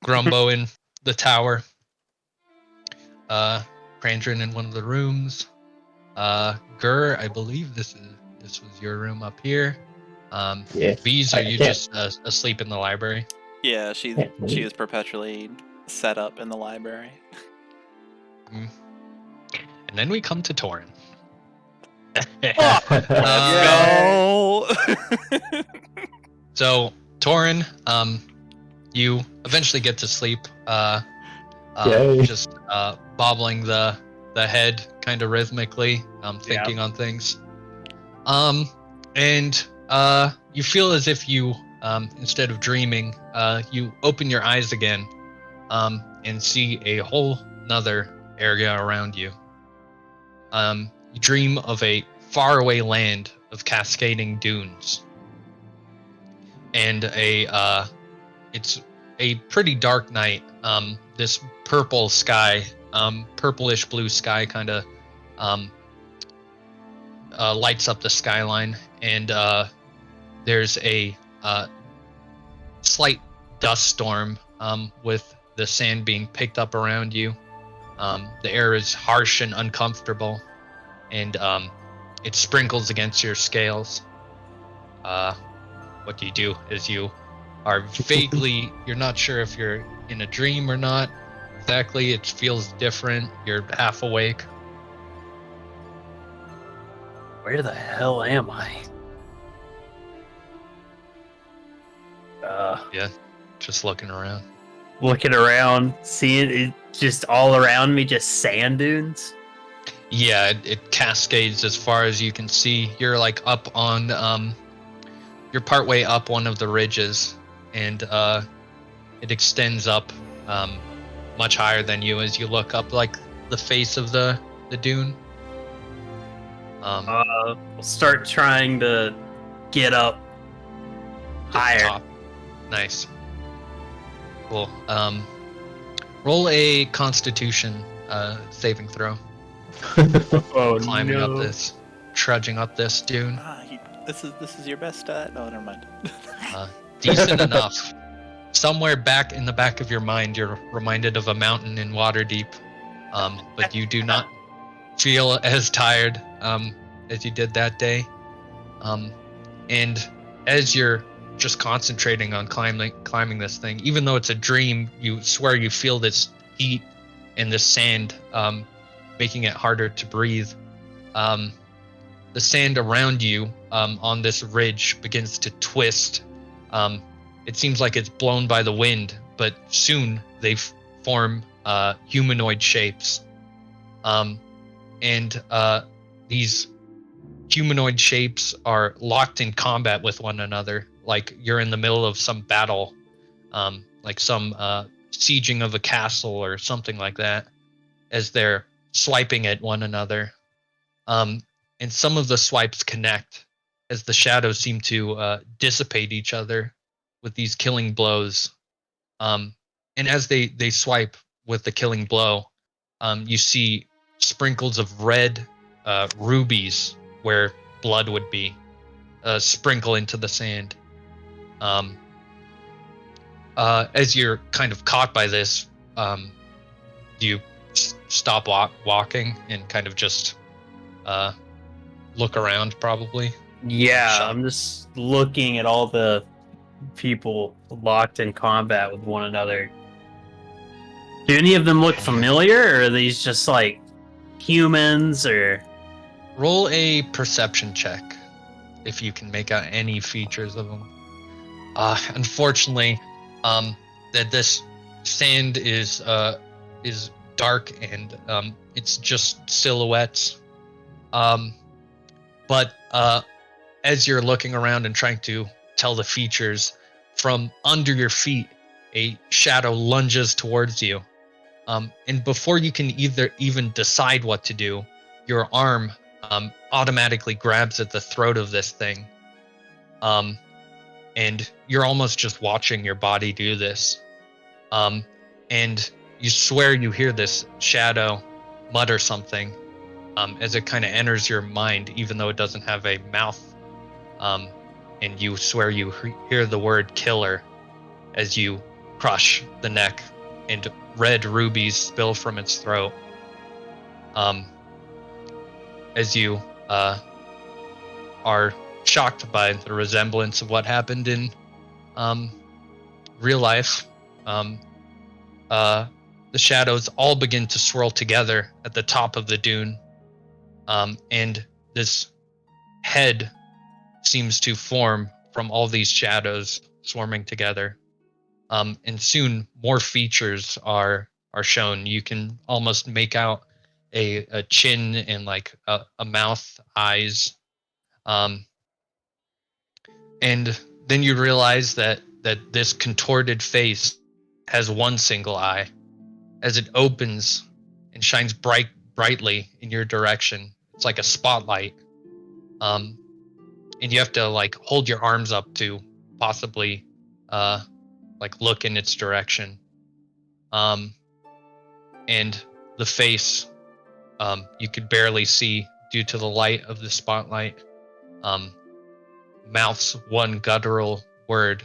Grumbo in the tower. Krandren in one of the rooms. Gur, I believe this was your room up here. Yeah. Bees, are you just asleep in the library? Yeah, she is perpetually set up in the library. And then we come to Torin. Go! So Torin, you eventually get to sleep. Yay. Just bobbling the head kind of rhythmically, thinking on things. And you feel as if you, instead of dreaming, you open your eyes again, and see a whole nother area around you. You dream of a faraway land of cascading dunes, and it's a pretty dark night. This purple sky, purplish blue sky, kind of lights up the skyline, and there's a slight dust storm with the sand being picked up around you. The air is harsh and uncomfortable, and it sprinkles against your scales. What do you do as you are vaguely, you're not sure if you're in a dream or not exactly, it feels different, you're half awake. Where the hell am I? Yeah, just looking around. Looking around, seeing it just all around me, just sand dunes. Yeah, it cascades as far as you can see. You're like up on, you're partway up one of the ridges, and it extends up much higher than you as you look up like the face of the dune. We'll start trying to get up to the higher. top. Nice. Cool. Roll a Constitution saving throw. Oh, Climbing no. up this, trudging up this dune. This is your best stat? No, never mind. Decent enough. Somewhere back in the back of your mind, you're reminded of a mountain in Waterdeep, but you do not feel as tired as you did that day. And as you're just concentrating on climbing this thing, even though it's a dream, you swear you feel this heat and this sand making it harder to breathe. The sand around you on this ridge begins to twist. It seems like it's blown by the wind, but soon they form humanoid shapes. And these humanoid shapes are locked in combat with one another, like you're in the middle of some battle, like some sieging of a castle or something like that, as they're swiping at one another. And some of the swipes connect as the shadows seem to dissipate each other with these killing blows. And as they swipe with the killing blow, you see sprinkles of red rubies where blood would be, sprinkle into the sand. As you're kind of caught by this, you stop walking and kind of just look around, probably. Yeah, Shut. I'm just looking at all the people locked in combat with one another. Do any of them look familiar, or are these just like humans, or... Roll a perception check if you can make out any features of them. Unfortunately, that this sand is dark and it's just silhouettes. But as you're looking around and trying to tell the features, from under your feet, a shadow lunges towards you. And before you can even decide what to do, your arm automatically grabs at the throat of this thing. And you're almost just watching your body do this. And you swear you hear this shadow mutter something as it kind of enters your mind, even though it doesn't have a mouth. And you swear you hear the word killer as you crush the neck and red rubies spill from its throat. As you are shocked by the resemblance of what happened in real life, the shadows all begin to swirl together at the top of the dune, and this head seems to form from all these shadows swarming together. And soon more features are shown. You can almost make out a chin and like a mouth, eyes. And then you realize that this contorted face has one single eye. As it opens and shines brightly in your direction, it's like a spotlight. And you have to like hold your arms up to possibly like look in its direction. And the face you could barely see due to the light of the spotlight. Mouths one guttural word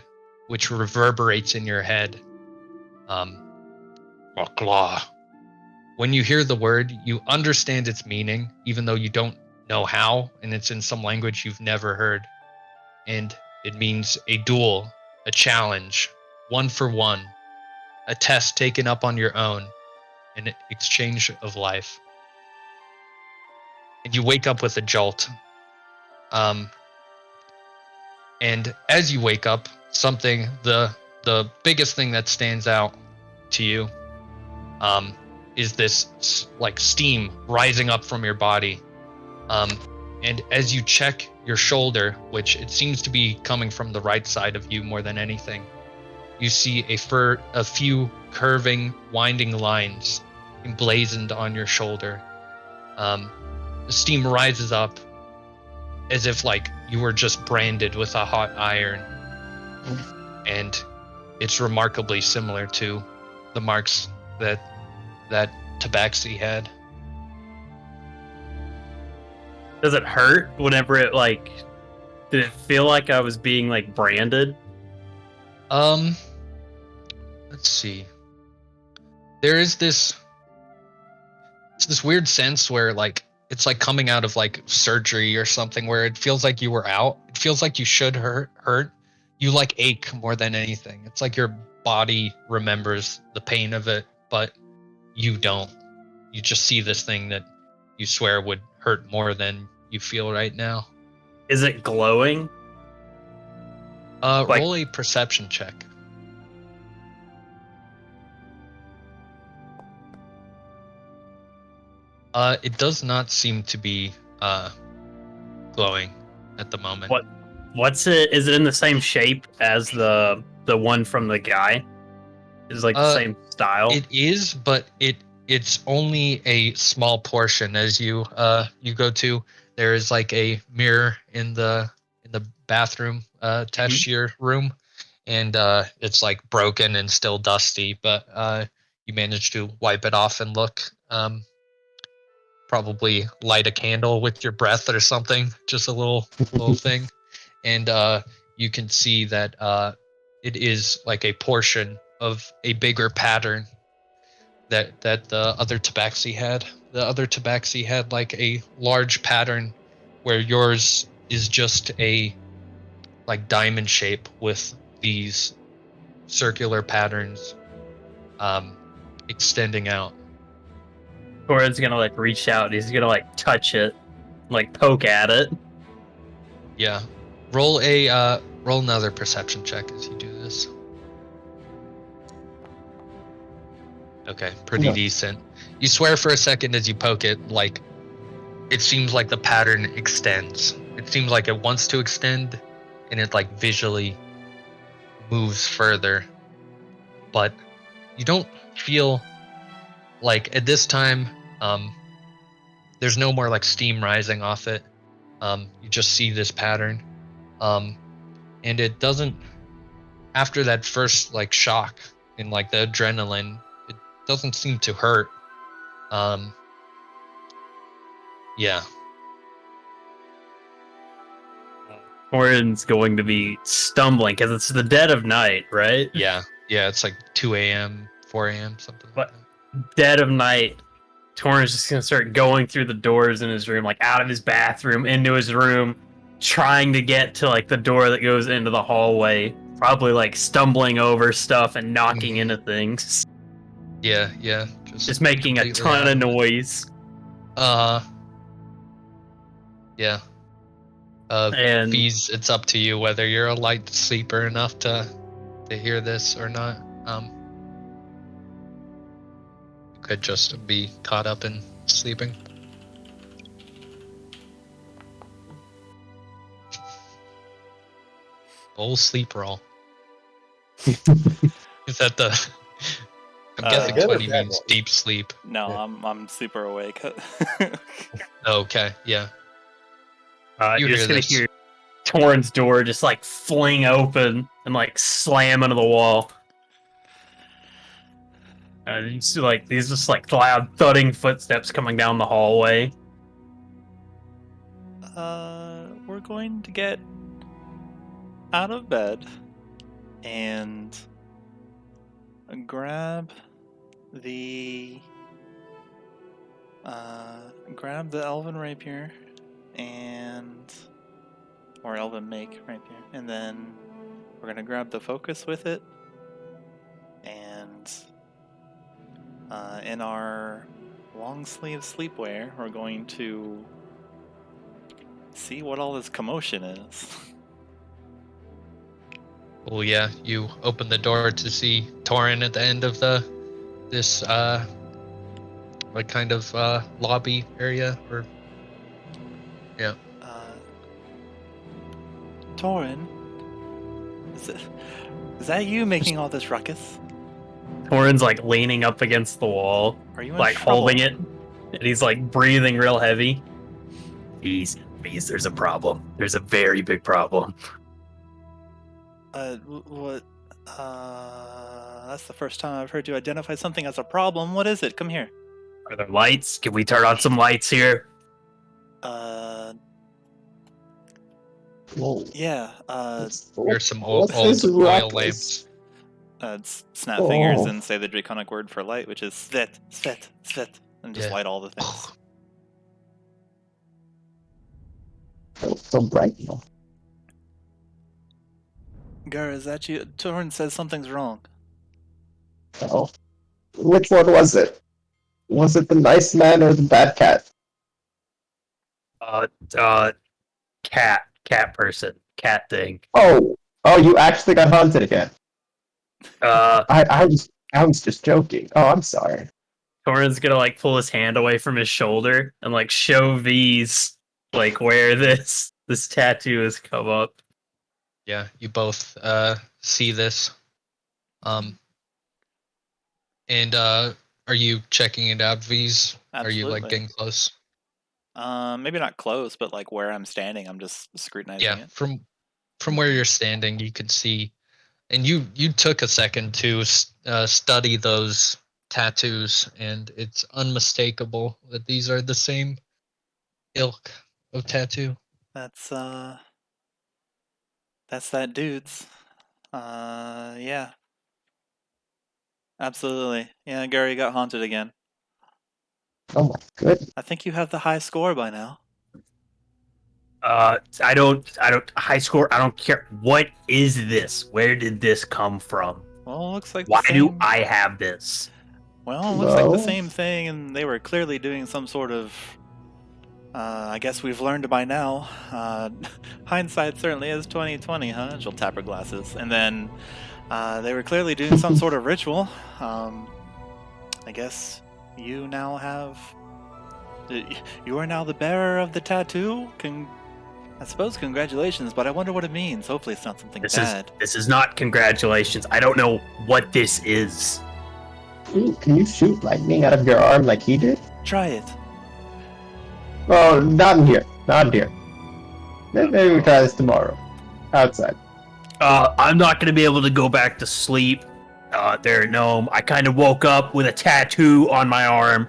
which reverberates in your head. Maklaw. When you hear the word, you understand its meaning, even though you don't know how, and it's in some language you've never heard. And it means a duel, a challenge, 1-for-1, a test taken up on your own, an exchange of life. And you wake up with a jolt. And as you wake up, something, the biggest thing that stands out to you is this like steam rising up from your body. And as you check your shoulder, which it seems to be coming from the right side of you more than anything, you see a few curving, winding lines emblazoned on your shoulder. The steam rises up as if like you were just branded with a hot iron. And it's remarkably similar to the marks that Tabaxi had. Does it hurt whenever it like... Did it feel like I was being like branded? Let's see. There is this weird sense where like it's like coming out of like surgery or something, where it feels like you were out. It feels like you should hurt. You like ache more than anything. It's like your body remembers the pain of it, but you don't. You just see this thing that you swear would hurt more than you feel right now. Is it glowing? Roll a perception check. It does not seem to be glowing at the moment. What's it? Is it in the same shape as the one from the guy? Is it like the same style? It is, but it's only a small portion. As you go to, there is like a mirror in the bathroom attached to your room, and it's like broken and still dusty, but you managed to wipe it off and look probably light a candle with your breath or something, just a little thing, and you can see that it is like a portion of a bigger pattern that the other tabaxi had. The other tabaxi had like a large pattern where yours is just a like diamond shape with these circular patterns extending out. Torin's gonna like reach out and he's gonna like touch it, like poke at it. Yeah. Roll another perception check as you do this. Okay, pretty Yeah. decent. You swear for a second as you poke it, like it seems like the pattern extends. It seems like it wants to extend and it like visually moves further. But you don't feel like at this time there's no more like steam rising off it. You just see this pattern. And it doesn't, after that first like shock and like the adrenaline, it doesn't seem to hurt. Yeah. Torin's going to be stumbling because it's the dead of night, right? Yeah, it's like 2 a.m., 4 a.m., something like But- that. Dead of night. Torin's just gonna start going through the doors in his room, like out of his bathroom, into his room, trying to get to like the door that goes into the hallway. Probably like stumbling over stuff and knocking into things. Yeah. Just making a completely ton out of of it. noise. Yeah. And Fees, it's up to you whether you're a light sleeper enough to hear this or not. You could just be caught up in sleeping. Old sleep roll. Is that the? I'm guessing good 20 or bad means roll? deep sleep. No, Yeah. I'm super awake. Okay, yeah. You you're hear just gonna this. hear Torin's door just like fling open and like slam into the wall. You see like these just like loud thudding footsteps coming down the hallway. We're going to get out of bed and grab the elven rapier or elven make rapier, and then we're gonna grab the focus with it, and in our long sleeve sleepwear, we're going to see what all this commotion is. Well, yeah, you open the door to see Torin at the end of this like kind of lobby area, or yeah. Torin, is that you making all this ruckus? Torin's like leaning up against the wall, Are you in like trouble? holding it, and he's like breathing real heavy. Please, there's a problem. There's a very big problem. What? That's the first time I've heard you identify something as a problem. What is it? Come here. Are there lights? Can we turn on some lights here? Whoa. Yeah. Here's some What's old this oil ruckus? lamps. Snap fingers Oh. and say the draconic word for light, which is svet, svet, svet, and just Yeah. light all the things. So bright now. Gar, is that you? Torin says something's wrong. Oh. Which one was it? Was it the nice man or the bad cat? Cat person, cat thing. Oh, you actually got haunted again. I was just joking. Oh, I'm sorry. Torin's gonna like pull his hand away from his shoulder and like show V's like where this tattoo has come up. Yeah, you both see this. And are you checking it out, V's? Are you like Absolutely. getting close? Maybe not close, but like where I'm standing, I'm just scrutinizing Yeah, it. from where you're standing, you could see, and you took a second to study those tattoos, and it's unmistakable that these are the same ilk of tattoo. That's that dude's. Yeah, absolutely. Yeah, Gary got haunted again. Oh my goodness. I think you have the high score by now. I don't high score. I don't care. What is this? Where did this come from? Well, it looks like Why the do same. I have this? Well, it looks like the No. same thing, and they were clearly doing some sort of. I guess we've learned by now. Hindsight certainly is 2020, huh? She'll tap her glasses, and then they were clearly doing some sort of ritual. I guess you now have. You are now the bearer of the tattoo. I suppose congratulations, but I wonder what it means. Hopefully, it's not something bad. This is not congratulations. I don't know what this is. Can you shoot lightning out of your arm like he did? Try it. Oh, not in here. Not in here. Maybe we try this tomorrow. Outside. I'm not gonna be able to go back to sleep. There, Gnome. I kind of woke up with a tattoo on my arm.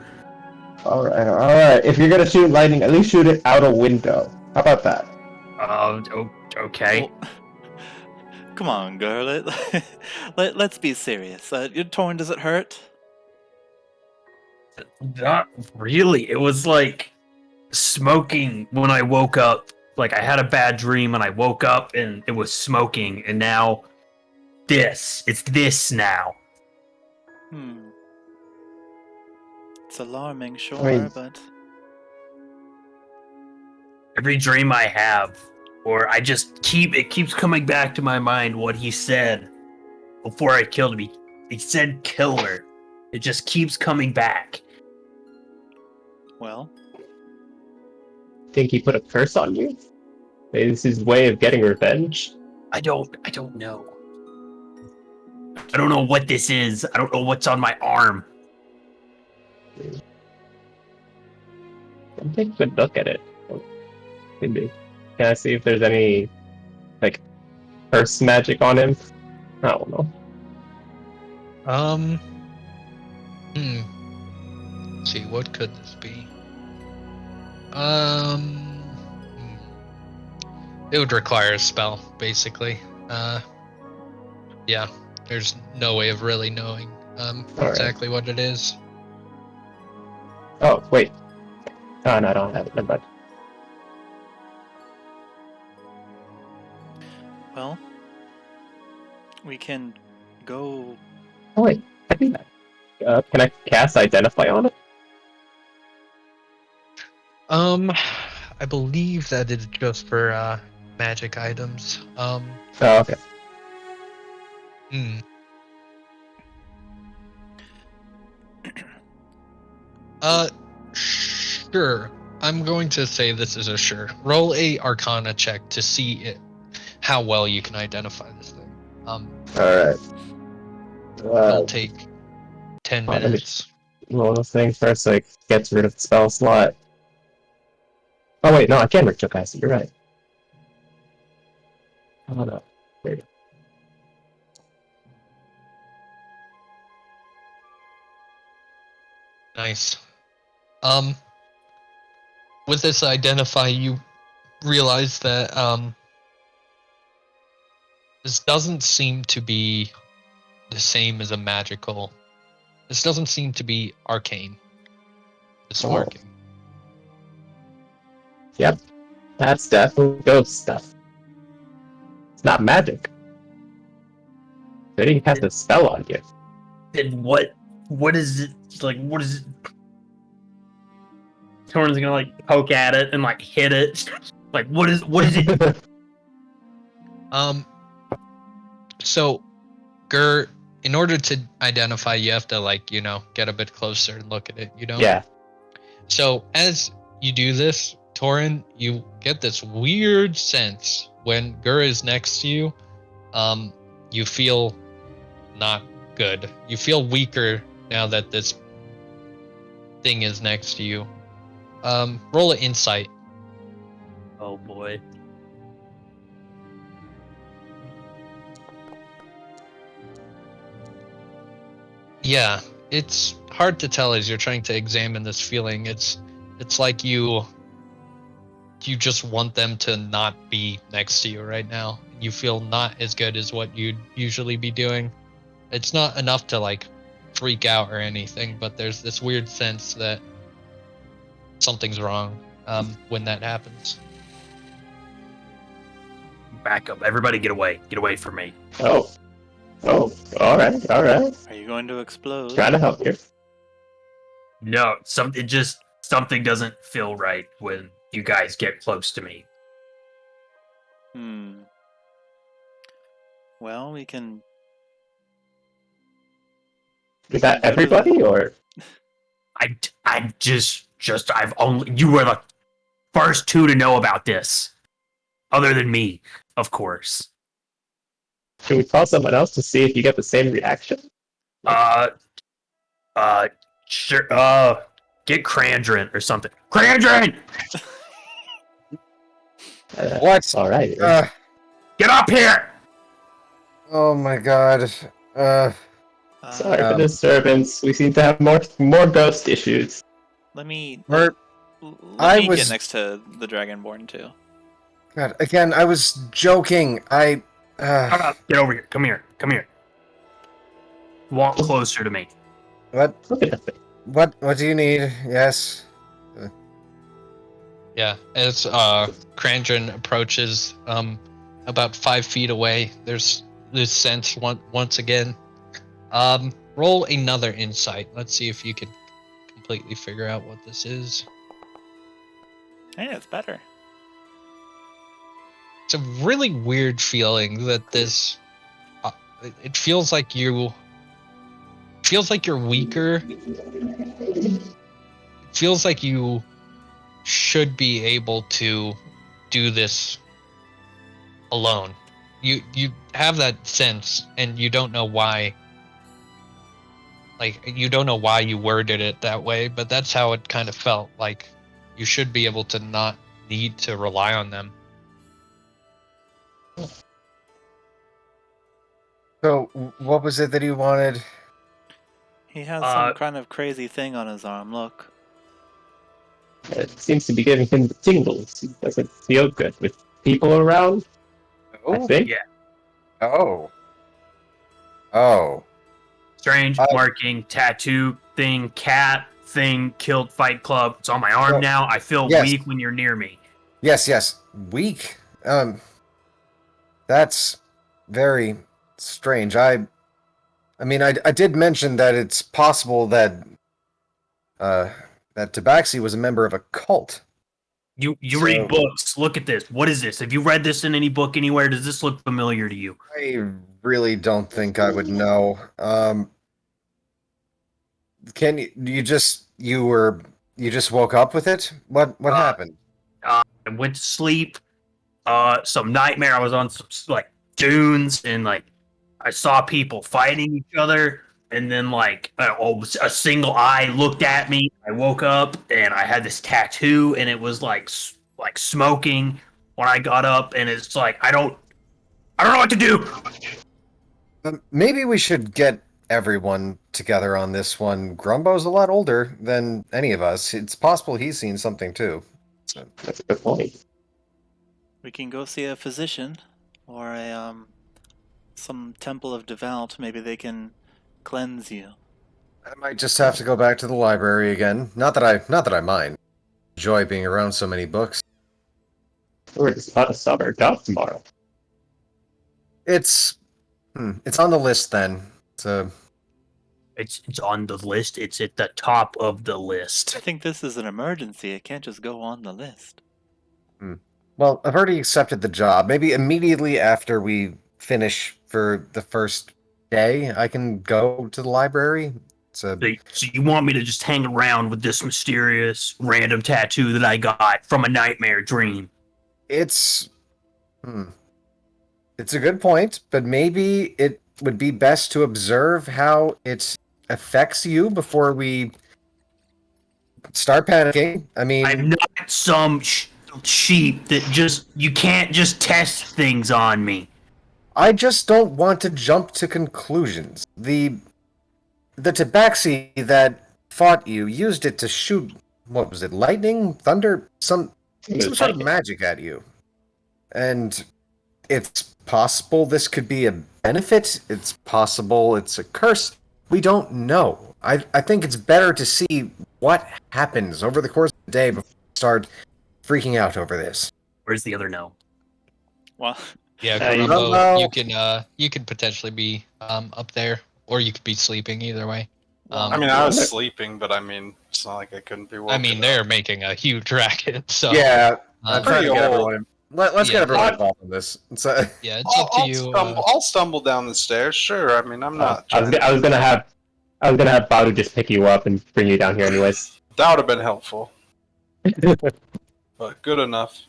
Alright. If you're gonna shoot lightning, at least shoot it out a window. How about that? Okay. Well, come on, girl. Let's be serious. Torin, does it hurt? Not really. It was like smoking when I woke up. Like I had a bad dream and I woke up and it was smoking, and now it's this now. It's alarming, sure, I mean- but Every dream I have, or I just it keeps coming back to my mind what he said before I killed him. He said killer. It just keeps coming back. well, Think he put a curse on you? Maybe this is his way of getting revenge? I don't know. I don't know what this is. I don't know what's on my arm. I'll take a good look at it. Maybe. Can I see if there's any, like, curse magic on him? I don't know. Let's see, what could this be? It would require a spell, basically. Yeah, there's no way of really knowing exactly what it is. Oh, wait. Oh, no, I don't have it. Never mind. well, we can go. Oh, wait. I do that. Can I cast Identify on it? I believe that it's just for magic items. Oh, okay. Sure. I'm going to say this is a sure. Roll a Arcana check to see how well you can identify this thing. Alright. It'll take 10 let me- minutes. Roll this thing first so it gets rid of the spell slot. Oh, wait, no, I can ritual cast it. You're right. Oh, no. There you go. Nice. With this identify, you realize that this doesn't seem to be the same as a magical. This doesn't seem to be arcane. This Oh. marking. Yep. That's definitely ghost stuff. It's not magic. They didn't cast a spell on you. Then what is it like? What is it? Torin's gonna like poke at it and like hit it. Like what is it? So, in order to identify, you have to get a bit closer and look at it. Yeah. So as you do this, Torin, you get this weird sense when Gur is next to you. You feel not good. You feel weaker now that this thing is next to you. Roll an insight. Oh boy. Yeah, it's hard to tell as you're trying to examine this feeling. It's like you just want them to not be next to you right now. You feel not as good as what you'd usually be doing. It's not enough to like freak out or anything, but there's this weird sense that something's wrong when that happens. Back up. Everybody get away. Get away from me. Oh, all right. Are you going to explode? Trying to help you. No, something doesn't feel right when you guys get close to me. Well, we can. Is that everybody, or? You were the first two to know about this. Other than me, of course. Should we call someone else to see if you get the same reaction? Sure. Get Krandren or something. Krandren! What? All right. Get up here! Oh my god. Sorry for the disturbance. We seem to have more ghost issues. Let me. Mer- Let I me was- get next to the Dragonborn too. God, again, I was joking. Get over here. Come here. Walk closer to me. What? Look at that thing. What do you need? Yes. Yeah, as Krandren approaches about 5 feet away, there's this sense once again. Roll another insight. Let's see if you can completely figure out what this is. Hey, it's better. It's a really weird feeling that this. It feels like you. Feels like you're weaker. It feels like you should be able to do this alone. You have that sense, and you don't know why. Like, you don't know why you worded it that way, but that's how it kind of felt. Like, you should be able to not need to rely on them. So, what was it that you wanted? He has some kind of crazy thing on his arm. Look. It seems to be giving him the tingles. He doesn't feel good with people around. I think. Yeah. Oh. Strange marking, tattoo thing, cat thing, killed Fight Club. It's on my arm now. I feel weak when you're near me. Yes. Weak. That's very strange. I did mention that it's possible that that Tabaxi was a member of a cult. You read books. Look at this. What is this? Have you read this in any book anywhere? Does this look familiar to you? I really don't think I would know. Can you just woke up with it? What happened? I went to sleep. Some nightmare. I was on some like dunes, and like I saw people fighting each other, and then like a single eye looked at me. I woke up, and I had this tattoo, and it was like smoking when I got up, and it's like I don't know what to do. Maybe we should get everyone together on this one. Grumbo's a lot older than any of us. It's possible he's seen something too. So. That's a good point. We can go see a physician or some temple of devout. Maybe they can cleanse you. I might just have to go back to the library again. Not that I mind. Enjoy being around so many books. We're just about to start our job tomorrow. It's on the list then. It's on the list. It's at the top of the list. I think this is an emergency. It can't just go on the list. Well, I've already accepted the job. Maybe immediately after we finish for the first day, I can go to the library. So you want me to just hang around with this mysterious random tattoo that I got from a nightmare dream? It's a good point, but maybe it would be best to observe how it affects you before we start panicking. I mean, I'm not some sheep that you can't just test things on me. I just don't want to jump to conclusions. the tabaxi that fought you used it to shoot, what was it, lightning, thunder, some sort of magic at you. And it's possible this could be a benefit. It's possible it's a curse. We don't know. I think it's better to see what happens over the course of the day before we start freaking out over this. Where's the other gnome? Well, Yeah, you Grumbo, you could potentially be up there, or you could be sleeping. Either way. I mean, I was sleeping, but I mean, it's not like I couldn't be woken I mean, they're making a huge racket. So Yeah, I'm trying to pretty get old. everyone. Let's get everyone involved in this. yeah, it's up to you. I'll stumble down the stairs. Sure. I mean, I'm not. I was gonna have Badu just pick you up and bring you down here, anyways. That would have been helpful, but good enough.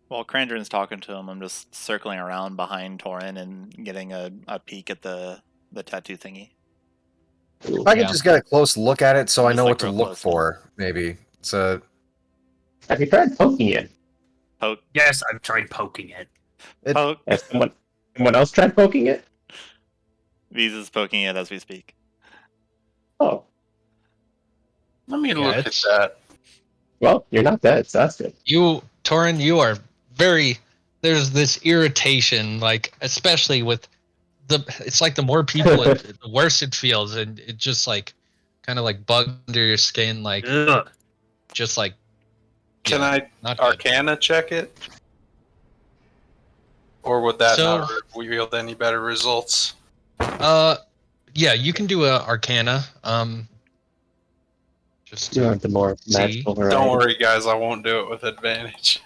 while Krandren's talking to him, I'm just circling around behind Torin and getting a peek at the tattoo thingy. If I could just get a close look at it, so I Just know like what to real look close, for. Maybe it's a. Have you tried poking it? Poke. Yes, I've tried poking it. Poke. Has someone else tried poking it? Visa's poking it as we speak. Oh, Let me Yeah, look at it's- that. well, you're not dead, so that's good. Torin, you are very. There's this irritation, like especially with it's like the more people, the worse it feels, and it just like kind of like bug under your skin, like Ugh. just like. Can yeah, I not good. Arcana check it? Or would that So- not yield any better results? Yeah, you can do a Arcana. Just You to want the more See? magical Don't variety. worry, guys. I won't do it with advantage.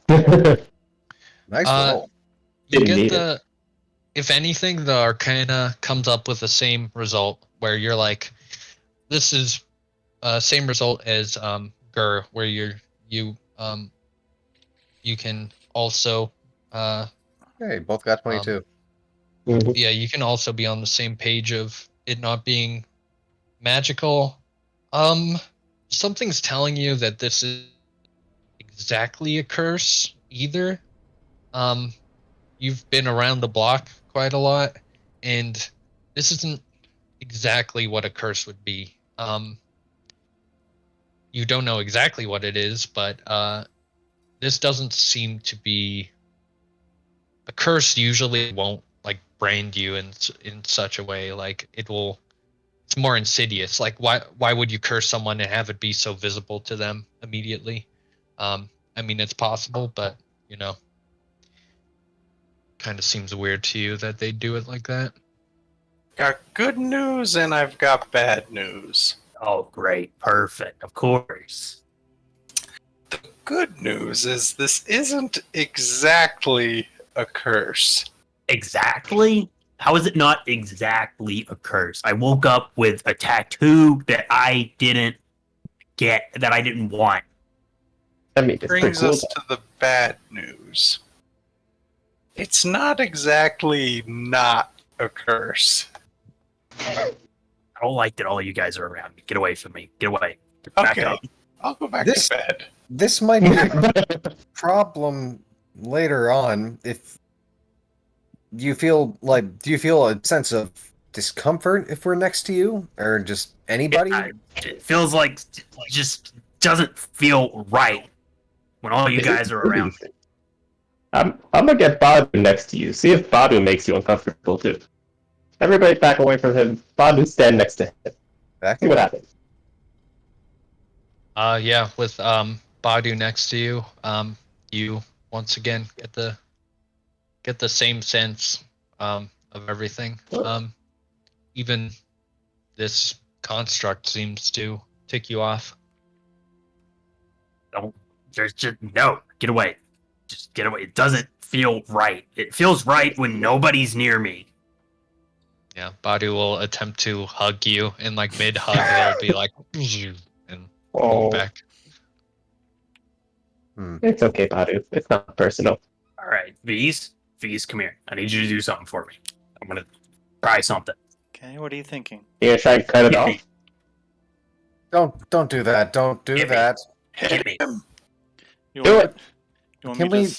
Nice Uh, roll. you Didn't get need the. If anything, the Arcana comes up with the same result, where you're like, this is same result as Gur, where you can also Hey, both got 22. Mhm. yeah, you can also be on the same page of it not being magical. Something's telling you that this is exactly a curse either. You've been around the block quite a lot, and this isn't exactly what a curse would be. You don't know exactly what it is, but this doesn't seem to be a curse. Usually won't like brand you in such a way, like it will. It's more insidious. Like why would you curse someone and have it be so visible to them immediately? I mean, it's possible, but you know, kind of seems weird to you that they do it like that. Got good news and I've got bad news. Oh, great. Perfect. Of course. The good news is this isn't exactly a curse. Exactly? How is it not exactly a curse? I woke up with a tattoo that I didn't get, that I didn't want. I mean, it's pretty Brings cool. us to the bad news. It's not exactly not a curse. I don't like that all of you guys are around me. Get away from me. Get away. Back Okay. up. I'll go back This- to bed. This might be a problem later on if you feel like. Do you feel a sense of discomfort if we're next to you, or just anybody? It feels like it just doesn't feel right when all you guys are around me. I'm gonna get Badu next to you. See if Badu makes you uncomfortable too. Everybody back away from him. Badu stand next to him. Back See what happens. Yeah, with Badu next to you, you once again get the same sense of everything. Even this construct seems to tick you off. Don't. There's just no. Get away. Just get away. It doesn't feel right. It feels right when nobody's near me. Yeah, Badu will attempt to hug you, and like mid hug, he'll be like, and Oh, back. it's okay, Badu. It's not personal. All right, V's, come here. I need you to do something for me. I'm gonna try something. Okay, what are you thinking? You gonna try and cut it Hit off? me. Don't do that. Don't do Hit me. that. Hit me. You Do want, it. You want Can me to we-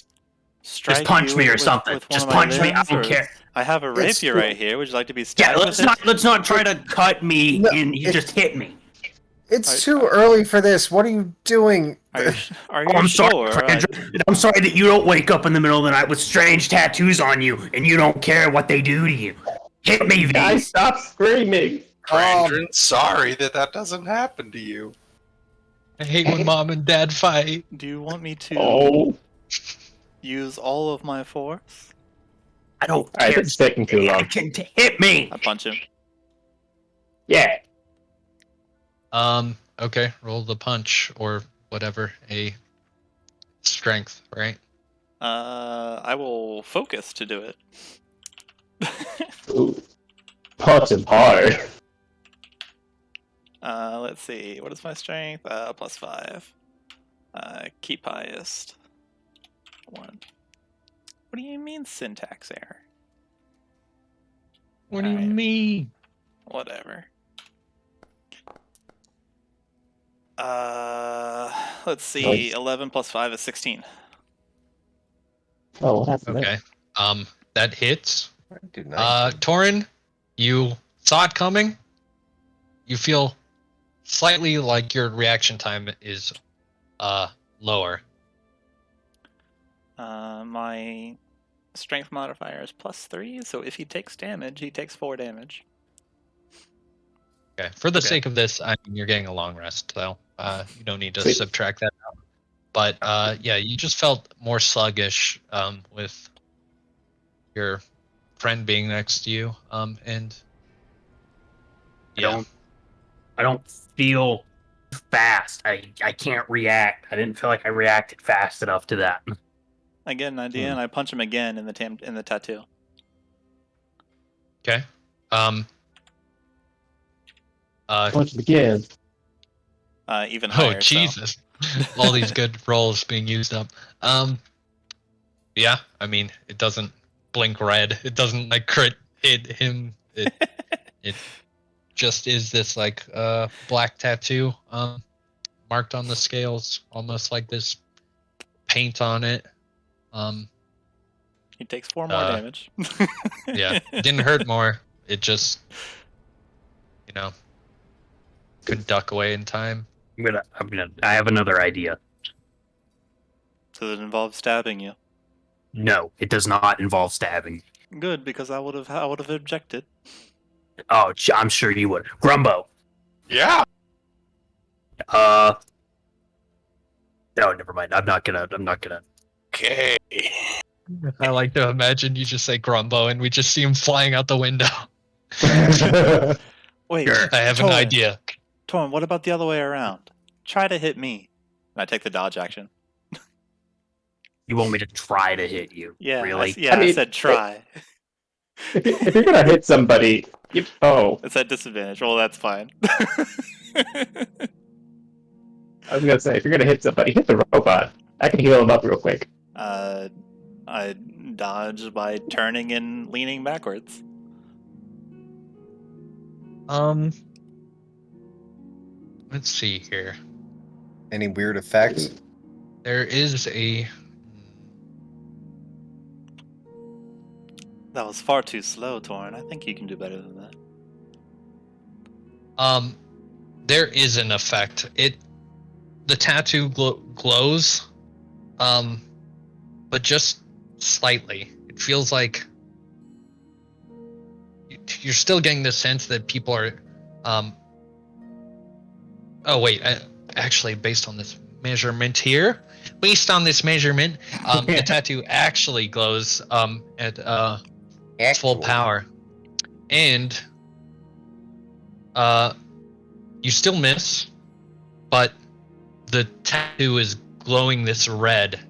strike Just punch you me or with- something. with one Just of my punch me. I limbs, don't or care. I have a It's rapier true. right here. Would you like to be Yeah, stabbed with it? let's not try to cut me No, and you just hit me. It's too early for this. What are you doing? Are you I'm sorry, sure? Krandren. I'm sorry that you don't wake up in the middle of the night with strange tattoos on you and you don't care what they do to you. Hit me, V. Guys, stop screaming. Krandren, sorry that doesn't happen to you. I hate when mom and dad fight. Do you want me to Oh, use all of my force? I don't alright, care. this is taking too long. Hit me. I punch him. Yeah. Okay, roll the punch or whatever. A strength, right? I will focus to do it. Ooh. Punch him hard. Let's see. What is my strength? +5. Keep highest. 1. What do you mean syntax error? What do you Alright. mean? Whatever. Let's see. Nice. 11 + 5 is 16. Oh, what happened there? Okay. That hits. Dude, nice. Torin, you saw it coming. You feel slightly like your reaction time is lower. My strength modifier is +3, so if he takes damage, he takes 4 damage. Okay. For the Okay. sake of this, I mean, you're getting a long rest, so you don't need to Sweet. subtract that out. But yeah, you just felt more sluggish with your friend being next to you, and yeah, I don't feel fast. I can't react. I didn't feel like I reacted fast enough to that. I get an idea, and I punch him again in the tattoo. okay. Punch him again. Even higher. Oh Jesus! All these good rolls being used up. Yeah, I mean, it doesn't blink red. It doesn't like crit hit him. It just is this like black tattoo marked on the scales, almost like this paint on it. He takes 4 more damage. Yeah, it didn't hurt more. It just, could duck away in time. I have another idea. So it involves stabbing you. No, it does not involve stabbing. Good, because I would have objected. Oh, I'm sure you would. Grumbo. Yeah. No, never mind. I'm not gonna. Okay. I like to imagine you just say Grumbo and we just see him flying out the window. Wait, Sure. I have an Torin, idea. Torin, what about the other way around? Try to hit me. And I take the dodge action. You want me to try to hit you? Yeah, Really? I mean, said try. if you're gonna hit somebody, oh, It's at disadvantage. Well, that's fine. I was gonna say, if you're gonna hit somebody, hit the robot. I can heal him up real quick. I dodge by turning and leaning backwards. Let's see here. Any weird effects? There is a. That was far too slow, Torin. I think you can do better than that. There is an effect. The tattoo glows, but just slightly. It feels like you're still getting the sense that people are. Oh wait, actually, based on this measurement here, the tattoo actually glows at full power, and you still miss, but the tattoo is glowing this red,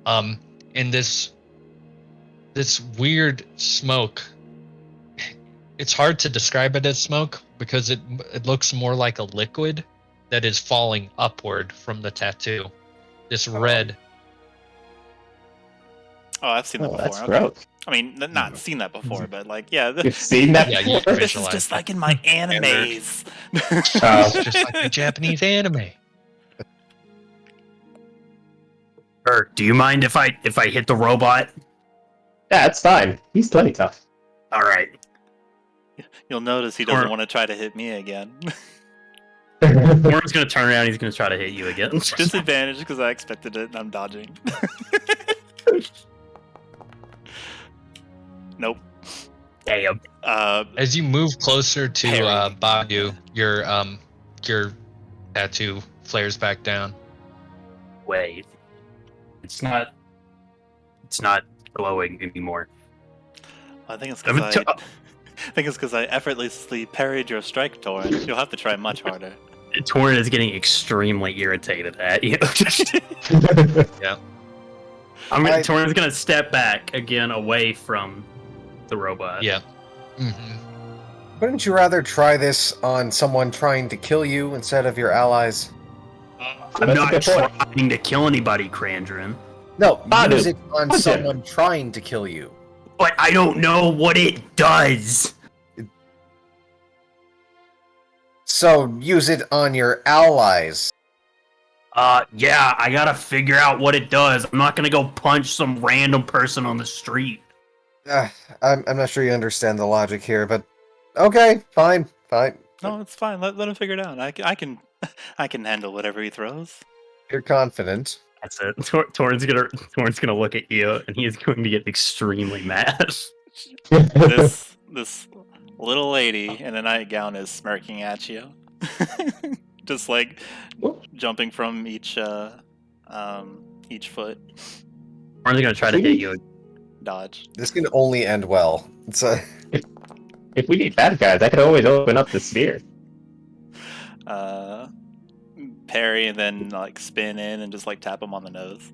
and this weird smoke. It's hard to describe it as smoke because it looks more like a liquid that is falling upward from the tattoo. This red. Oh, I've seen that before. That's Okay. gross. I mean, not seen that before, but like, yeah. You've seen that? Yeah, you before? This is visualize just that. like in my animes. Oh. It's just like the Japanese anime. Do you mind if I hit the robot? Yeah, it's fine. He's plenty tough. All right. You'll notice he doesn't want to try to hit me again. Torin's gonna turn around. He's gonna try to hit you again. Disadvantage because I expected it and I'm dodging. Nope. Damn. As you move closer to Parry. Badu, your tattoo flares back down. Wait. It's not glowing anymore. I think it's because I effortlessly parried your strike, Torin. You'll have to try much harder. Torin is getting extremely irritated at you. Yeah. Torin's gonna step back again away from the robot. Yeah. Mm-hmm. Wouldn't you rather try this on someone trying to kill you instead of your allies? I'm not trying to kill anybody, Krandren. No, use it on someone trying to kill you. But I don't know what it does. So use it on your allies. Yeah, I gotta figure out what it does. I'm not gonna go punch some random person on the street. I'm not sure you understand the logic here, but okay, fine. No, it's fine. Let him figure it out. I can handle whatever he throws. You're confident. That's it. Torin's gonna look at you, and he's going to get extremely mad. This little lady in a nightgown is smirking at you, just like jumping from each foot. Torin's gonna try to hit you. Dodge. This can only end well. It's If we need bad guys, I could always open up the sphere. Parry and then like spin in and just like tap him on the nose.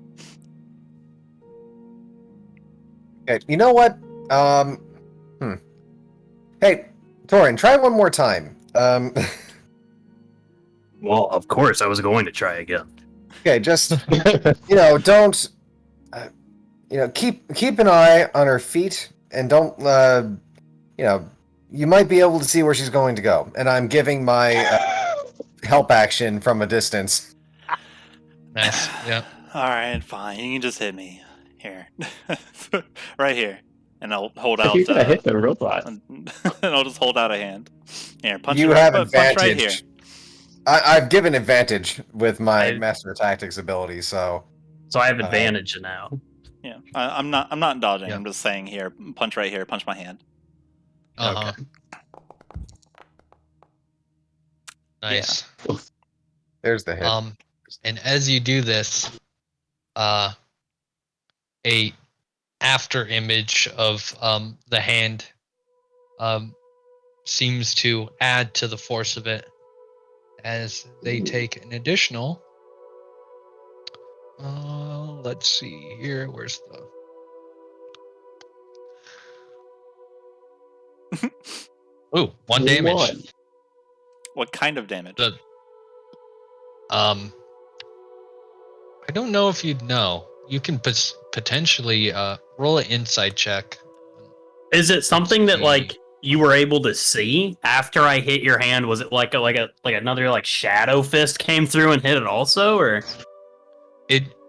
okay. You know what? Hey, Torin, try one more time. Well, of course, I was going to try again. Okay, just don't. Keep an eye on her feet, and don't. You might be able to see where she's going to go. And I'm giving my help action from a distance. Nice. Yeah. All right, fine. You can just hit me here, right here, and I'll hold out. You're gonna hit the robot. And I'll just hold out a hand. Here, punch. You have punch advantage. right here. I've given advantage with my Master of Tactics ability, so I have advantage now. Yeah, I'm not dodging. Yeah. I'm just saying here, punch right here, punch my hand. Uh-huh. Okay. Nice. there's the hit. And as you do this, a after image of the hand seems to add to the force of it as they take an additional. Let's see here. Where's the? Ooh, 1 damage. One. What kind of damage? I don't know if you'd know. You can potentially roll an insight check. Is it something that like you were able to see after I hit your hand? Was it like another like shadow fist came through and hit it also, or?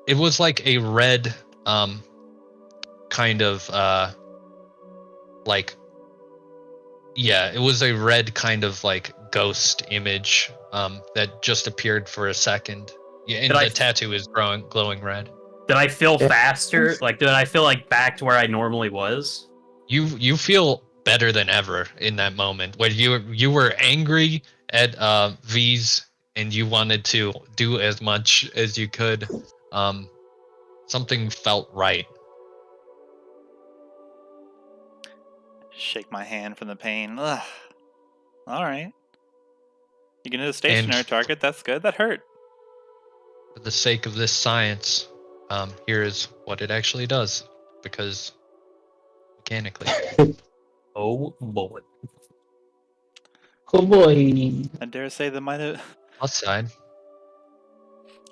It was like a red kind of it was a red kind of like ghost image that just appeared for a second. Yeah, and the tattoo is glowing red. Did I feel faster? Like, did I feel like back to where I normally was? You feel better than ever in that moment when you were angry at V's and you wanted to do as much as you could. Something felt right. Shake my hand from the pain. Ugh. All right. You can hit a stationary target. That's good. That hurt. For the sake of this science, here is what it actually does, because mechanically. Oh boy. Oh boy. I dare say they might have. Plus side.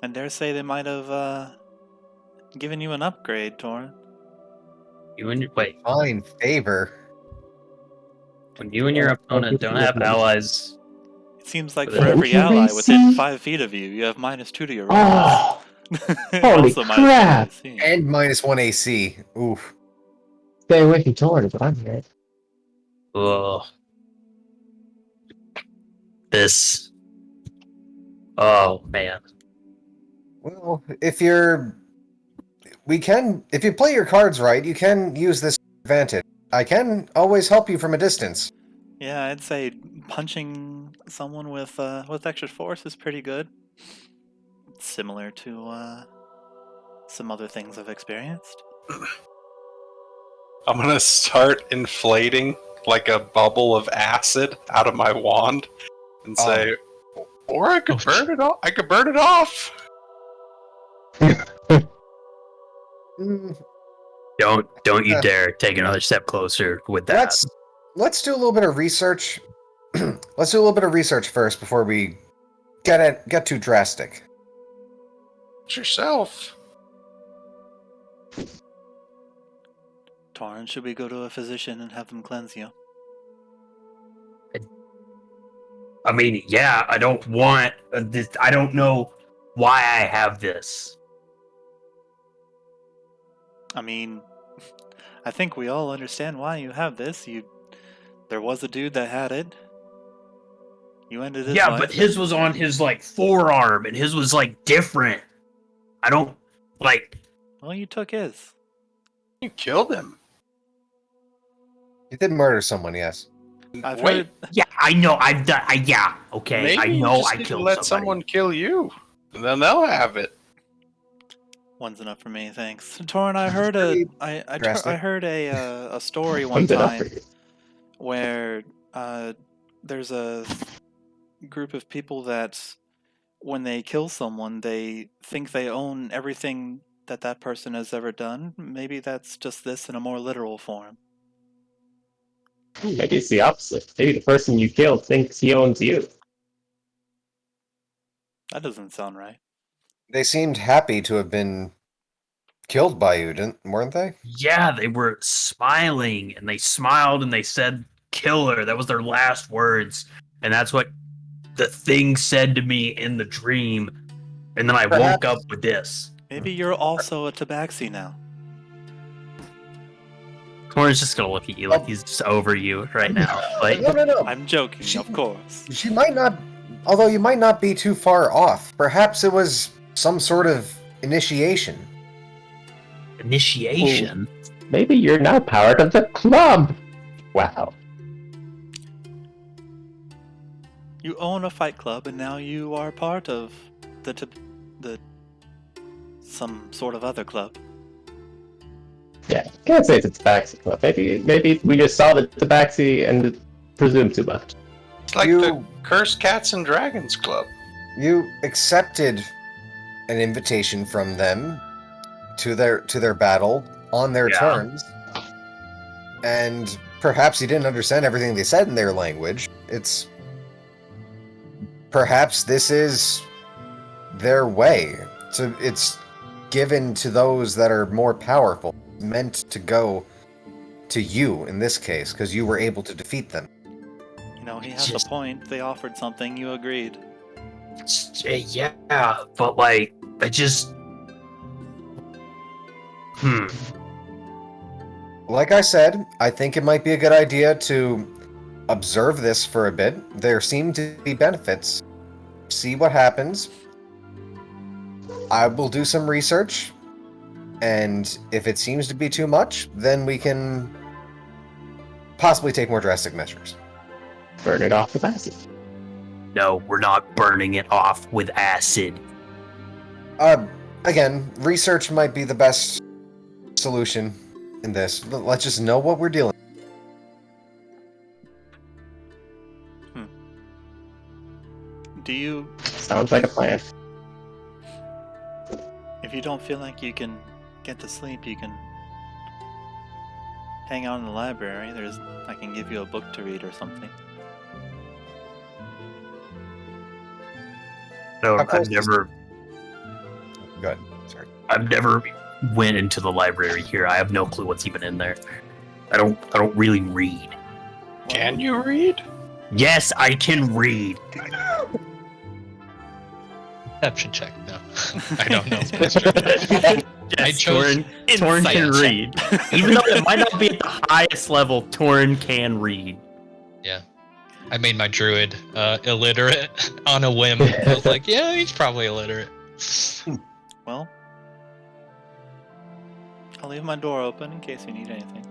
I dare say they might have given you an upgrade, Torin. Wait. Fine favor. When you and your opponent don't have allies. It seems like for every ally within 5 feet of you, you have -2 to your roll. Oh, holy Also crap! -1 AC. And -1 AC. Oof. Stay away from Torin, but I'm here. Ugh. This. Oh man. Well, if you play your cards right, you can use this advantage. I can always help you from a distance. Yeah, I'd say punching someone with extra force is pretty good. Similar to some other things I've experienced. I'm gonna start inflating like a bubble of acid out of my wand and say, or I could burn it off. I could burn it off. Don't you dare take another step closer with that. Let's do a little bit of research. Let's do a little bit of research first before we get too drastic. It's yourself. Torin, should we go to a physician and have them cleanse you? I mean, yeah, I don't want this. I don't know why I have this. I mean, I think we all understand why you have this. There was a dude that had it. You ended his life. But his was on his like forearm, and his was like different. I don't like. Well, you took his. You killed him. You did murder someone, yes. I've Wait, heard. Yeah, I know. I've done. Okay. maybe I you know just I need to killed let somebody. someone kill you, and then they'll have it. One's enough for me, thanks. Torin, I heard I heard a story one Sums it up time for you. where there's a group of people that when they kill someone, they think they own everything that person has ever done. Maybe that's just this in a more literal form. Maybe it's the opposite. Maybe the person you killed thinks he owns you. That doesn't sound right. They seemed happy to have been killed by you, weren't they? Yeah, they were smiling, and they smiled, and they said "killer." That was their last words, and that's what the thing said to me in the dream. And then I woke up with this. Maybe you're also a tabaxi now. Torin's just gonna look at you like he's just over you right now. Like, No. I'm joking, of course. She might not, although you might not be too far off. Perhaps it was some sort of initiation. initiation. Maybe you're now part of the club. Wow. You own a fight club, and now you are part of some sort of other club. Yeah, can't say it's a tabaxi club. Maybe we just saw the tabaxi and presumed too much. It's like the Cursed Cats and Dragons Club. You accepted an invitation from them to their battle on their terms, and perhaps you didn't understand everything they said in their language. Perhaps this is their way. It's given to those that are more powerful, meant to go to you in this case, because you were able to defeat them. You know, he has a point. They offered something, you agreed. Yeah, but like, I just... Like I said, I think it might be a good idea to observe this for a bit. There seem to be benefits. See what happens. I will do some research, and if it seems to be too much, then we can possibly take more drastic measures. Burn it off with acid. No, we're not burning it off with acid. Again, research might be the best solution in this. Let's just know what we're dealing with. Do you... Sounds like a plan. If you don't feel like you can get to sleep, you can hang out in the library. I can give you a book to read or something. No, How close I've never... Go ahead. Sorry. I've never went into the library here. I have no clue what's even in there. I don't really read. Can you read? Yes, I can read. Perception check. No, I don't know. I Yes, chose Torin can insight check. read. Even though it might not be at the highest level, Torin can read. I made my druid illiterate on a whim. I was like, yeah, he's probably illiterate. Well, I'll leave my door open in case you need anything.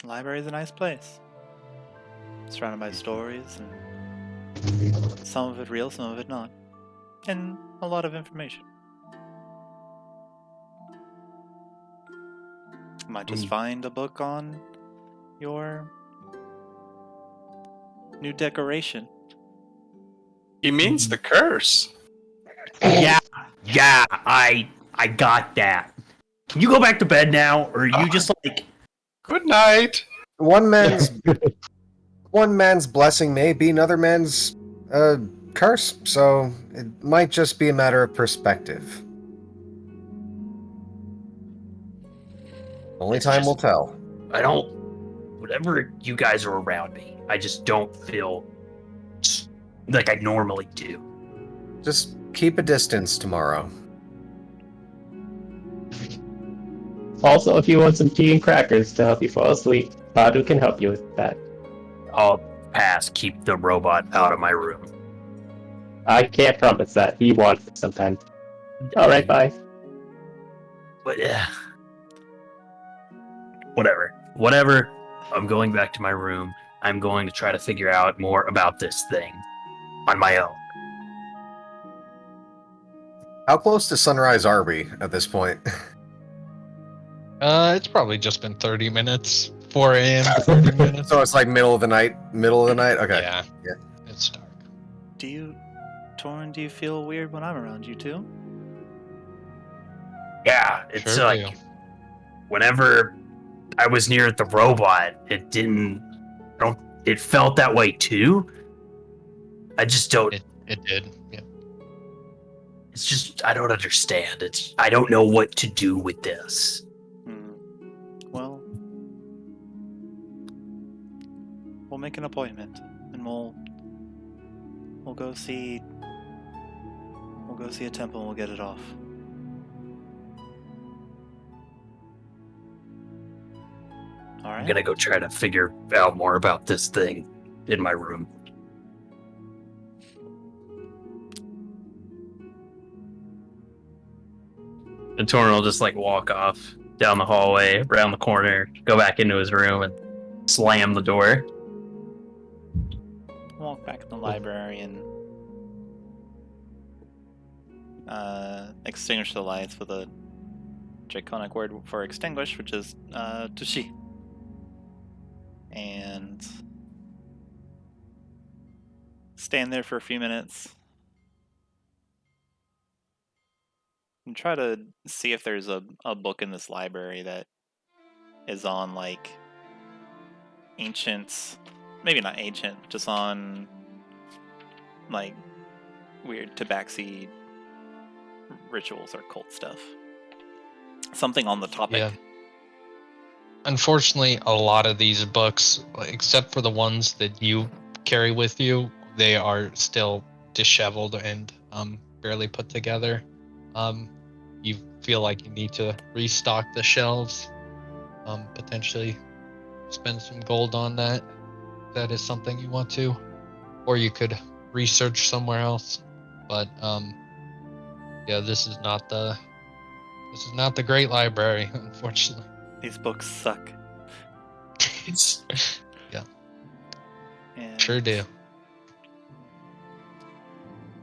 The library's a nice place. Surrounded by stories, and some of it real, some of it not. And a lot of information. Might just find a book on your new decoration. He means the curse. Yeah, I got that. Can you go back to bed now, or are you just like... Good night. One man's blessing may be another man's curse, so it might just be a matter of perspective. Only time will tell. I don't... Whenever you guys are around me, I just don't feel like I normally do. Just keep a distance tomorrow. Also, if you want some tea and crackers to help you fall asleep, Badu can help you with that. I'll pass. Keep the robot out of my room. I can't promise that. He wants it sometimes. Alright, bye. But yeah. Whatever. I'm going back to my room. I'm going to try to figure out more about this thing on my own. How close to sunrise are we at this point? It's probably just been 30 minutes. 4 a.m. 30 minutes. So it's like middle of the night? Okay. Yeah. It's dark. Torin, do you feel weird when I'm around you too? Yeah, it's Sure like do. whenever I was near the robot, it felt that way too. I just don't. It did. Yeah. It's just I don't understand. I don't know what to do with this. Well, we'll make an appointment, and we'll go see a temple, and we'll get it off. All right. I'm gonna go try to figure out more about this thing in my room. And Torin will just like walk off down the hallway, around the corner, go back into his room, and slam the door. Walk back in the library and extinguish the lights with a draconic word for extinguish, which is tushi. And stand there for a few minutes and try to see if there's a book in this library that is on like ancient, maybe not ancient, just on like weird tabaxi rituals or cult stuff. Something on the topic. Yeah. Unfortunately, a lot of these books, except for the ones that you carry with you, they are still disheveled and barely put together. You feel like you need to restock the shelves, potentially spend some gold on that. That is something you want to, or you could research somewhere else. But yeah, this is not the great library, unfortunately. These books suck. Yeah, And sure do.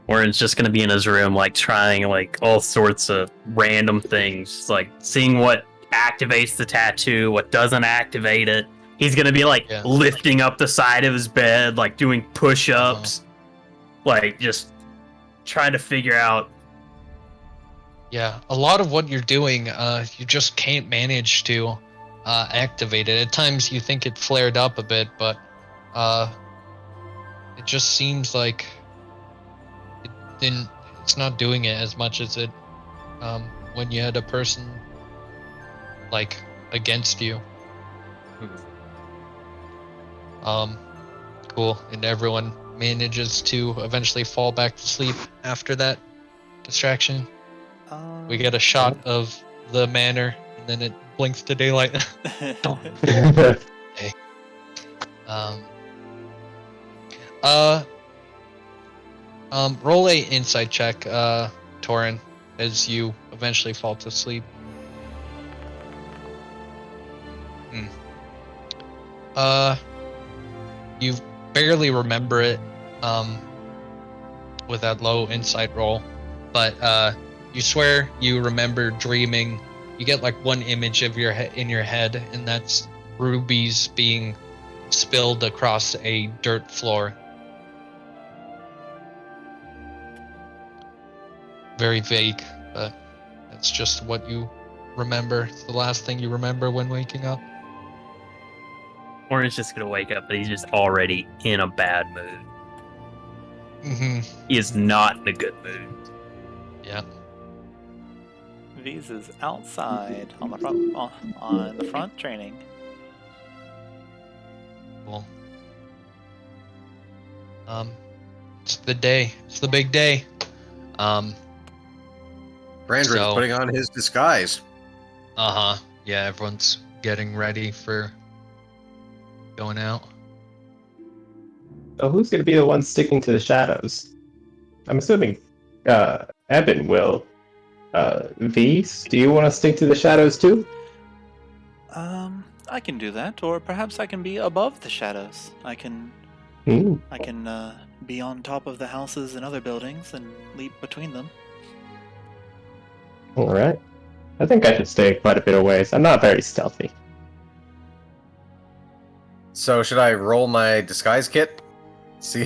Warren's just gonna be in his room, like trying like all sorts of random things, like seeing what activates the tattoo, what doesn't activate it. He's gonna be like lifting up the side of his bed, like doing push-ups, like just trying to figure out. Yeah, a lot of what you're doing, you just can't manage to activate it. At times you think it flared up a bit, but it just seems like it's not doing it as much as it when you had a person like against you. Cool. And everyone manages to eventually fall back to sleep after that distraction. We get a shot of the manor, and then it blinks to daylight. Um. Uh. Roll a insight check, Torin, as you eventually fall to sleep. You barely remember it, with that low insight roll, but you swear you remember dreaming. You get like one image of in your head, and that's rubies being spilled across a dirt floor. Very vague, but that's just what you remember. It's the last thing you remember when waking up. Orin's just gonna wake up, but he's just already in a bad mood. Mm-hmm. He is not in a good mood. Yeah. V's is outside on the front training. Cool. It's the day. It's the big day. Krandren's So- putting on his disguise. Yeah, everyone's getting ready for going out. So who's going to be the one sticking to the shadows? I'm assuming Ebyn will. V's, do you want to stick to the shadows too? I can do that, or perhaps I can be above the shadows. I can be on top of the houses and other buildings and leap between them. All right. I think I should stay quite a bit of ways. I'm not very stealthy. So should I roll my disguise kit? See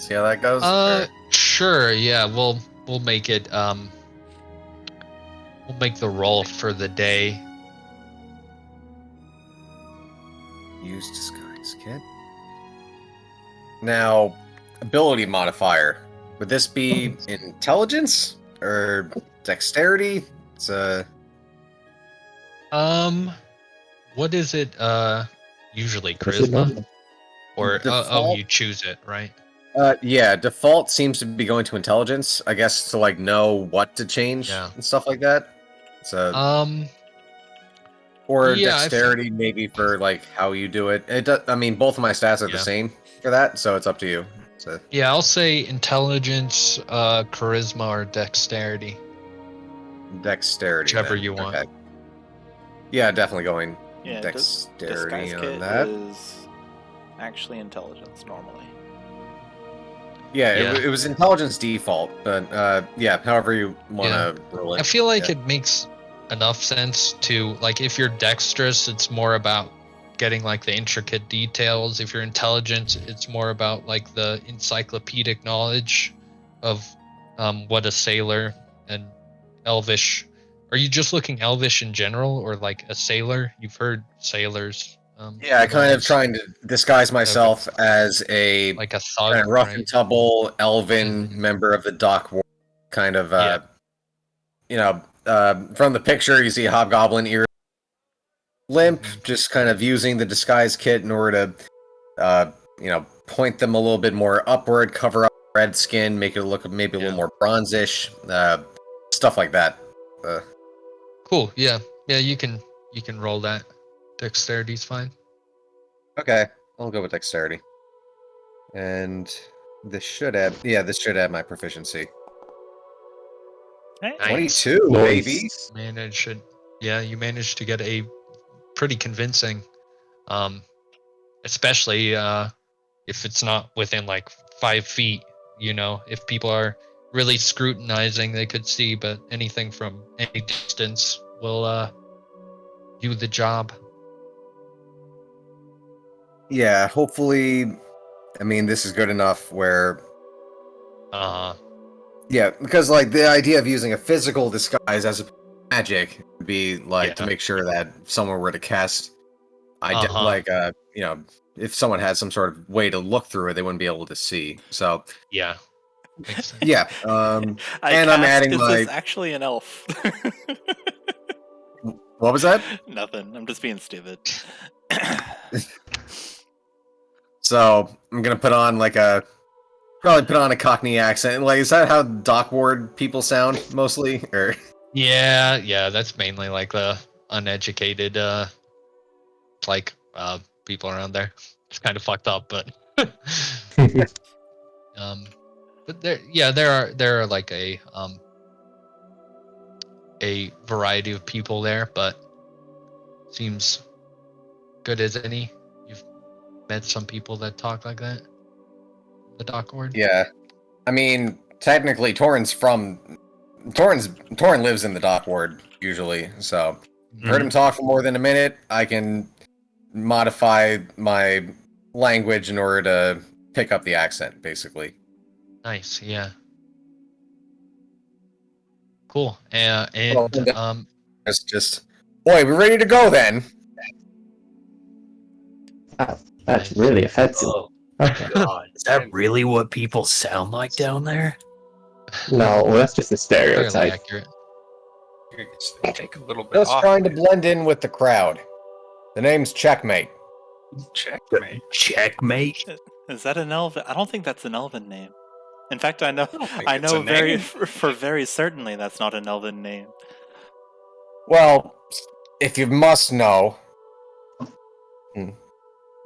how that goes? Or- Sure. Yeah, we'll make it. We'll make the roll for the day. Use disguise kit. Now, ability modifier. Would this be intelligence or dexterity? It's What is it? Usually Is it charisma, not? or Default? you choose it, right? yeah, default seems to be going to intelligence, I guess, to like know what to change Yeah. and stuff like that. So or yeah, dexterity maybe for like how you do it. It does, I mean, both of my stats are Yeah. the same for that, so it's up to you. So Yeah, I'll say intelligence, charisma, or dexterity. dexterity, Whichever then. you want. Okay. Yeah, definitely going Yeah, dexterity disguise on kit that. is actually intelligence normally. Yeah, Yeah. It was intelligence default, but yeah, however you want to roll it. I feel like Yeah. it makes enough sense to, like, if you're dexterous, it's more about getting like the intricate details. If you're intelligent, it's more about like the encyclopedic knowledge of what a sailor and elvish. Are you just looking elvish in general, or like a sailor? You've heard sailors. Yeah, I kind of roles, trying to disguise myself as a like a thug, kind of rough right? and tumble elven Mhm. member of the dock war, kind of Yeah. from the picture you see a hobgoblin ear limp, Mhm. just kind of using the disguise kit in order to point them a little bit more upward, cover up red skin, make it look maybe a Yeah. little more bronzish, stuff like that. Cool. Yeah. You can roll that. Dexterity's fine. Okay, I'll go with dexterity. And this should add my proficiency. Hey, Nice. 22, baby. You managed to get a pretty convincing, especially if it's not within like 5 feet. If people are really scrutinizing, they could see, but anything from any distance will do the job. Yeah, hopefully, I mean, this is good enough where, yeah, because like the idea of using a physical disguise as a magic would be like to Yeah. make sure that if someone were to cast, Uh-huh. if someone had some sort of way to look through it, they wouldn't be able to see. So Yeah. Makes sense. yeah, I'm adding is my. this actually an elf? What was that? Nothing. I'm just being stupid. So I'm gonna probably put on a Cockney accent. Like, is that how Dockward people sound mostly? Or Yeah, that's mainly like the uneducated people around there. it's kind of fucked up, but but there are like a variety of people there, but seems good as any. You've met some people that talk like that. The dock ward. Yeah. I mean, technically, Torin lives in the dock ward usually, so heard him talk for more than a minute. I can modify my language in order to pick up the accent, basically. Nice, yeah. Cool. And It's just, boy, we're ready to go then. That's really offensive. Oh, Okay. God. Is that really what people sound like down there? No, well, that's just a fairly stereotype. accurate. They take a little bit Just off. trying to blend in with the crowd. The name's Checkmate. Checkmate. Checkmate. Is that an elven? I don't think that's an elven name. In fact, I know think I it's know a very name. for very certainly that's not an elven name. Well, if you must know,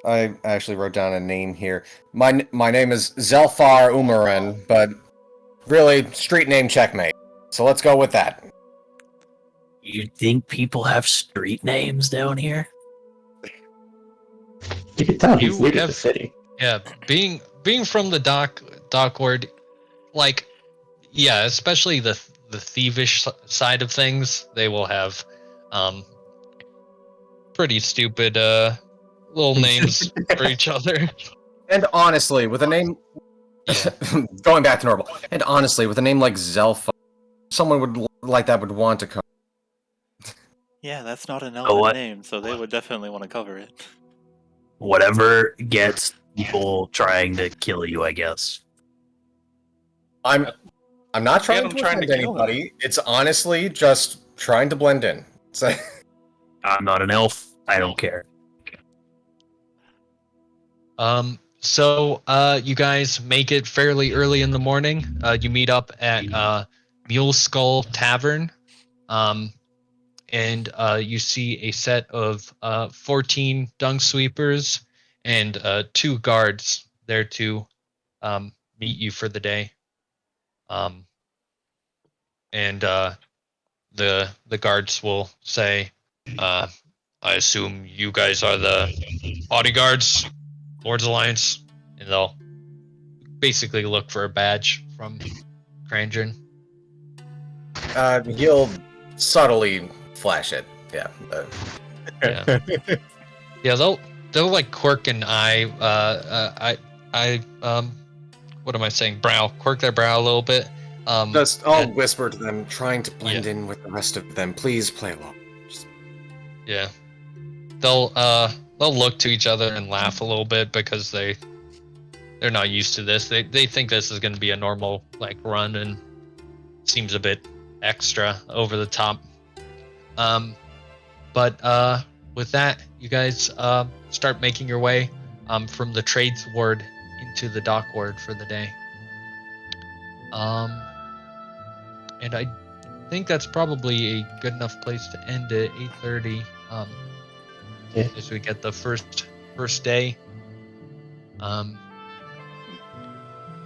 I actually wrote down a name here. My name is Zelfar Umaran, but really, street name Checkmate. So let's go with that. You think people have street names down here? You can tell he's You new to the have- city. Yeah, being from the dock ward, like, yeah, especially the thievish side of things, they will have pretty stupid little names for each other. And honestly, with a name Yeah. going back to normal, and honestly, with a name like Zelfar, someone like that would want to come. Yeah, that's not an Oh, elven what? name, so they would definitely want to cover it. Whatever gets people trying to kill you, I guess. I'm not trying I'm to trying to offend kill anybody. It's honestly just trying to blend in. So, I'm not an elf. I don't care. So you guys make it fairly early in the morning. You meet up at Mule Skull Tavern. And you see a set of 14 dung sweepers and 2 guards there to meet you for the day. And the guards will say, I assume you guys are the bodyguards, Lord's Alliance, and they'll basically look for a badge from Krandren. he'll subtly flash it. Yeah. Yeah. Yeah, they'll like quirk an eye. What am I saying? Quirk their brow a little bit. I'll whisper to them, trying to blend in with the rest of them. Please play along. Yeah. They'll look to each other and laugh a little bit because they're not used to this. They think this is going to be a normal like run and seems a bit extra over the top. But with that, you guys start making your way from the trades ward into the dock ward for the day. And I think that's probably a good enough place to end at 8:30. Yeah. As we get the first day.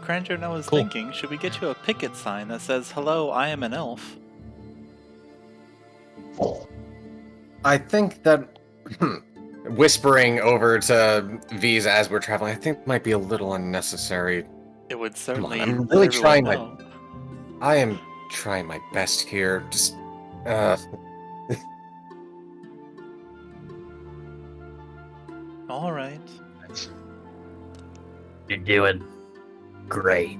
Krandren, I was Cool. thinking, should we get you a picket sign that says, "Hello, I am an elf"? I think that whispering over to V's as we're traveling, I think might be a little unnecessary. It would certainly. I'm let really everyone trying know. I am trying my best here. Just, All right. You're doing great.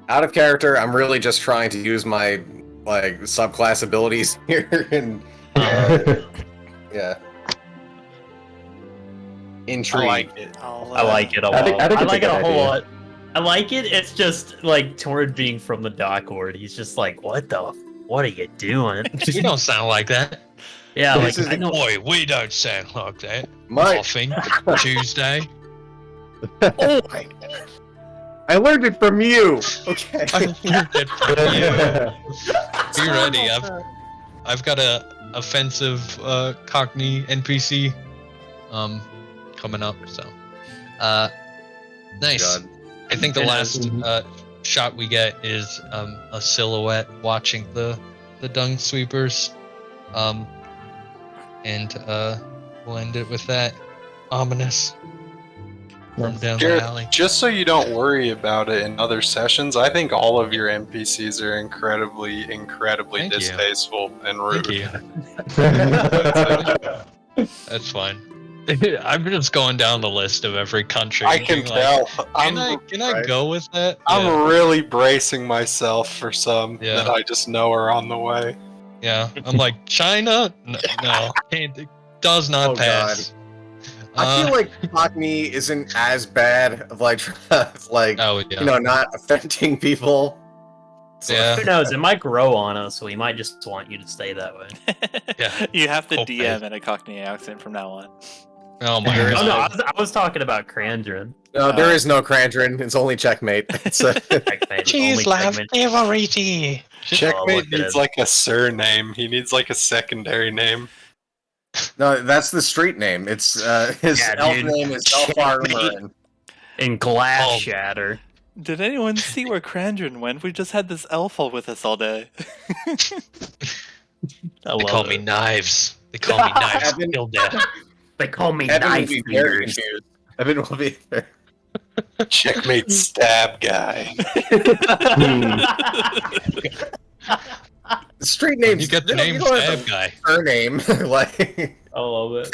out of character. I'm really just trying to use my like subclass abilities here, and yeah, intrigue. I like it. I like it a lot. I think I it's a like it good a whole idea. lot. I like it. It's just like Torin being from the dock ward. He's just like, what are you doing? You don't sound like that. Yeah, like This is I know. Boy, we don't sound like that. My, Coughing Tuesday. oh my! I learned it from you. Okay. I learned it from you. Be ready. I've got a offensive Cockney NPC coming up. So, nice. God. I think the last shot we get is a silhouette watching the dung sweepers, and we'll end it with that ominous from down the Gareth, alley. just so you don't worry about it in other sessions, I think all of your NPCs are incredibly Thank you. distasteful and rude. Thank you. That's fine. I'm just going down the list of every country. I can being tell. Can I go with that? I'm really bracing myself for some Yeah. that I just know are on the way. Yeah, I'm like China. No, it does not Oh, pass. I feel like Cockney isn't as bad of like Oh yeah. not offending people. So- Yeah. Who knows? It might grow on us, so we might just want you to stay that way. Yeah. You have to Okay. DM in a Cockney accent from now on. Oh my Oh no, god. I was talking about Krandren. No, there is no Krandren. It's only checkmate. It's Checkmate, only segment. favorite. Checkmate look at needs it. like a surname. He needs like a secondary name. no, that's the street name. It's his Yeah, elf dude. name is Elfar Checkmate. Marin. In glass Oh. shatter. Did anyone see where Krandren went? We just had this elf all with us all day. I They love call it. me Knives. They call me Knives Evan- till death. They call me Evan will knife be very fingers. confused. Evan will be very... Checkmate stab guy. The street names. You got the they name don't have Stab Guy. a surname. like, I love it.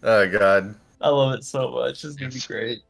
oh god. I love it so much. It's gonna be great.